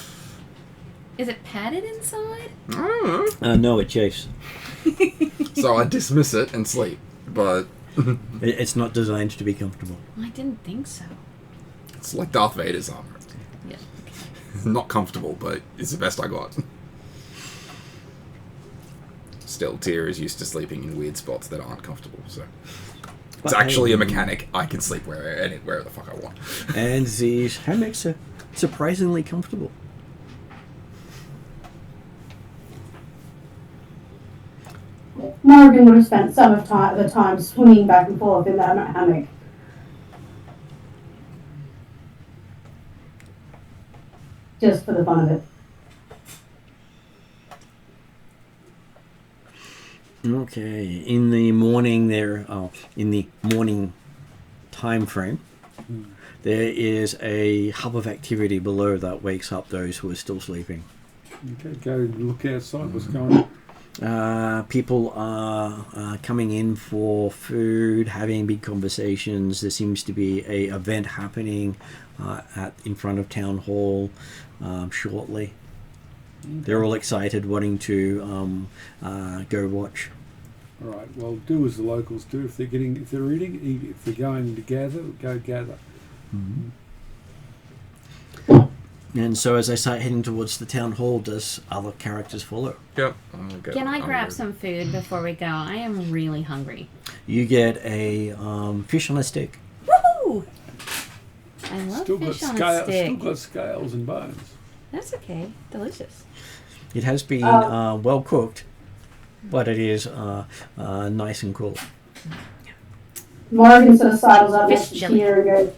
Speaker 5: Is it padded inside?
Speaker 4: I don't know.
Speaker 1: No, it chafes.
Speaker 4: So I dismiss it and sleep, but
Speaker 1: It's not designed to be comfortable.
Speaker 5: I didn't think so.
Speaker 4: it's like Darth Vader's armor.
Speaker 5: Yeah.
Speaker 4: Not comfortable, but it's the best I got. Still, Tyr is used to sleeping in weird spots that aren't comfortable, so... It's actually a mechanic. I can sleep wherever the fuck I want.
Speaker 1: And these hammocks are surprisingly comfortable.
Speaker 6: Morrigan would have spent some of the time swinging back and forth in that hammock. Just for the fun of it.
Speaker 1: Okay, in the morning in the morning time frame, there is a hub of activity below that wakes up those who are still sleeping.
Speaker 3: Okay, go look outside. What's going on?
Speaker 1: People are coming in for food, having big conversations. There seems to be a event happening in front of town hall shortly. They're all excited, wanting to go watch.
Speaker 3: All right. Well, do as the locals do. If they're eating, eat. If they're going to gather, go gather.
Speaker 1: And so as I start heading towards the town hall, does other characters follow?
Speaker 4: Yep.
Speaker 5: Can I grab some food before we go? I am really hungry.
Speaker 1: You get a fish on a stick.
Speaker 5: Woohoo! I love
Speaker 3: Still got
Speaker 5: fish on a
Speaker 3: scales.
Speaker 5: stick.
Speaker 3: Still got scales and bones.
Speaker 5: That's okay. Delicious.
Speaker 1: It has been well cooked, but it is nice and cool.
Speaker 6: Morgan sort of sidles up
Speaker 5: Fish
Speaker 6: next to
Speaker 5: jelly.
Speaker 6: Tia and goes,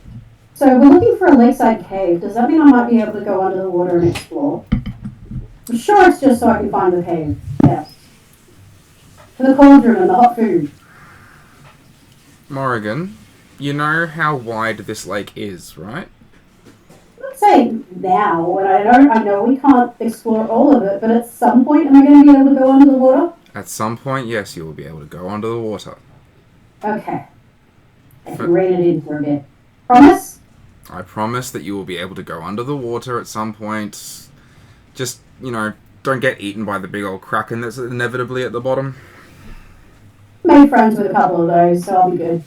Speaker 6: so we're looking for a lakeside cave. Does that mean I might be able to go under the water and explore? I'm sure it's just so I can find the cave. Yes. For the cauldron and the hot food.
Speaker 4: Morrigan, you know how wide this lake is, right?
Speaker 6: I'm not saying now, and I know we can't explore all of it, but at some point am I going to be able to go under the water?
Speaker 4: At some point, yes, you will be able to go under the water.
Speaker 6: Okay. I can rein it in for a bit. Promise?
Speaker 4: I promise that you will be able to go under the water at some point. Just, don't get eaten by the big old kraken that's inevitably at the bottom.
Speaker 6: Made friends with a couple of those, so I'll be good.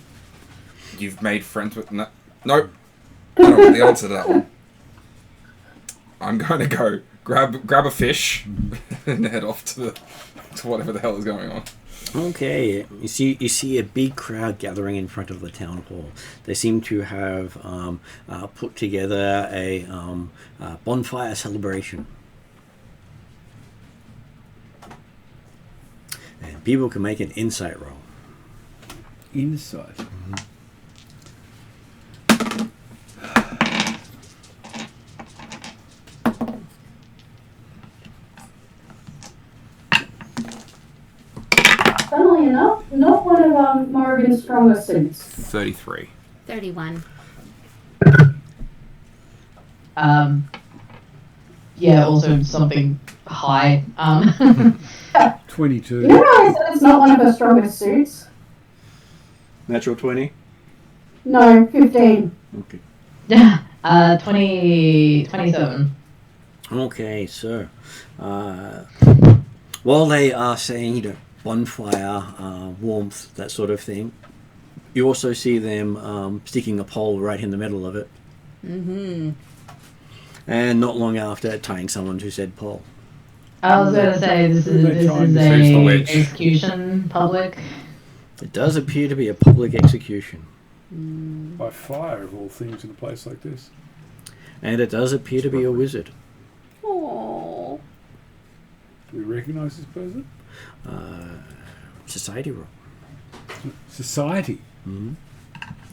Speaker 4: You've made friends with... Nope. I don't want the answer to that one. I'm going to go grab a fish and head off to whatever the hell is going on.
Speaker 1: Okay, you see a big crowd gathering in front of the town hall. They seem to have put together a bonfire celebration. And people can make an insight roll.
Speaker 3: Insight.
Speaker 6: Funnily enough, not one of Morgan's strongest suits.
Speaker 4: 33.
Speaker 5: 31.
Speaker 2: Yeah, also something high.
Speaker 3: 22.
Speaker 6: You realize that it's not one of her strongest suits?
Speaker 1: Natural 20?
Speaker 6: No, 15.
Speaker 1: Okay.
Speaker 2: 27.
Speaker 1: Okay, so while they are saying, bonfire, warmth, that sort of thing, you also see them sticking a pole right in the middle of it.
Speaker 5: Mm-hmm.
Speaker 1: And not long after, tying someone to said pole.
Speaker 2: I was going to say, this is
Speaker 4: Saves the
Speaker 2: a
Speaker 4: witch.
Speaker 2: execution, public.
Speaker 1: It does appear to be a public execution.
Speaker 3: By fire, of all things, in a place like this.
Speaker 1: And it does appear to be a wizard.
Speaker 5: Oh.
Speaker 3: Do we recognise this person?
Speaker 1: Society roll.
Speaker 3: Society.
Speaker 1: Mm-hmm.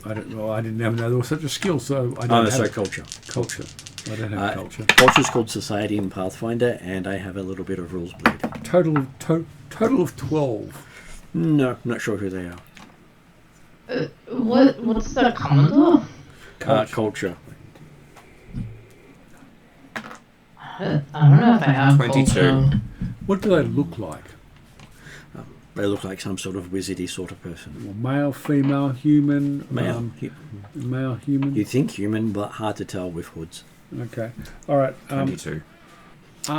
Speaker 3: I don't know. I didn't even know there was such a skill, so I don't have
Speaker 1: sorry, culture.
Speaker 3: culture. I don't have culture.
Speaker 1: Culture's called Society in Pathfinder, and I have a little bit of rules bleed.
Speaker 3: Total of 12.
Speaker 1: No, not sure who they are.
Speaker 2: What's the commodore?
Speaker 1: Culture.
Speaker 2: I don't know if I have
Speaker 4: 22.
Speaker 2: culture.
Speaker 3: What do they look like?
Speaker 1: They look like some sort of wizardy sort of person.
Speaker 3: Well, male, female, human?
Speaker 1: Male.
Speaker 3: Male, human?
Speaker 1: You think human, but hard to tell with hoods.
Speaker 3: Okay. All right.
Speaker 4: 22.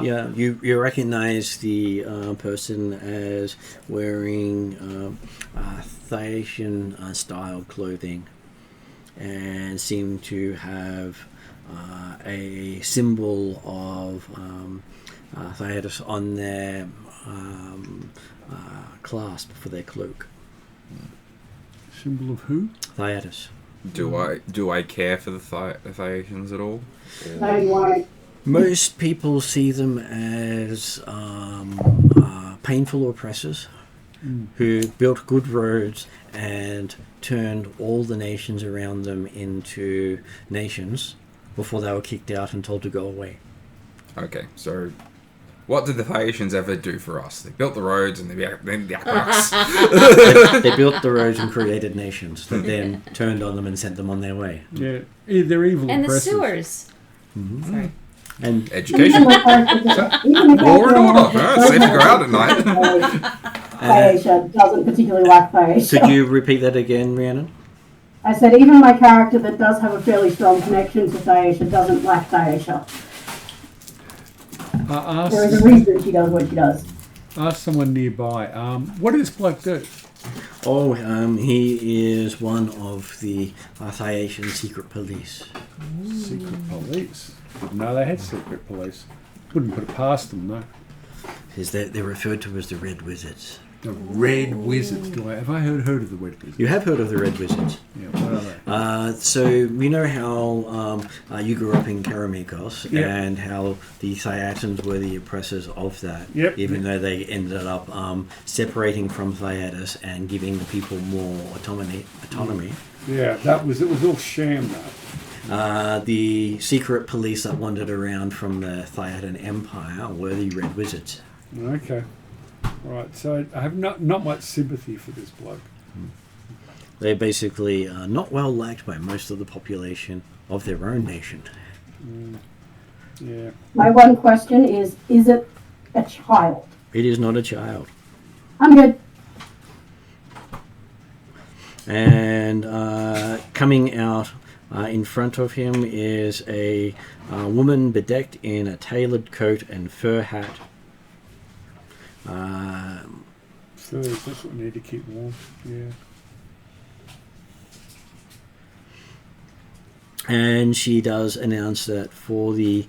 Speaker 1: Yeah, you recognize the person as wearing Thracian style clothing and seem to have a symbol of Thracian on their clasp for their cloak.
Speaker 3: Symbol of who?
Speaker 1: Thracian.
Speaker 4: Do I care for the Thracians at all?
Speaker 6: No, you won't.
Speaker 1: Most people see them as painful oppressors who built good roads and turned all the nations around them into nations before they were kicked out and told to go away.
Speaker 4: Okay, so what did the Thracians ever do for us? They built the roads and the aqueducts.
Speaker 1: They built the roads and created nations that then turned on them and sent them on their way.
Speaker 3: Yeah, they're evil
Speaker 5: And the
Speaker 3: oppressors.
Speaker 5: sewers.
Speaker 1: Mm-hmm.
Speaker 5: Sorry.
Speaker 1: And
Speaker 4: Education. Law and order. It's safe to go out at night.
Speaker 6: Thaisha doesn't particularly like Thaisha.
Speaker 1: could you repeat that again, Rhiannon?
Speaker 6: I said even my character that does have a fairly strong connection to Thaisha doesn't like Thaisha. There is a reason she does what she does.
Speaker 3: Ask someone nearby. What does this bloke do?
Speaker 1: Oh, he is one of the Thyatian secret police.
Speaker 3: Secret police. No, they had secret police. Wouldn't put it past them, though.
Speaker 1: They're referred to as the Red Wizards.
Speaker 3: The Red Wizards. Have I heard of the Red Wizards?
Speaker 1: You have heard of the Red Wizards.
Speaker 3: Yeah, what are they?
Speaker 1: So we know how you grew up in Karamikos
Speaker 3: Yep.
Speaker 1: and how the Thyatans were the oppressors of that,
Speaker 3: Yep.
Speaker 1: even though they ended up separating from Thyatus and giving the people more autonomy.
Speaker 3: Yeah, it was all sham, though.
Speaker 1: The secret police that wandered around from the Thyatan Empire were the Red Wizards.
Speaker 3: Okay. Right, so I have not much sympathy for this bloke.
Speaker 1: They're basically not well liked by most of the population of their own nation.
Speaker 3: Yeah.
Speaker 6: My one question is it a child?
Speaker 1: It is not a child.
Speaker 6: I'm good.
Speaker 1: And coming out in front of him is a woman bedecked in a tailored coat and fur hat.
Speaker 3: Furs, that's what we need to keep warm. Yeah.
Speaker 1: And she does announce that for the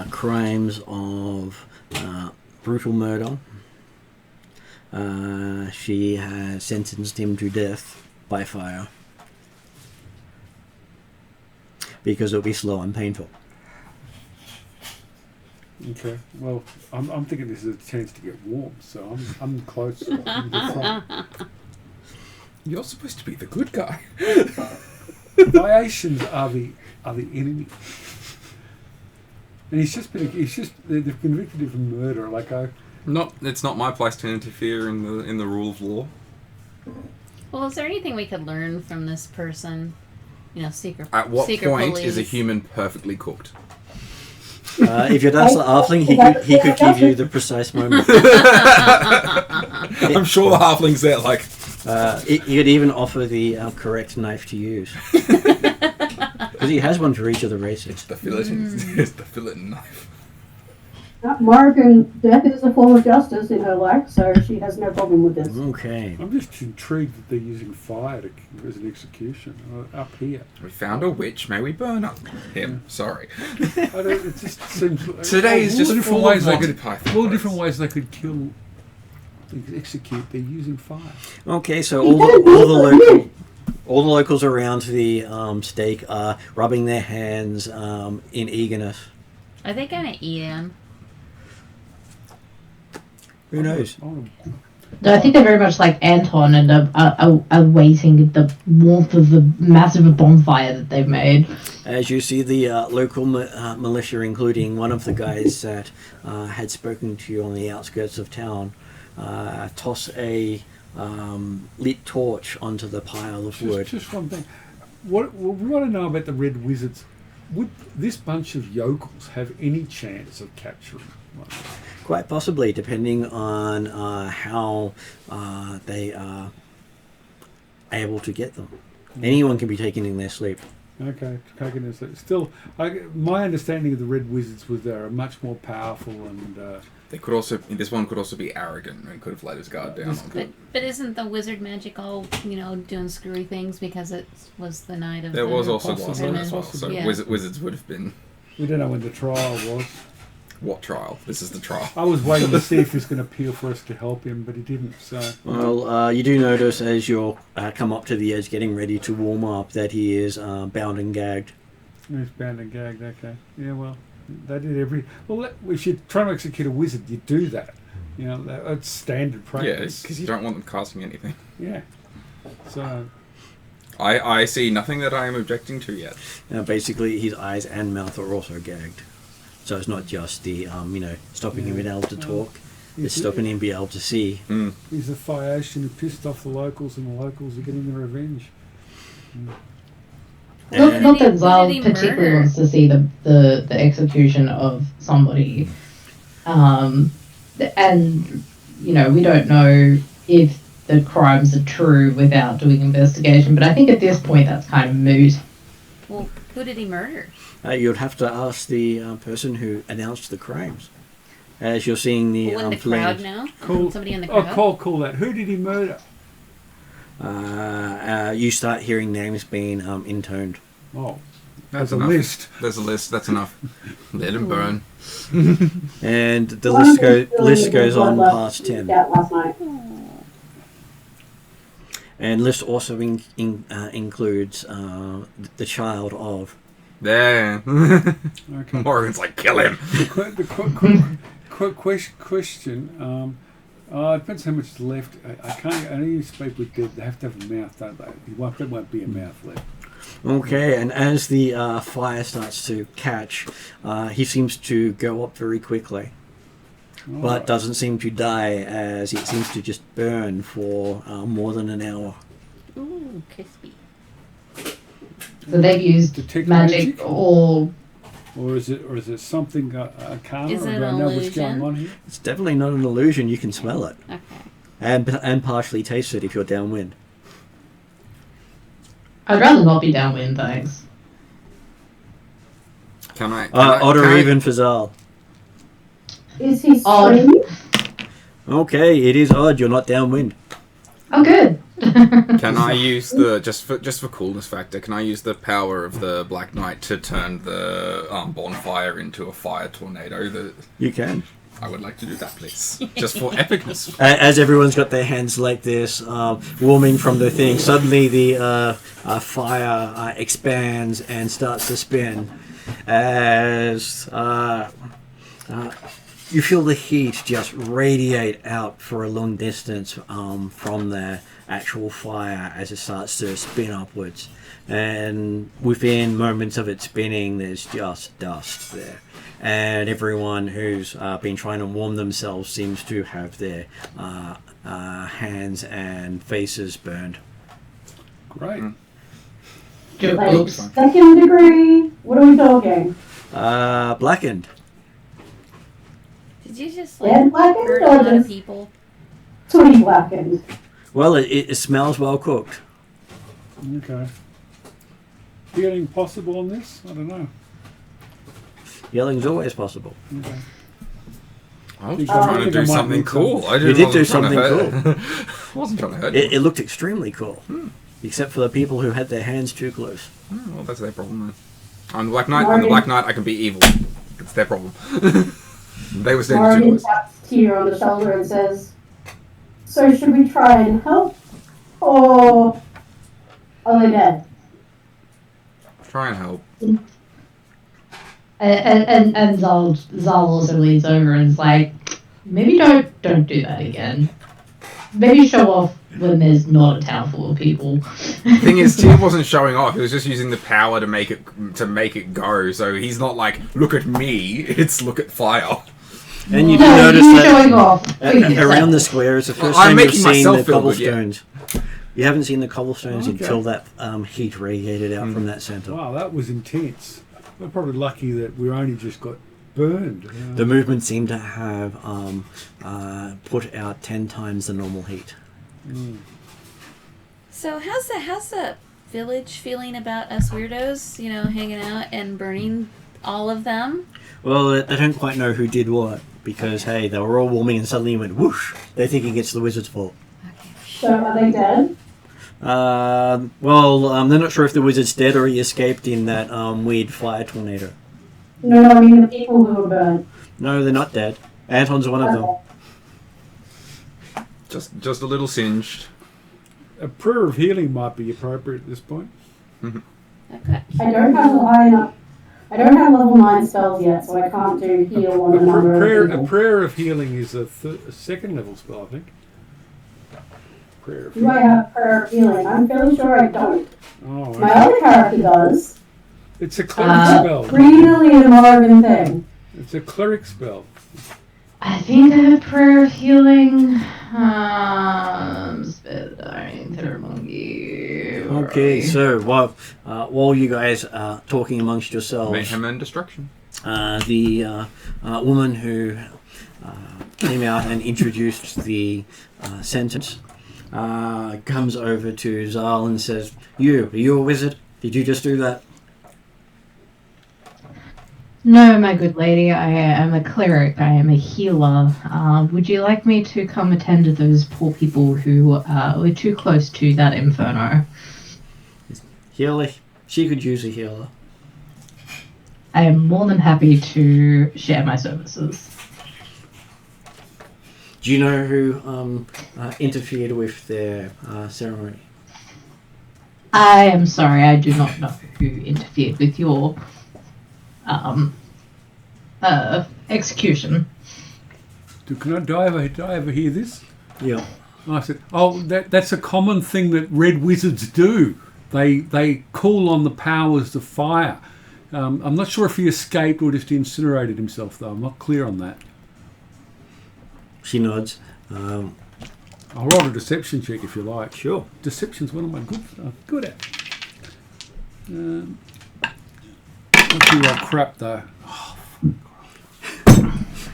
Speaker 1: crimes of brutal murder, she has sentenced him to death by fire because it'll be slow and painful.
Speaker 3: Okay. Well, I'm thinking this is a chance to get warm, so I'm close. I'm in the front.
Speaker 4: You're supposed to be the good guy.
Speaker 3: Viations are the enemy. And they've convicted him of murder.
Speaker 4: It's not my place to interfere in the rule of law.
Speaker 5: Well, is there anything we could learn from this person? Secret.
Speaker 4: At what
Speaker 5: secret
Speaker 4: point
Speaker 5: police.
Speaker 4: is a human perfectly cooked?
Speaker 1: If you'd asked the halfling, he could give you the precise moment.
Speaker 4: I'm sure the halfling's there, like...
Speaker 1: He could even offer the correct knife to use. Because he has one for each of the races.
Speaker 4: The fillet knife.
Speaker 6: Morrigan, death is a form of justice in her life, so she has no problem with this.
Speaker 1: Okay.
Speaker 3: I'm just intrigued that they're using fire as an execution up here.
Speaker 4: We found a witch, may we burn up him. Sorry.
Speaker 3: It just seems...
Speaker 4: Today is just full of Monty Python.
Speaker 3: All different ways they could kill... execute, they're using fire.
Speaker 1: Okay, so all the locals around the stake are rubbing their hands in eagerness.
Speaker 5: Are they gonna eat him?
Speaker 1: Who knows?
Speaker 2: No, I think they're very much like Anton and awaiting the warmth of the massive bonfire that they've made.
Speaker 1: As you see the local militia, including one of the guys that had spoken to you on the outskirts of town, toss a lit torch onto the pile of wood.
Speaker 3: Just one thing. What we want to know about the Red Wizards, would this bunch of yokels have any chance of capturing one?
Speaker 1: Quite possibly, depending on how they are able to get them. Anyone can be taken in their sleep.
Speaker 3: Okay, taking this. Still, my understanding of the Red Wizards was they're much more powerful and...
Speaker 4: They could also... This one could also be arrogant and could have let his guard down.
Speaker 5: But isn't the wizard magic all, doing screwy things because it was the night of
Speaker 4: There was also
Speaker 3: possible.
Speaker 4: last one as well, so
Speaker 5: Yeah.
Speaker 4: wizards would have been...
Speaker 3: We don't know when the trial was.
Speaker 4: What trial? This is the trial.
Speaker 3: I was waiting to see if he's going to appeal for us to help him, but he didn't, so...
Speaker 1: Well, you do notice as you come up to the edge getting ready to warm up that he is bound and gagged.
Speaker 3: He's bound and gagged, okay. Yeah, well, they did every... Well, if you're trying to execute a wizard, you do that. That's standard
Speaker 4: Yeah,
Speaker 3: practice.
Speaker 4: because you don't want them casting anything.
Speaker 3: Yeah. So...
Speaker 4: I see nothing that I am objecting to yet.
Speaker 1: Basically, his eyes and mouth are also gagged. So it's not just the, stopping him being able to talk. It's stopping him being able to see.
Speaker 3: He's a Phaeacian who pissed off the locals, and the locals are getting their revenge.
Speaker 2: Not that Zal
Speaker 5: Did he
Speaker 2: particularly
Speaker 5: murder?
Speaker 2: wants to see the execution of somebody. And, we don't know if the crimes are true without doing investigation, but I think at this point that's kind of moot.
Speaker 5: Well, who did he murder?
Speaker 1: You'd have to ask the person who announced the crimes. As you're seeing the
Speaker 5: Wouldn't the crowd
Speaker 1: flames.
Speaker 5: know?
Speaker 3: Cool.
Speaker 5: Somebody in the crowd?
Speaker 3: Call that. Who did he murder?
Speaker 1: you start hearing names being intoned.
Speaker 3: Oh,
Speaker 4: That's
Speaker 3: there's a
Speaker 4: enough.
Speaker 3: list.
Speaker 4: There's a list. That's enough. Let him burn.
Speaker 1: And the list goes on past 10.
Speaker 6: Last night.
Speaker 1: And list also includes the child of.
Speaker 4: There.
Speaker 3: Okay.
Speaker 4: Morgan's like, kill him.
Speaker 3: Quick question. Depends how much is left. I can't. I know you speak with dead. They have to have a mouth, don't they? There won't be a mouth left.
Speaker 1: Okay, and as the fire starts to catch, he seems to go up very quickly, but
Speaker 3: Alright.
Speaker 1: doesn't seem to die, as it seems to just burn for more than an hour.
Speaker 5: Ooh, crispy.
Speaker 2: So they've used
Speaker 3: Detect
Speaker 2: magic
Speaker 3: magic?
Speaker 2: or
Speaker 3: Or is it something arcana?
Speaker 5: Is it
Speaker 3: I don't know what's
Speaker 5: illusion?
Speaker 3: going on here.
Speaker 1: It's definitely not an illusion. You can smell it
Speaker 5: Okay.
Speaker 1: and partially taste it if you're downwind.
Speaker 2: I'd rather not be downwind, thanks.
Speaker 4: Can I?
Speaker 1: Odd or
Speaker 4: can I-
Speaker 1: even Fazal.
Speaker 6: Is he
Speaker 2: Odd.
Speaker 6: streaming?
Speaker 1: Okay, it is odd. You're not downwind.
Speaker 2: Oh, good.
Speaker 4: Can I use the just for coolness factor? Can I use the power of the Black Knight to turn the bonfire into a fire tornado?
Speaker 1: You can.
Speaker 4: I would like to do that, please, just for epicness.
Speaker 1: As everyone's got their hands like this, warming from the thing, suddenly the fire expands and starts to spin as you feel the heat just radiate out for a long distance from the actual fire as it starts to spin upwards. And within moments of it spinning, there's just dust there. And everyone who's been trying to warm themselves seems to have their hands and faces burned.
Speaker 3: Great.
Speaker 6: Like,
Speaker 2: Oops.
Speaker 6: second degree? What are we talking?
Speaker 1: Blackened.
Speaker 5: Did you just
Speaker 6: Yeah, blackened
Speaker 5: hurt a
Speaker 6: or
Speaker 5: lot of
Speaker 6: just
Speaker 5: people?
Speaker 6: pretty blackened?
Speaker 1: Well, it smells well cooked.
Speaker 3: Okay. Healing possible on this? I don't know.
Speaker 1: Yelling's always possible.
Speaker 3: Okay.
Speaker 4: I was
Speaker 3: I
Speaker 4: trying to
Speaker 3: think I
Speaker 4: do
Speaker 3: might
Speaker 4: something
Speaker 3: need
Speaker 4: cool. I
Speaker 1: You did
Speaker 4: wasn't
Speaker 1: do
Speaker 4: trying to
Speaker 1: something
Speaker 4: hurt- I wasn't trying to hurt.
Speaker 1: It looked extremely cool, except for the people who had their hands too close.
Speaker 4: Well, that's their problem then. I'm the Black Knight. I'm the Black Knight. I can be evil. It's their problem. They were standing too
Speaker 6: Morgan
Speaker 4: close.
Speaker 6: taps Tyr on the shoulder and says, "So should we try and help? Or are they dead?"
Speaker 4: Try and help.
Speaker 2: And Zal also leans over and is like, maybe don't do that again. Maybe show off when there's not a town full of people.
Speaker 4: Thing is, Tyr wasn't showing off. He was just using the power to make it go. So he's not like, look at me. It's look at fire.
Speaker 1: And you do
Speaker 2: No,
Speaker 1: notice
Speaker 2: you
Speaker 1: that
Speaker 2: showing off.
Speaker 1: around the square is the first
Speaker 4: I'm
Speaker 1: time you've
Speaker 4: making
Speaker 1: seen
Speaker 4: myself
Speaker 1: the
Speaker 4: feel good, yeah.
Speaker 1: cobblestones. You haven't seen the cobblestones
Speaker 3: Okay.
Speaker 1: until that heat radiated out from that centre.
Speaker 3: Wow, that was intense. We're probably lucky that we only just got burned.
Speaker 1: The movement seemed to have put out 10 times the normal heat.
Speaker 5: So how's the village feeling about us weirdos? You know, hanging out and burning all of them.
Speaker 1: Well, they don't quite know who did what, because, hey, they were all warming and suddenly went whoosh. They're thinking it's the wizard's fault.
Speaker 6: So are they dead?
Speaker 1: They're not sure if the wizard's dead or he escaped in that weird fire tornado.
Speaker 6: No, I mean the people who were burned.
Speaker 1: No, they're not dead. Anton's one of them.
Speaker 4: Just a little singed.
Speaker 3: A prayer of healing might be appropriate at this point.
Speaker 5: Okay.
Speaker 6: I don't have high enough. I don't have level 9 spells yet, so I can't do heal on a number of
Speaker 3: A
Speaker 6: people.
Speaker 3: prayer of healing is a second level spell, I think. Prayer of
Speaker 6: Do I have prayer of healing? I'm fairly sure I don't.
Speaker 3: Oh,
Speaker 6: My other character does.
Speaker 3: it's a cleric spell.
Speaker 6: Really a Morgan thing.
Speaker 3: It's a cleric spell.
Speaker 2: I think I have prayer of healing. Spitting Thermonkey.
Speaker 1: Okay, so while you guys are talking amongst yourselves,
Speaker 4: Mayhem and destruction.
Speaker 1: the woman who came out and introduced the sentence comes over to Zal and says, are you a wizard? Did you just do that?
Speaker 2: No, my good lady, I am a cleric. I am a healer. Would you like me to come attend to those poor people who were too close to that inferno?
Speaker 1: Healer. She could use a healer.
Speaker 2: I am more than happy to share my services.
Speaker 1: Do you know who interfered with their ceremony?
Speaker 2: I am sorry, I do not know who interfered with your execution.
Speaker 3: Did I ever hear this?
Speaker 1: Yeah.
Speaker 3: I said, that's a common thing that red wizards do. They call on the powers of fire. I'm not sure if he escaped or just incinerated himself, though. I'm not clear on that.
Speaker 1: She nods.
Speaker 3: I'll roll a deception check if you like.
Speaker 1: Sure.
Speaker 3: Deception's one of my good at. Let's see what crap though.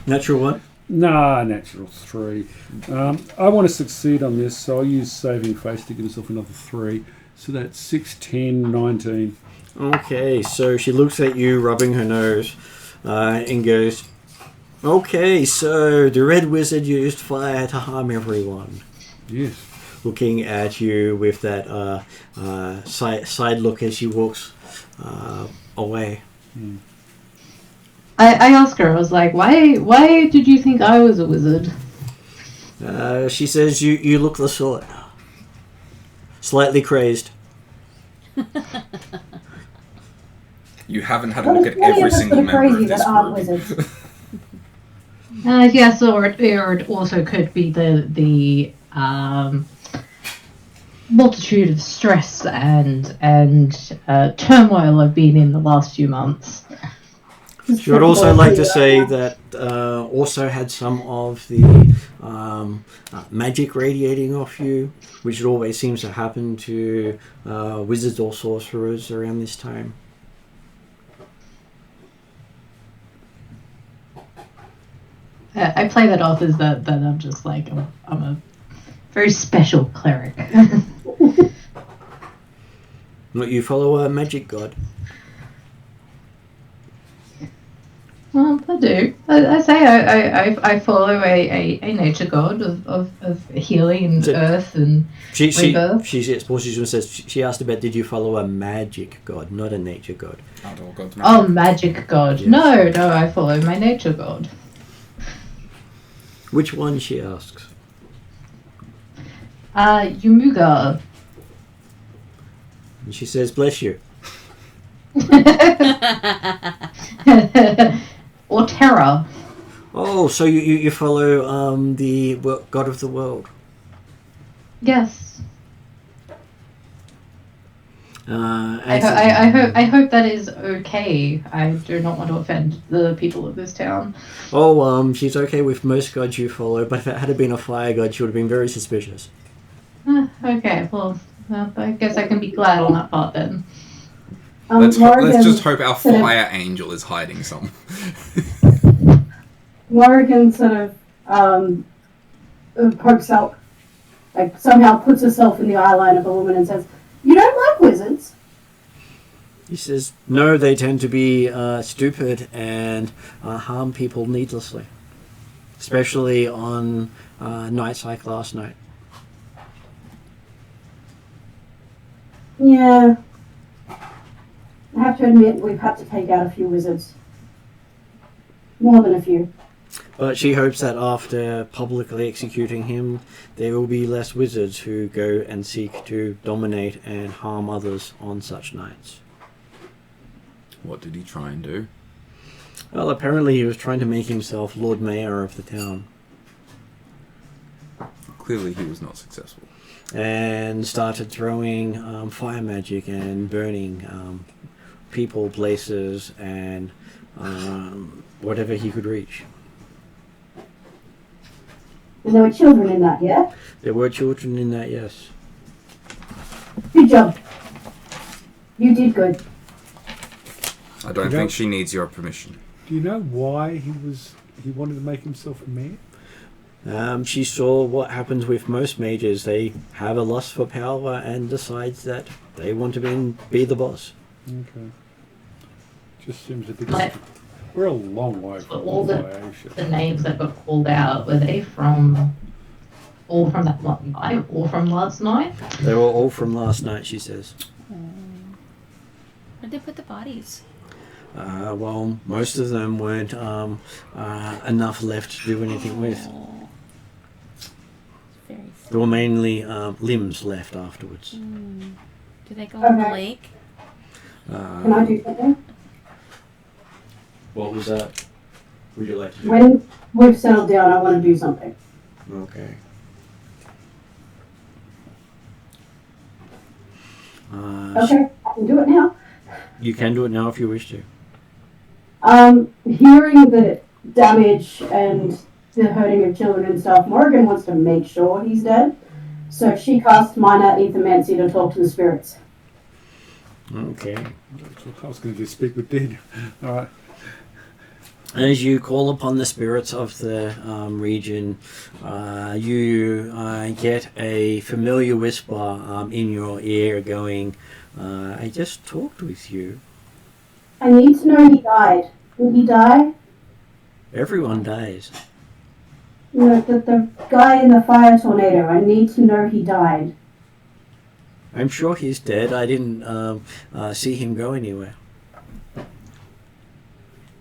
Speaker 1: Natural one.
Speaker 3: Nah, natural 3. I want to succeed on this, so I'll use saving face to give myself another 3. So that's 6, 10, 19.
Speaker 1: Okay, so she looks at you, rubbing her nose, and goes, "Okay, so the red wizard used fire to harm everyone."
Speaker 3: Yes.
Speaker 1: Looking at you with that side look as she walks away.
Speaker 2: I asked her, I was like, why did you think I was a wizard?
Speaker 1: She says, you look the sort. Slightly crazed.
Speaker 4: You haven't had a look at every single member
Speaker 6: crazy
Speaker 4: of this
Speaker 6: that aren't
Speaker 4: group.
Speaker 6: wizards.
Speaker 2: Yes, or it also could be the multitude of stress and turmoil I've been in the last few months.
Speaker 1: She would also like to say that also had some of the magic radiating off you, which it always seems to happen to wizards or sorcerers around this time.
Speaker 2: I play that off as that I'm just like I'm a very special cleric.
Speaker 1: But you follow a magic god.
Speaker 2: Well, I do. I say I follow a nature god of healing and
Speaker 1: So
Speaker 2: earth and rebirth.
Speaker 1: She asked about, did you follow a magic god, not a nature god?
Speaker 4: Outdoor gods,
Speaker 2: Oh, magic god.
Speaker 1: Yes.
Speaker 2: No, I follow my nature god.
Speaker 1: Which one, she asks.
Speaker 2: Yumuga.
Speaker 1: And she says, bless you.
Speaker 2: Or terror.
Speaker 1: Oh, so you follow the god of the world.
Speaker 2: Yes.
Speaker 1: And
Speaker 2: I hope that is okay. I do not want to offend the people of this town.
Speaker 1: She's okay with most gods you follow, but if it had been a fire god, she would have been very suspicious.
Speaker 2: Okay, well, I guess I can be glad on that part then.
Speaker 4: Let's
Speaker 6: Morrigan
Speaker 4: just hope our
Speaker 6: sort of-
Speaker 4: fire angel is hiding some.
Speaker 6: Morrigan sort of pokes out, like somehow puts herself in the eye line of a woman and says, "You don't like wizards?"
Speaker 1: He says, no, they tend to be stupid and harm people needlessly. Especially on nights like last night.
Speaker 6: Yeah. I have to admit, we've had to take out a few wizards. More than a few.
Speaker 1: But she hopes that after publicly executing him, there will be less wizards who go and seek to dominate and harm others on such nights.
Speaker 4: What did he try and do?
Speaker 1: Well, apparently he was trying to make himself Lord Mayor of the town.
Speaker 4: Clearly he was not successful.
Speaker 1: And started throwing fire magic and burning people, places, and whatever he could reach.
Speaker 6: And there were children in that, yeah?
Speaker 1: There were children in that, yes.
Speaker 6: Good job. You did good.
Speaker 4: I don't think she needs your permission.
Speaker 3: Do you know why he wanted to make himself a mayor?
Speaker 1: She saw what happens with most mages. They have a lust for power and decides that they want to be the boss.
Speaker 3: Okay. Just seems a bit... We're a long way
Speaker 2: So
Speaker 3: from
Speaker 2: all the
Speaker 3: Asia.
Speaker 2: names that got called out, were they all from that night, all from last night?
Speaker 1: They were all from last night, she says.
Speaker 7: Where'd they put the bodies?
Speaker 1: Well, most of them weren't enough left to do anything with.
Speaker 7: Oh. Very sad.
Speaker 1: There were mainly limbs left afterwards.
Speaker 7: Do they go in the
Speaker 6: Okay.
Speaker 7: lake?
Speaker 6: Can I do something?
Speaker 1: What was that? Would you like to do?
Speaker 6: When we've settled down, I want to do something.
Speaker 1: Okay.
Speaker 6: Okay, I can do it now.
Speaker 1: You can do it now if you wish to.
Speaker 6: Hearing the damage and the hurting of children and stuff, Morgan wants to make sure he's dead. So she casts Minor Ethermancy to talk to the spirits.
Speaker 1: Okay.
Speaker 3: I was going to do speak with dead. All right.
Speaker 1: As you call upon the spirits of the region, you get a familiar whisper in your ear going, I just talked with you.
Speaker 6: I need to know he died. Did he die?
Speaker 1: Everyone dies.
Speaker 6: No, the guy in the fire tornado. I need to know he died.
Speaker 1: I'm sure he's dead. I didn't see him go anywhere.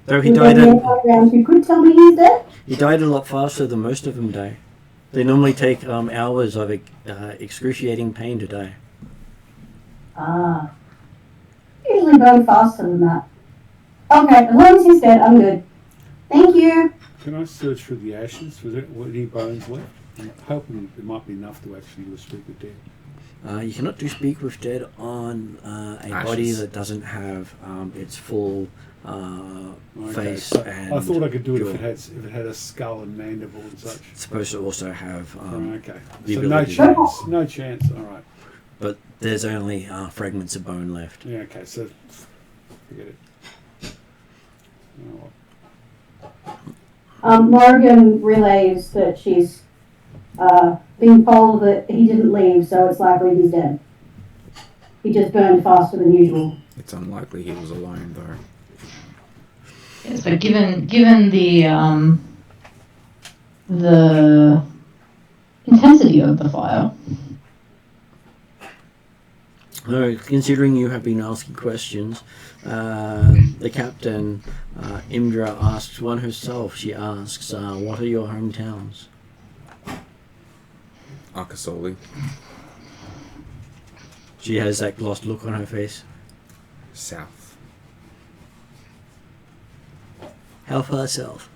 Speaker 1: Though he
Speaker 6: Was
Speaker 1: died,
Speaker 6: there anyone around who could tell me he's dead?
Speaker 1: he died a lot faster than most of them die. They normally take hours of excruciating pain to die.
Speaker 6: Ah. Usually burn faster than that. Okay, as long as he's dead, I'm good. Thank you.
Speaker 3: Can I search through the ashes? Was there any bones left? I'm hoping there might be enough to actually do a speak with dead.
Speaker 1: You cannot do speak with dead on a body
Speaker 4: Ashes.
Speaker 1: that doesn't have its full face
Speaker 3: so
Speaker 1: and
Speaker 3: I thought I could do it
Speaker 1: jaw.
Speaker 3: if it had a skull and mandible and such.
Speaker 1: It's supposed to also have,
Speaker 3: Okay.
Speaker 1: the
Speaker 3: So
Speaker 1: ability to-
Speaker 3: no chance. All right.
Speaker 1: but there's only fragments of bone left.
Speaker 3: Yeah. Okay. So forget it. Oh,
Speaker 6: Morgan relays that she's been told that he didn't leave, so it's likely he's dead. He just burned faster than usual.
Speaker 4: It's unlikely he was alone, though.
Speaker 2: Yes, but given the intensity of the fire,
Speaker 1: No, considering you have been asking questions, the captain, Imdra, asks one herself. She asks, what are your hometowns?
Speaker 4: Akasoli.
Speaker 1: She has that lost look on her face.
Speaker 4: South.
Speaker 1: How far south?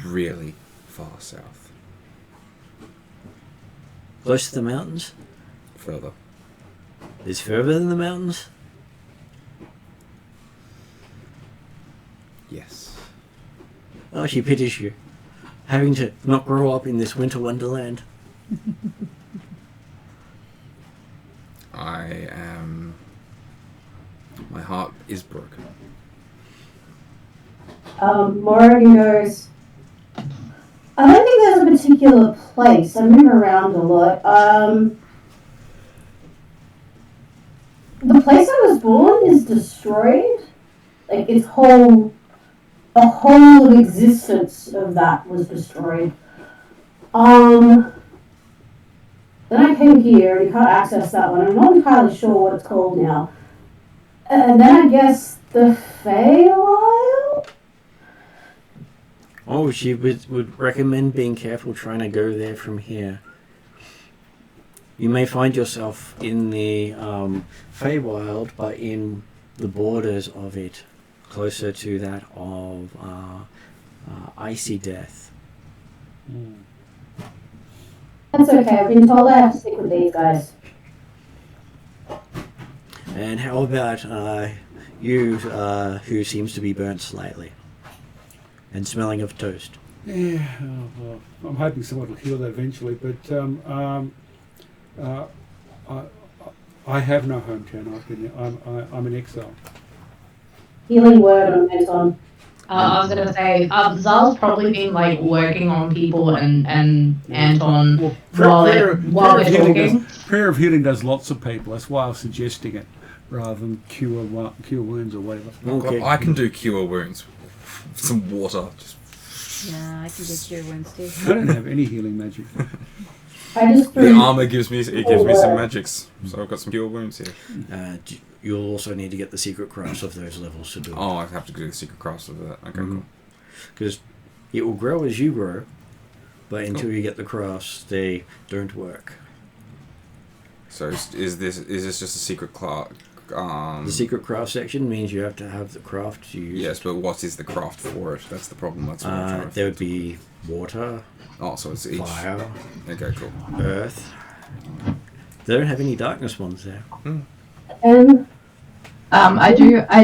Speaker 4: Really far south.
Speaker 1: Close to the mountains?
Speaker 4: Further.
Speaker 1: Is further than the mountains?
Speaker 4: Yes.
Speaker 1: Oh, she pities you. Having to not grow up in this winter wonderland.
Speaker 4: I am... My heart is broken.
Speaker 6: Morgan goes, I don't think there's a particular place. I move around a lot. The place I was born is destroyed. Like the whole of existence of that was destroyed. Then I came here and you can't access that one. I'm not entirely sure what it's called now. And then I guess the Feywild?
Speaker 1: Oh, she would recommend being careful trying to go there from here. You may find yourself in the Feywild, but in the borders of it, closer to that of Icy Death.
Speaker 6: That's okay. I've been told I have to stick with these guys.
Speaker 1: And how about you, who seems to be burnt slightly and smelling of toast?
Speaker 3: Yeah, well, I'm hoping someone will heal that eventually, but I have no hometown. I'm in exile.
Speaker 6: Healing word on Anton.
Speaker 2: I was gonna say, Zal's probably been like working on people and Anton
Speaker 3: Well,
Speaker 2: while they're
Speaker 3: healing
Speaker 2: talking.
Speaker 3: prayer of healing does lots of people. That's why I was suggesting it rather than cure wounds or whatever.
Speaker 1: Okay.
Speaker 4: I can do cure wounds. Some water. Just
Speaker 7: Yeah, I can get your wounds too.
Speaker 3: I don't have any healing magic.
Speaker 6: I just
Speaker 4: the
Speaker 6: threw
Speaker 4: armor gives me some magics. So I've got some cure wounds here.
Speaker 1: You'll also need to get the secret crafts of those levels to do it.
Speaker 4: Oh, I have to do the secret crafts of that. Okay, cool.
Speaker 1: Because it will grow as you grow, but until you get the crafts, they don't work.
Speaker 4: So is this just a secret class?
Speaker 1: The secret craft section means you have to have the craft to use.
Speaker 4: Yes, but what is the craft for it? That's the problem. That's what I'm trying to
Speaker 1: There would be water,
Speaker 4: Oh, so it's each.
Speaker 1: fire,
Speaker 4: Okay, cool.
Speaker 1: earth. They don't have any darkness ones there.
Speaker 6: and
Speaker 2: I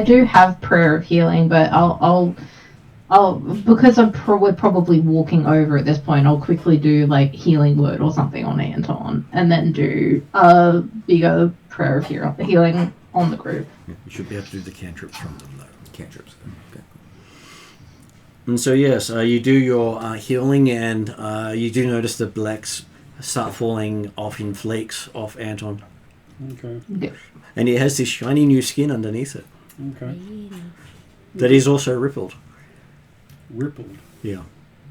Speaker 2: do have prayer of healing, but I'll because we're probably walking over at this point. I'll quickly do like healing word or something on Anton, and then do a bigger prayer of healing on the group.
Speaker 1: You should be able to do the cantrips from them though.
Speaker 4: Cantrips. Okay.
Speaker 1: And so yes, you do your healing, and you do notice the blacks start falling off in flakes off Anton,
Speaker 3: Okay.
Speaker 2: Yeah.
Speaker 1: and he has this shiny new skin underneath it
Speaker 3: Okay.
Speaker 1: that is also rippled.
Speaker 3: Rippled.
Speaker 1: Yeah.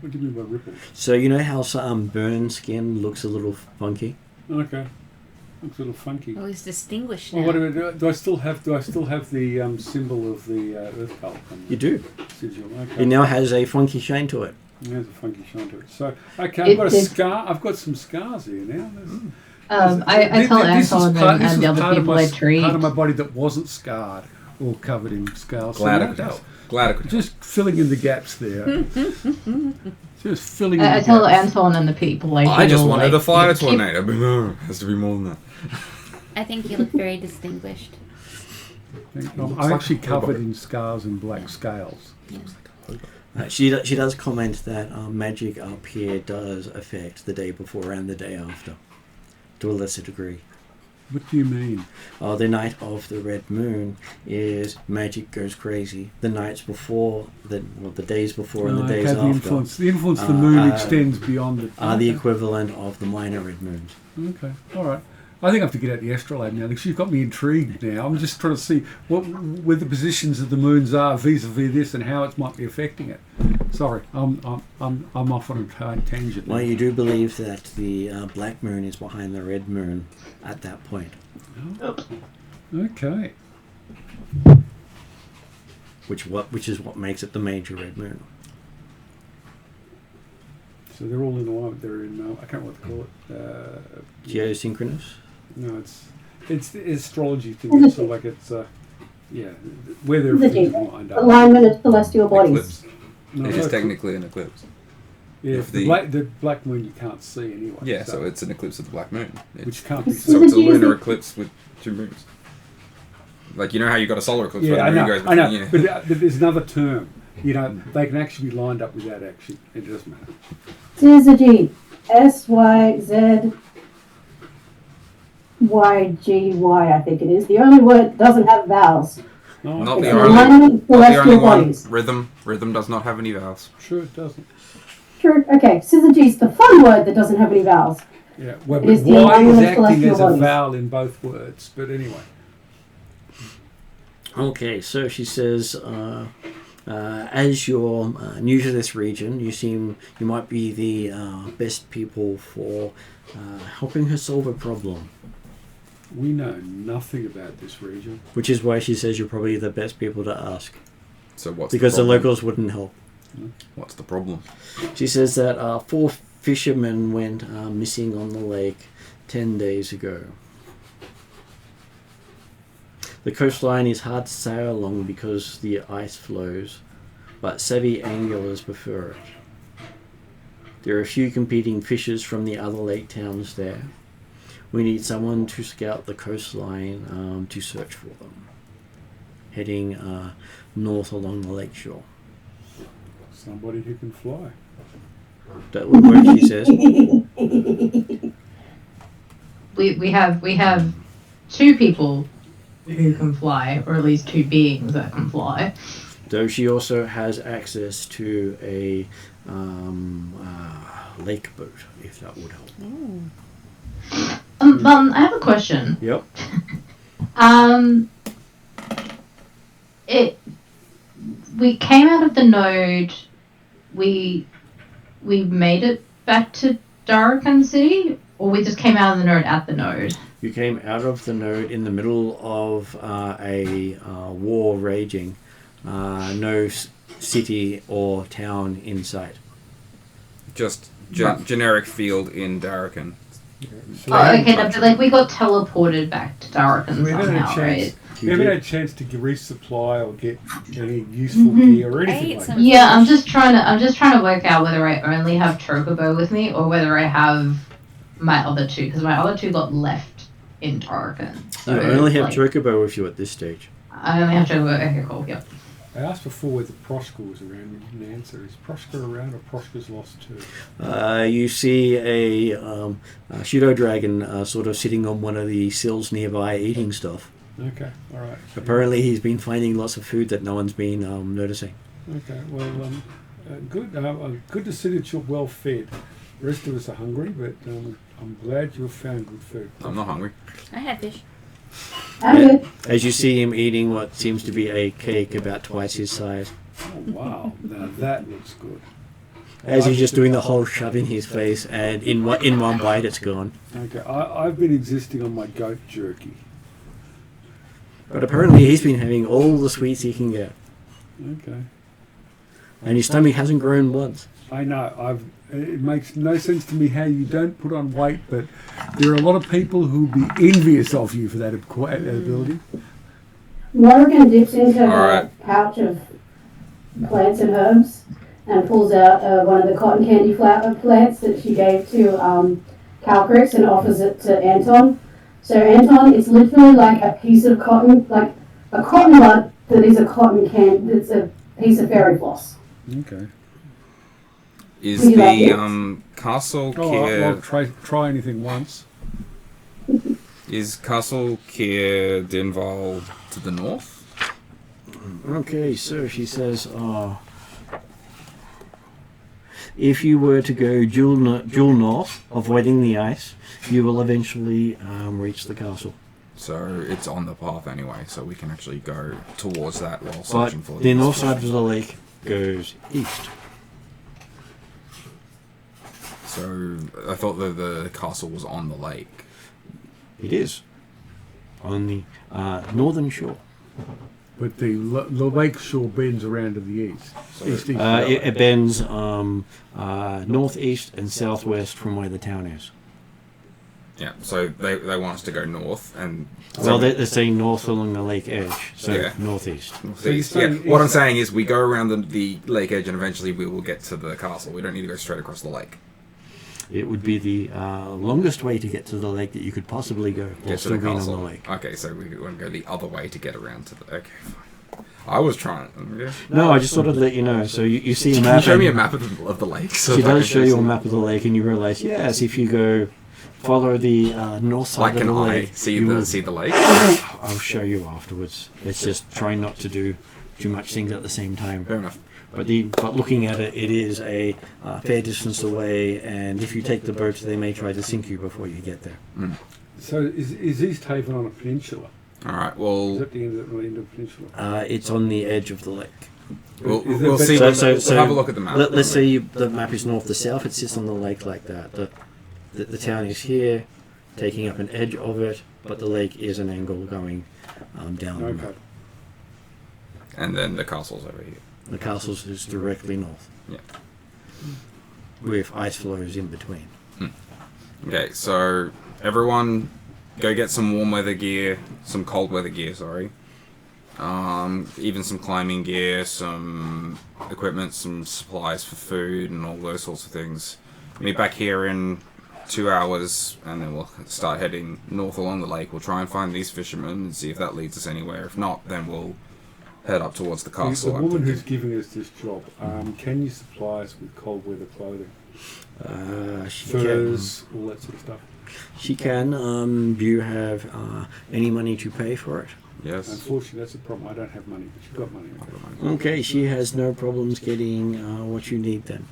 Speaker 3: What do you mean by rippled?
Speaker 1: So you know how some burn skin looks a little funky?
Speaker 3: Okay. Looks a little funky.
Speaker 5: Oh, he's distinguished
Speaker 3: Well,
Speaker 5: now.
Speaker 3: what do I still have? Do I still have the symbol of the earth cult?
Speaker 1: You do.
Speaker 3: Sigil. Okay.
Speaker 1: It now has a funky shine to it.
Speaker 3: It has a funky shine to it. So okay, I've got a scar. I've got some scars here now.
Speaker 2: I tell
Speaker 3: This was
Speaker 2: Anton and the
Speaker 3: part
Speaker 2: other
Speaker 3: of
Speaker 2: people
Speaker 3: my-
Speaker 2: I treat.
Speaker 3: Part of my body that wasn't scarred or covered in scars.
Speaker 4: Glad I
Speaker 3: So
Speaker 4: could
Speaker 3: that's
Speaker 4: help. Glad I could help.
Speaker 3: just filling in the gaps there. Just filling in
Speaker 2: I
Speaker 3: the
Speaker 2: tell
Speaker 3: gaps.
Speaker 2: Anton and the people I
Speaker 4: I just
Speaker 2: heal,
Speaker 4: wanted
Speaker 2: like,
Speaker 4: a fire
Speaker 2: keep-
Speaker 4: tornado, but no, it has to be more than that.
Speaker 5: I think you look very distinguished.
Speaker 3: I'm actually covered in scars and black scales.
Speaker 1: She does comment that magic up here does affect the day before and the day after, to a lesser degree.
Speaker 3: What do you mean?
Speaker 1: The night of the red moon is magic goes crazy. The nights before, the days before and the days
Speaker 3: okay,
Speaker 1: after
Speaker 3: the influence of the moon extends beyond it.
Speaker 1: are the equivalent of the minor red moons.
Speaker 3: Okay, all right. I think I have to get out the astrolabe now. She's got me intrigued now. I'm just trying to see where the positions of the moons are vis-a-vis this and how it might be affecting it. Sorry, I'm off on a tangent.
Speaker 1: Well, you do believe that the black moon is behind the red moon at that point,
Speaker 3: Okay.
Speaker 1: which is what makes it the major red moon.
Speaker 3: So they're all in alignment. They're in. I can't remember what to call it.
Speaker 1: Geosynchronous.
Speaker 3: No, it's the astrology thing. It's like it's where they're lined up.
Speaker 6: alignment of celestial bodies.
Speaker 4: Eclipse.
Speaker 3: No,
Speaker 4: It is
Speaker 3: no,
Speaker 4: technically an eclipse.
Speaker 3: Yeah,
Speaker 4: if
Speaker 3: the black moon you can't see anyway.
Speaker 4: Yeah, so it's an eclipse of the black moon.
Speaker 3: which can't be
Speaker 4: So
Speaker 3: seen.
Speaker 4: it's a lunar eclipse with two moons. Like, you know how you got a solar eclipse
Speaker 3: Yeah,
Speaker 4: where
Speaker 3: I
Speaker 4: the moon
Speaker 3: know,
Speaker 4: goes
Speaker 3: I know.
Speaker 4: between you?
Speaker 3: But there's another term. You know, they can actually be lined up with that. Actually, it doesn't matter.
Speaker 6: Syzygy. SYZYGY, I think it is. The only word that doesn't have vowels.
Speaker 3: No,
Speaker 4: Not
Speaker 6: It's
Speaker 4: the
Speaker 6: an
Speaker 4: only,
Speaker 6: alignment of
Speaker 4: not the only
Speaker 6: celestial
Speaker 4: one.
Speaker 6: bodies.
Speaker 4: Rhythm does not have any vowels.
Speaker 3: Sure, it doesn't.
Speaker 6: True. Okay. Syzygy's the fun word that doesn't have any vowels.
Speaker 3: Yeah, well,
Speaker 6: It
Speaker 3: but
Speaker 6: is the
Speaker 3: Y
Speaker 6: alignment
Speaker 3: is
Speaker 6: of
Speaker 3: acting
Speaker 6: celestial
Speaker 3: as a
Speaker 6: bodies.
Speaker 3: vowel in both words. But anyway,
Speaker 1: Okay, so she says, as you're new to this region, you might be the best people for helping her solve a problem.
Speaker 3: we know nothing about this region.
Speaker 1: Which is why she says you're probably the best people to ask,
Speaker 4: So what's
Speaker 1: because
Speaker 4: the
Speaker 1: the
Speaker 4: problem?
Speaker 1: locals wouldn't help.
Speaker 4: What's the problem?
Speaker 1: She says that 4 fishermen went missing on the lake 10 days ago. The coastline is hard to sail along because the ice flows, but savvy anglers prefer it. There are a few competing fishers from the other lake towns there. We need someone to scout the coastline to search for them, heading north along the lake shore.
Speaker 3: Somebody who can fly.
Speaker 1: That would work, she says.
Speaker 2: We have 2 people who can fly, or at least 2 beings that can fly.
Speaker 1: Though she also has access to a lake boat, if that would help.
Speaker 2: I have a question.
Speaker 1: Yep.
Speaker 2: We came out of the node. We made it back to Darkin City, or we just came out of the node at the node.
Speaker 1: You came out of the node in the middle of a war raging. No city or town in sight.
Speaker 4: Just generic field in Darkin.
Speaker 2: Okay, no, but we got teleported back to Darkin somehow, right?
Speaker 3: We haven't had a chance to resupply or get any useful gear or anything like that.
Speaker 2: Yeah, I'm just trying to work out whether I only have Chocobo with me or whether I have my other two, because my other two got left in Darkin. So
Speaker 1: You only have Chocobo with you at this stage.
Speaker 2: I only have Chocobo. Okay, cool. Yep.
Speaker 3: I asked before whether Proskar was around. You didn't answer. Is Proskar around, or Proskar's lost too?
Speaker 1: You see a pseudo dragon sort of sitting on one of the sills nearby, eating stuff.
Speaker 3: Okay, all right.
Speaker 1: Apparently, he's been finding lots of food that no one's been noticing.
Speaker 3: Okay, well, good. Good to see that you're well fed. The rest of us are hungry, but I'm glad you've found good food.
Speaker 4: I'm not hungry.
Speaker 5: I had fish.
Speaker 6: I'm good.
Speaker 1: As you see him eating what seems to be a cake about twice his size.
Speaker 3: Oh wow, now that looks good.
Speaker 1: As he's just doing the whole shove in his face, and in one bite it's gone.
Speaker 3: Okay, I've been existing on my goat jerky.
Speaker 1: But apparently he's been having all the sweets he can get.
Speaker 3: Okay.
Speaker 1: And his stomach hasn't grown once.
Speaker 3: I know. It makes no sense to me how you don't put on weight, but there are a lot of people who would be envious of you for that ability.
Speaker 6: Morgan dips into
Speaker 4: All
Speaker 6: her
Speaker 4: right.
Speaker 6: pouch of plants and herbs and pulls out one of the cotton candy plants that she gave to Calcrix and offers it to Anton. So Anton, it's literally like a piece of cotton, like a cotton bud that is a cotton can. That's a piece of fairy floss.
Speaker 3: Okay.
Speaker 4: Is
Speaker 6: Would you like
Speaker 4: the
Speaker 6: it?
Speaker 4: Castle
Speaker 3: Oh,
Speaker 4: Kier...
Speaker 3: I'll try anything once.
Speaker 4: Is Castle Kier Dinval to the north?
Speaker 1: Okay, so she says, if you were to go due north, avoiding the ice, you will eventually reach the castle.
Speaker 4: So it's on the path anyway, so we can actually go towards that while
Speaker 1: But
Speaker 4: searching for
Speaker 1: the north side of the lake goes east.
Speaker 4: So I thought that the castle was on the lake.
Speaker 1: It is on the northern shore.
Speaker 3: But the lake shore bends around to the east. East.
Speaker 1: It bends northeast and southwest from where the town is.
Speaker 4: Yeah, so they want us to go north and...
Speaker 1: Well, they're saying north along the lake edge, so
Speaker 4: Yeah.
Speaker 1: northeast.
Speaker 3: So you're saying
Speaker 4: What I'm
Speaker 3: east-
Speaker 4: saying is we go around the lake edge and eventually we will get to the castle. We don't need to go straight across the lake.
Speaker 1: It would be the longest way to get to the lake that you could possibly go while
Speaker 4: Get to
Speaker 1: still
Speaker 4: the
Speaker 1: being on
Speaker 4: castle.
Speaker 1: the lake.
Speaker 4: Okay, so we want to go the other way to get around to the... Okay, fine. I was trying... Yeah.
Speaker 1: No, I just thought I'd let you know. So you see a
Speaker 4: Can
Speaker 1: map.
Speaker 4: you show me a
Speaker 1: and
Speaker 4: map of the lake? So
Speaker 1: She
Speaker 4: that I
Speaker 1: does
Speaker 4: can
Speaker 1: show you a
Speaker 4: some-
Speaker 1: map of the lake, and you realise, yes, if you go follow the north side
Speaker 4: Like,
Speaker 1: of
Speaker 4: can
Speaker 1: the
Speaker 4: I
Speaker 1: lake,
Speaker 4: see
Speaker 1: you will-
Speaker 4: the lake?
Speaker 1: I'll show you afterwards. It's just trying not to do too much things at the same time.
Speaker 4: Fair enough.
Speaker 1: But looking at it, it is a fair distance away, and if you take the boat, they may try to sink you before you get there.
Speaker 3: So is East Haven on a peninsula?
Speaker 4: All right,
Speaker 3: Is
Speaker 4: well,
Speaker 3: that the end of the peninsula?
Speaker 1: It's on the edge of the lake.
Speaker 4: we'll
Speaker 3: Is there-
Speaker 4: see.
Speaker 1: So-
Speaker 4: We'll have a look at the map.
Speaker 1: Let's say the map is north to south. It sits on the lake like that. The town is here, taking up an edge of it, but the lake is an angle going down. the map.
Speaker 3: Okay.
Speaker 4: And then the castle's over here.
Speaker 1: The castle is directly north.
Speaker 4: Yeah.
Speaker 1: With ice flows in between.
Speaker 4: Okay, so everyone go get some warm weather gear, some cold weather gear, sorry. Even some climbing gear, some equipment, some supplies for food and all those sorts of things. Meet back here in 2 hours and then we'll start heading north along the lake. We'll try and find these fishermen and see if that leads us anywhere. If not, then we'll head up towards the castle.
Speaker 3: The
Speaker 4: I'm
Speaker 3: woman
Speaker 4: thinking.
Speaker 3: who's giving us this job, can you supply us with cold weather clothing?
Speaker 1: She
Speaker 3: Furs, all that sort of stuff.
Speaker 1: She can. Do you have any money to pay for it?
Speaker 4: Yes.
Speaker 3: Unfortunately, that's the problem. I don't have money, but you've got money.
Speaker 1: Okay, she has no problems getting what you need then.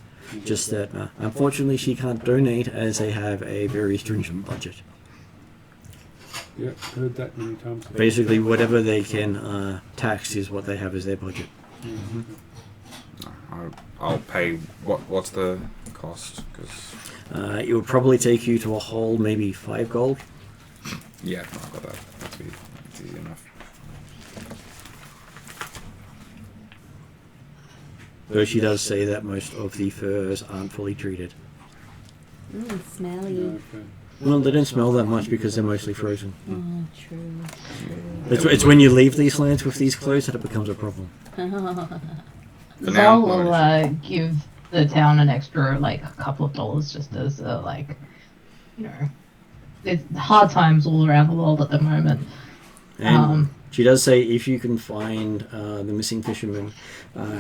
Speaker 1: Just that, unfortunately, she can't donate as they have a very stringent budget.
Speaker 3: Yeah, heard that many times.
Speaker 1: Basically, whatever they can tax is what they have as their budget.
Speaker 3: Mm-hmm.
Speaker 4: I'll pay. What's the cost? Because
Speaker 1: It would probably take you to a whole maybe 5 gold.
Speaker 4: yeah, I've got that. That's easy enough.
Speaker 1: Though she does say that most of the furs aren't fully treated.
Speaker 5: Smelly.
Speaker 3: Okay.
Speaker 1: Well, they don't smell that much because they're mostly frozen.
Speaker 5: Oh, true.
Speaker 1: It's when you leave these lands with these clothes that it becomes a problem.
Speaker 4: For now,
Speaker 2: Zal will give the town an extra, like, a couple of dollars just as, like, you know, it's hard times all around the world at the moment.
Speaker 1: And she does say if you can find the missing fisherman,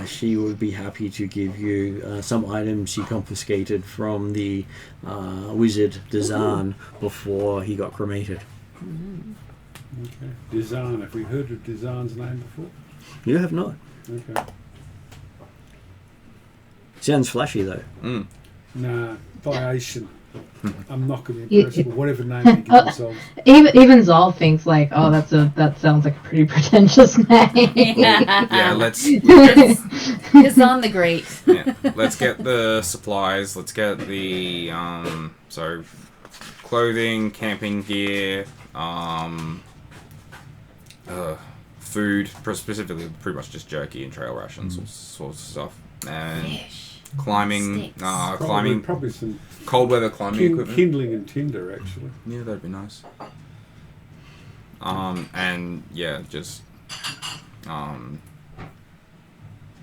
Speaker 1: she would be happy to give you some items she confiscated from the wizard Dazan before he got cremated.
Speaker 3: Okay. Dazan. Have we heard of Dazan's name before?
Speaker 1: You have not.
Speaker 3: Okay.
Speaker 1: Sounds flashy though.
Speaker 3: Nah, Phaeacian. I'm not going to be
Speaker 2: Yeah,
Speaker 3: impressed with whatever name they give themselves.
Speaker 2: Even Zal thinks, like, oh, that sounds like a pretty pretentious name.
Speaker 4: Yeah, let's
Speaker 5: It's on the great.
Speaker 4: let's get the supplies. Let's get the so clothing, camping gear, food, specifically pretty much just jerky and trail rations, all sorts of stuff, and climbing, climbing,
Speaker 3: Probably some
Speaker 4: cold weather climbing equipment.
Speaker 3: kindling and tinder, actually.
Speaker 4: Yeah, that'd be nice. And yeah, just and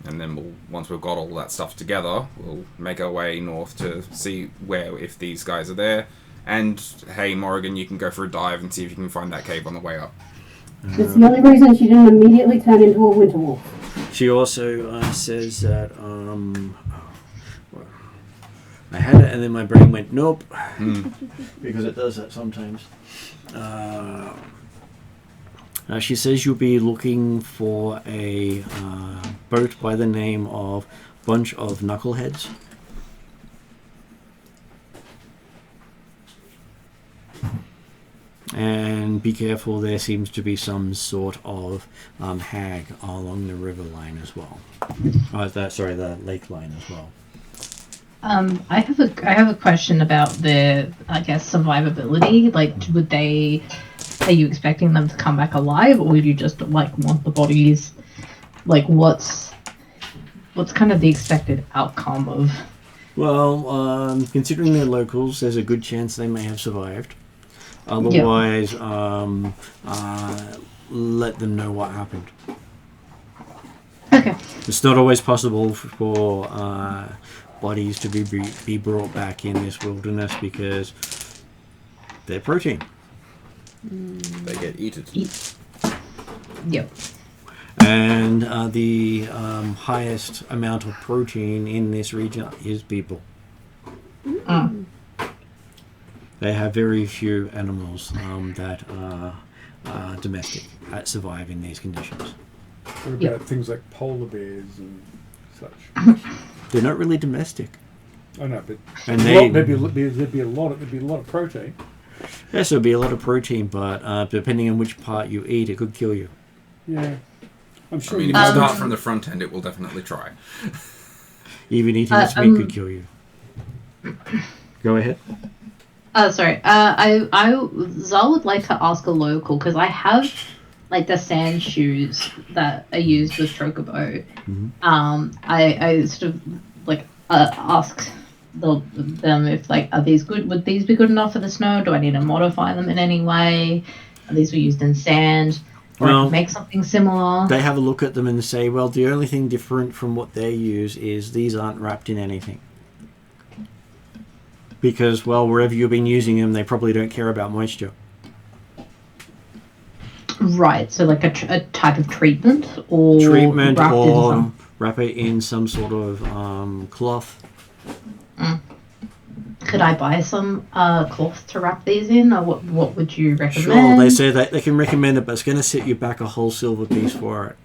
Speaker 4: then once we've got all that stuff together, we'll make our way north to see if these guys are there. And hey, Morrigan, you can go for a dive and see if you can find that cave on the way up.
Speaker 6: It's the only reason she didn't immediately turn into a winter wolf.
Speaker 1: She also says that I had it and then my brain went nope because it does that sometimes. She says you'll be looking for a boat by the name of Bunch of Knuckleheads. And be careful, there seems to be some sort of hag along the river line as well. The lake line as well.
Speaker 2: I have a question about the, I guess, survivability. Like, are you expecting them to come back alive, or would you just like want the bodies? Like, what's kind of the expected outcome of?
Speaker 1: Well, considering they're locals, there's a good chance they may have survived. Otherwise, let them know what happened.
Speaker 2: Okay.
Speaker 1: It's not always possible for bodies to be brought back in this wilderness because they're protein.
Speaker 4: They get eaten.
Speaker 2: Yep.
Speaker 1: And the highest amount of protein in this region is people. They have very few animals that are domestic that survive in these conditions.
Speaker 3: What about things like polar bears and such?
Speaker 1: They're not really domestic.
Speaker 3: I know, but
Speaker 1: And
Speaker 3: there'd be a lot of protein.
Speaker 1: Yes, there'll be a lot of protein, but depending on which part you eat, it could kill you.
Speaker 3: Yeah, I'm
Speaker 4: I
Speaker 3: sure.
Speaker 4: mean, if you start from the front end, it will definitely try.
Speaker 1: Even eating its meat could kill you. Go ahead.
Speaker 2: Sorry. Zal would like to ask a local because I have like the sand shoes that are used with Chocobo. I sort of like asked them if like are these good? Would these be good enough for the snow? Do I need to modify them in any way? These were used in sand. Or I could make something similar.
Speaker 1: They have a look at them and say, well, the only thing different from what they use is these aren't wrapped in anything. Because, well, wherever you've been using them, they probably don't care about moisture.
Speaker 2: Right, so like a type of treatment or
Speaker 1: Wrap it in some sort of cloth.
Speaker 2: Could I buy some cloth to wrap these in, or what would you recommend?
Speaker 1: Sure, they say that they can recommend it, but it's going to set you back a whole silver piece for it.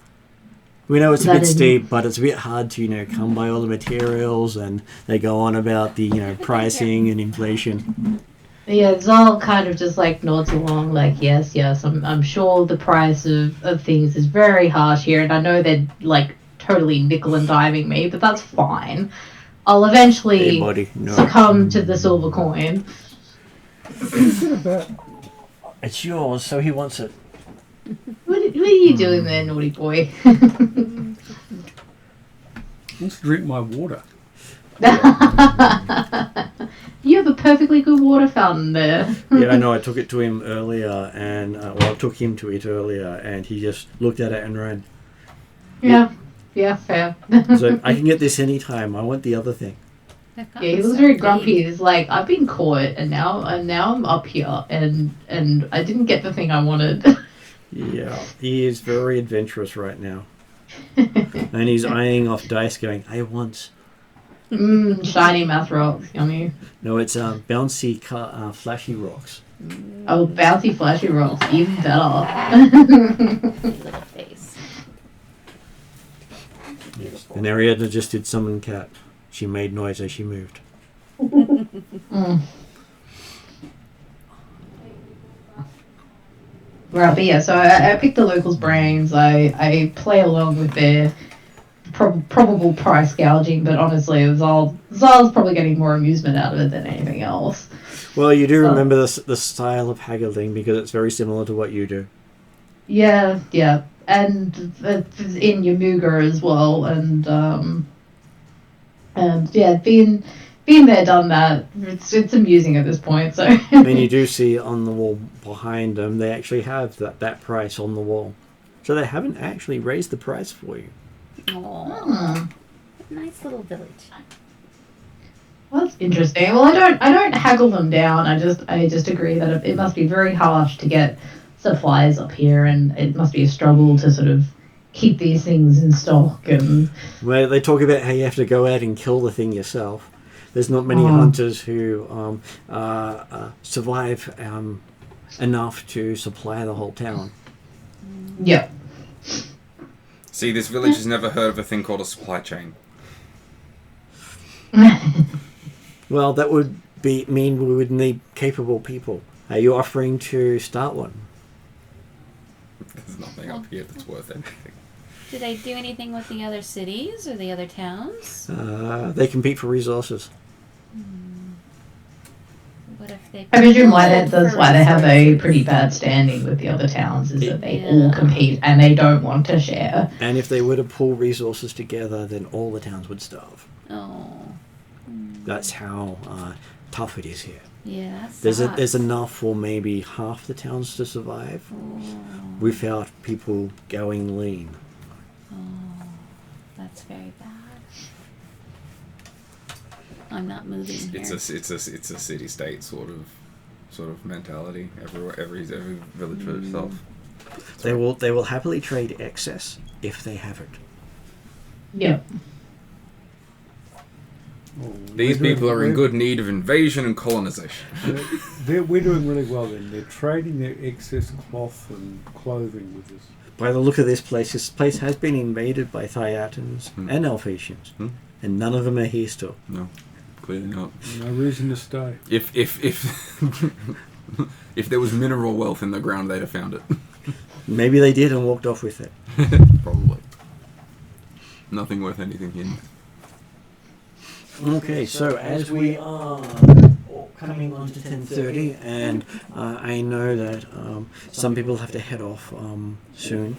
Speaker 1: We know it's a bit steep, but it's a bit hard to, come by all the materials, and they go on about the, pricing and inflation.
Speaker 2: Yeah, Zal kind of just like nods along, like yes, I'm sure the price of things is very harsh here, and I know they're like totally nickel and diming me, but that's fine. I'll eventually
Speaker 1: Hey, buddy, no.
Speaker 2: succumb to the silver coin.
Speaker 1: It's yours, so he wants it.
Speaker 2: What are you doing there, naughty boy?
Speaker 3: Let's drink my water.
Speaker 2: You have a perfectly good water fountain there.
Speaker 1: Yeah, I know. I took it to him earlier, and I took him to it earlier, and he just looked at it and ran.
Speaker 2: Yeah, fair.
Speaker 1: So I can get this anytime. I want the other thing.
Speaker 2: Yeah, he was very grumpy. He's like, I've been caught, and now I'm up here, and I didn't get the thing I wanted.
Speaker 1: Yeah, he is very adventurous right now, and he's eyeing off dice, going, "I want."
Speaker 2: Shiny math rocks, yummy.
Speaker 1: No, it's bouncy, flashy rocks.
Speaker 2: Oh, bouncy flashy rocks, even better.
Speaker 5: Little face.
Speaker 1: And Ariadna just did summon cat. She made noise as she moved.
Speaker 2: Right, but yeah, so I picked the locals' brains. I play along with their probable price gouging, but honestly, Zal's probably getting more amusement out of it than anything else.
Speaker 1: Well, you do remember the style of haggling because it's very similar to what you do.
Speaker 2: Yeah, and in Yamuga as well, and yeah, being there, done that. It's amusing at this point. So.
Speaker 1: And you do see on the wall behind them, they actually have that price on the wall, so they haven't actually raised the price for you.
Speaker 5: Aww. Nice little village.
Speaker 2: Well, that's interesting. Well, I don't haggle them down. I just agree that it must be very harsh to get supplies up here, and it must be a struggle to sort of keep these things in stock. And
Speaker 1: Well, they talk about how you have to go out and kill the thing yourself. There's not many hunters who survive enough to supply the whole town.
Speaker 2: yeah.
Speaker 4: See, this village has never heard of a thing called a supply chain.
Speaker 1: Well, that would mean we would need capable people. Are you offering to start one?
Speaker 4: There's nothing up here that's worth anything.
Speaker 5: Do they do anything with the other cities or the other towns?
Speaker 1: They compete for resources.
Speaker 5: What if they?
Speaker 2: I presume that's why they have a pretty bad standing with the other towns, is that they all compete and they don't want to share.
Speaker 1: And if they were to pull resources together, then all the towns would starve.
Speaker 5: Oh.
Speaker 1: That's how tough it is here.
Speaker 5: Yeah, that sucks.
Speaker 1: There's enough for maybe half the towns to survive without people going lean.
Speaker 5: Oh, that's very bad. I'm not moving here.
Speaker 4: It's a city-state sort of mentality. Every village for itself.
Speaker 1: They will happily trade excess if they have it.
Speaker 2: Yeah.
Speaker 4: These people are in good need of invasion and colonization.
Speaker 3: We're doing really well then. They're trading their excess cloth and clothing with us.
Speaker 1: By the look of this place has been invaded by Thiatans and Alphatians, and none of them are here still.
Speaker 4: No, clearly not.
Speaker 3: No reason to stay.
Speaker 4: If if there was mineral wealth in the ground, they'd have found it.
Speaker 1: Maybe they did and walked off with it.
Speaker 4: Probably. Nothing worth anything here.
Speaker 1: Okay, so as we are coming on to 10:30, and I know that some people have to head off soon,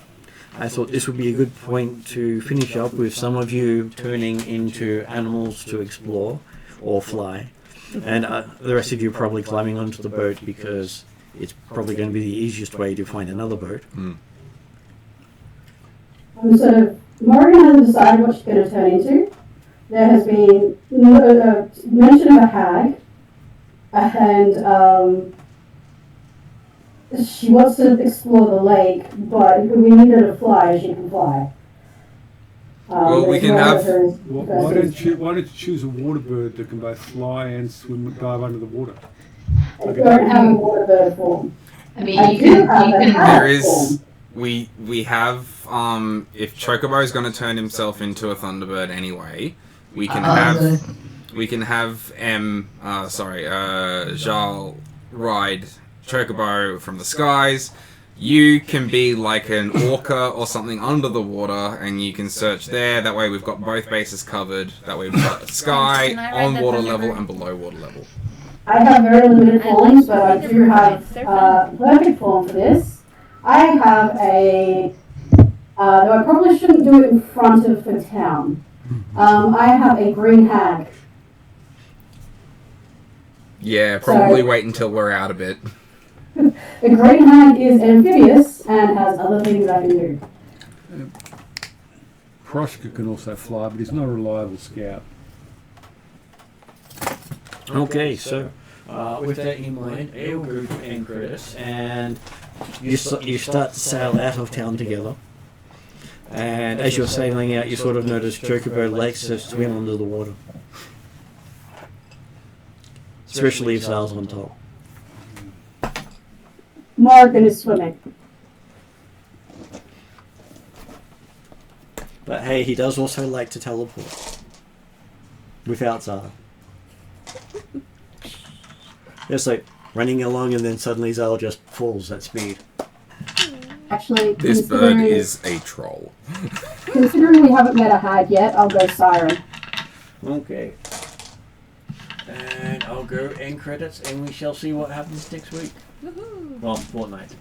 Speaker 1: I thought this would be a good point to finish up with some of you turning into animals to explore or fly, and the rest of you probably climbing onto the boat because it's probably going to be the easiest way to find another boat.
Speaker 6: So Morgan hasn't decided what she's going to turn into. There has been mention of a hag, and she wants to explore the lake, but if we need her to fly, she can fly.
Speaker 4: Well, we
Speaker 6: there's
Speaker 4: can
Speaker 6: no
Speaker 4: have-
Speaker 6: reference
Speaker 3: Why
Speaker 6: versus-
Speaker 3: don't you choose a water bird that can both fly and swim and dive under the water?
Speaker 6: I don't have a water bird form.
Speaker 2: I mean,
Speaker 6: I
Speaker 2: you
Speaker 6: do
Speaker 2: can,
Speaker 6: have
Speaker 2: you
Speaker 6: a
Speaker 2: can.
Speaker 6: hat
Speaker 4: There is
Speaker 6: form.
Speaker 4: we have if Chocobo is going to turn himself into a Thunderbird anyway, we can have Jal ride Chocobo from the skies. You can be like an orca or something under the water, and you can search there. That way, we've got both bases covered. That way, we've got sky,
Speaker 5: Can I ride
Speaker 4: on
Speaker 5: the
Speaker 4: water
Speaker 5: Thunderbird?
Speaker 4: level, and below water level.
Speaker 6: I have very limited forms, but I do have perfect form for this. I have a, though I probably shouldn't do it in front of the town. I have a green hag.
Speaker 4: Yeah, probably
Speaker 6: So-
Speaker 4: wait until we're out a bit.
Speaker 6: The green hag is amphibious and has other things I can do.
Speaker 3: Proshka can also fly, but he's not a reliable scout.
Speaker 1: Okay, so with that in mind, I will go to end credits, and you start to sail out of town together. And as you're sailing out, you sort of notice Chocobo likes to swim under the water, especially if sails on top.
Speaker 6: Morgan is swimming.
Speaker 1: But hey, he does also like to teleport without Zara. It's like running along and then suddenly Zal just falls at speed.
Speaker 6: Actually,
Speaker 4: This bird is a troll.
Speaker 6: considering we haven't met a hag yet, I'll go siren.
Speaker 1: Okay. And I'll go end credits and we shall see what happens next week. Well, fortnight.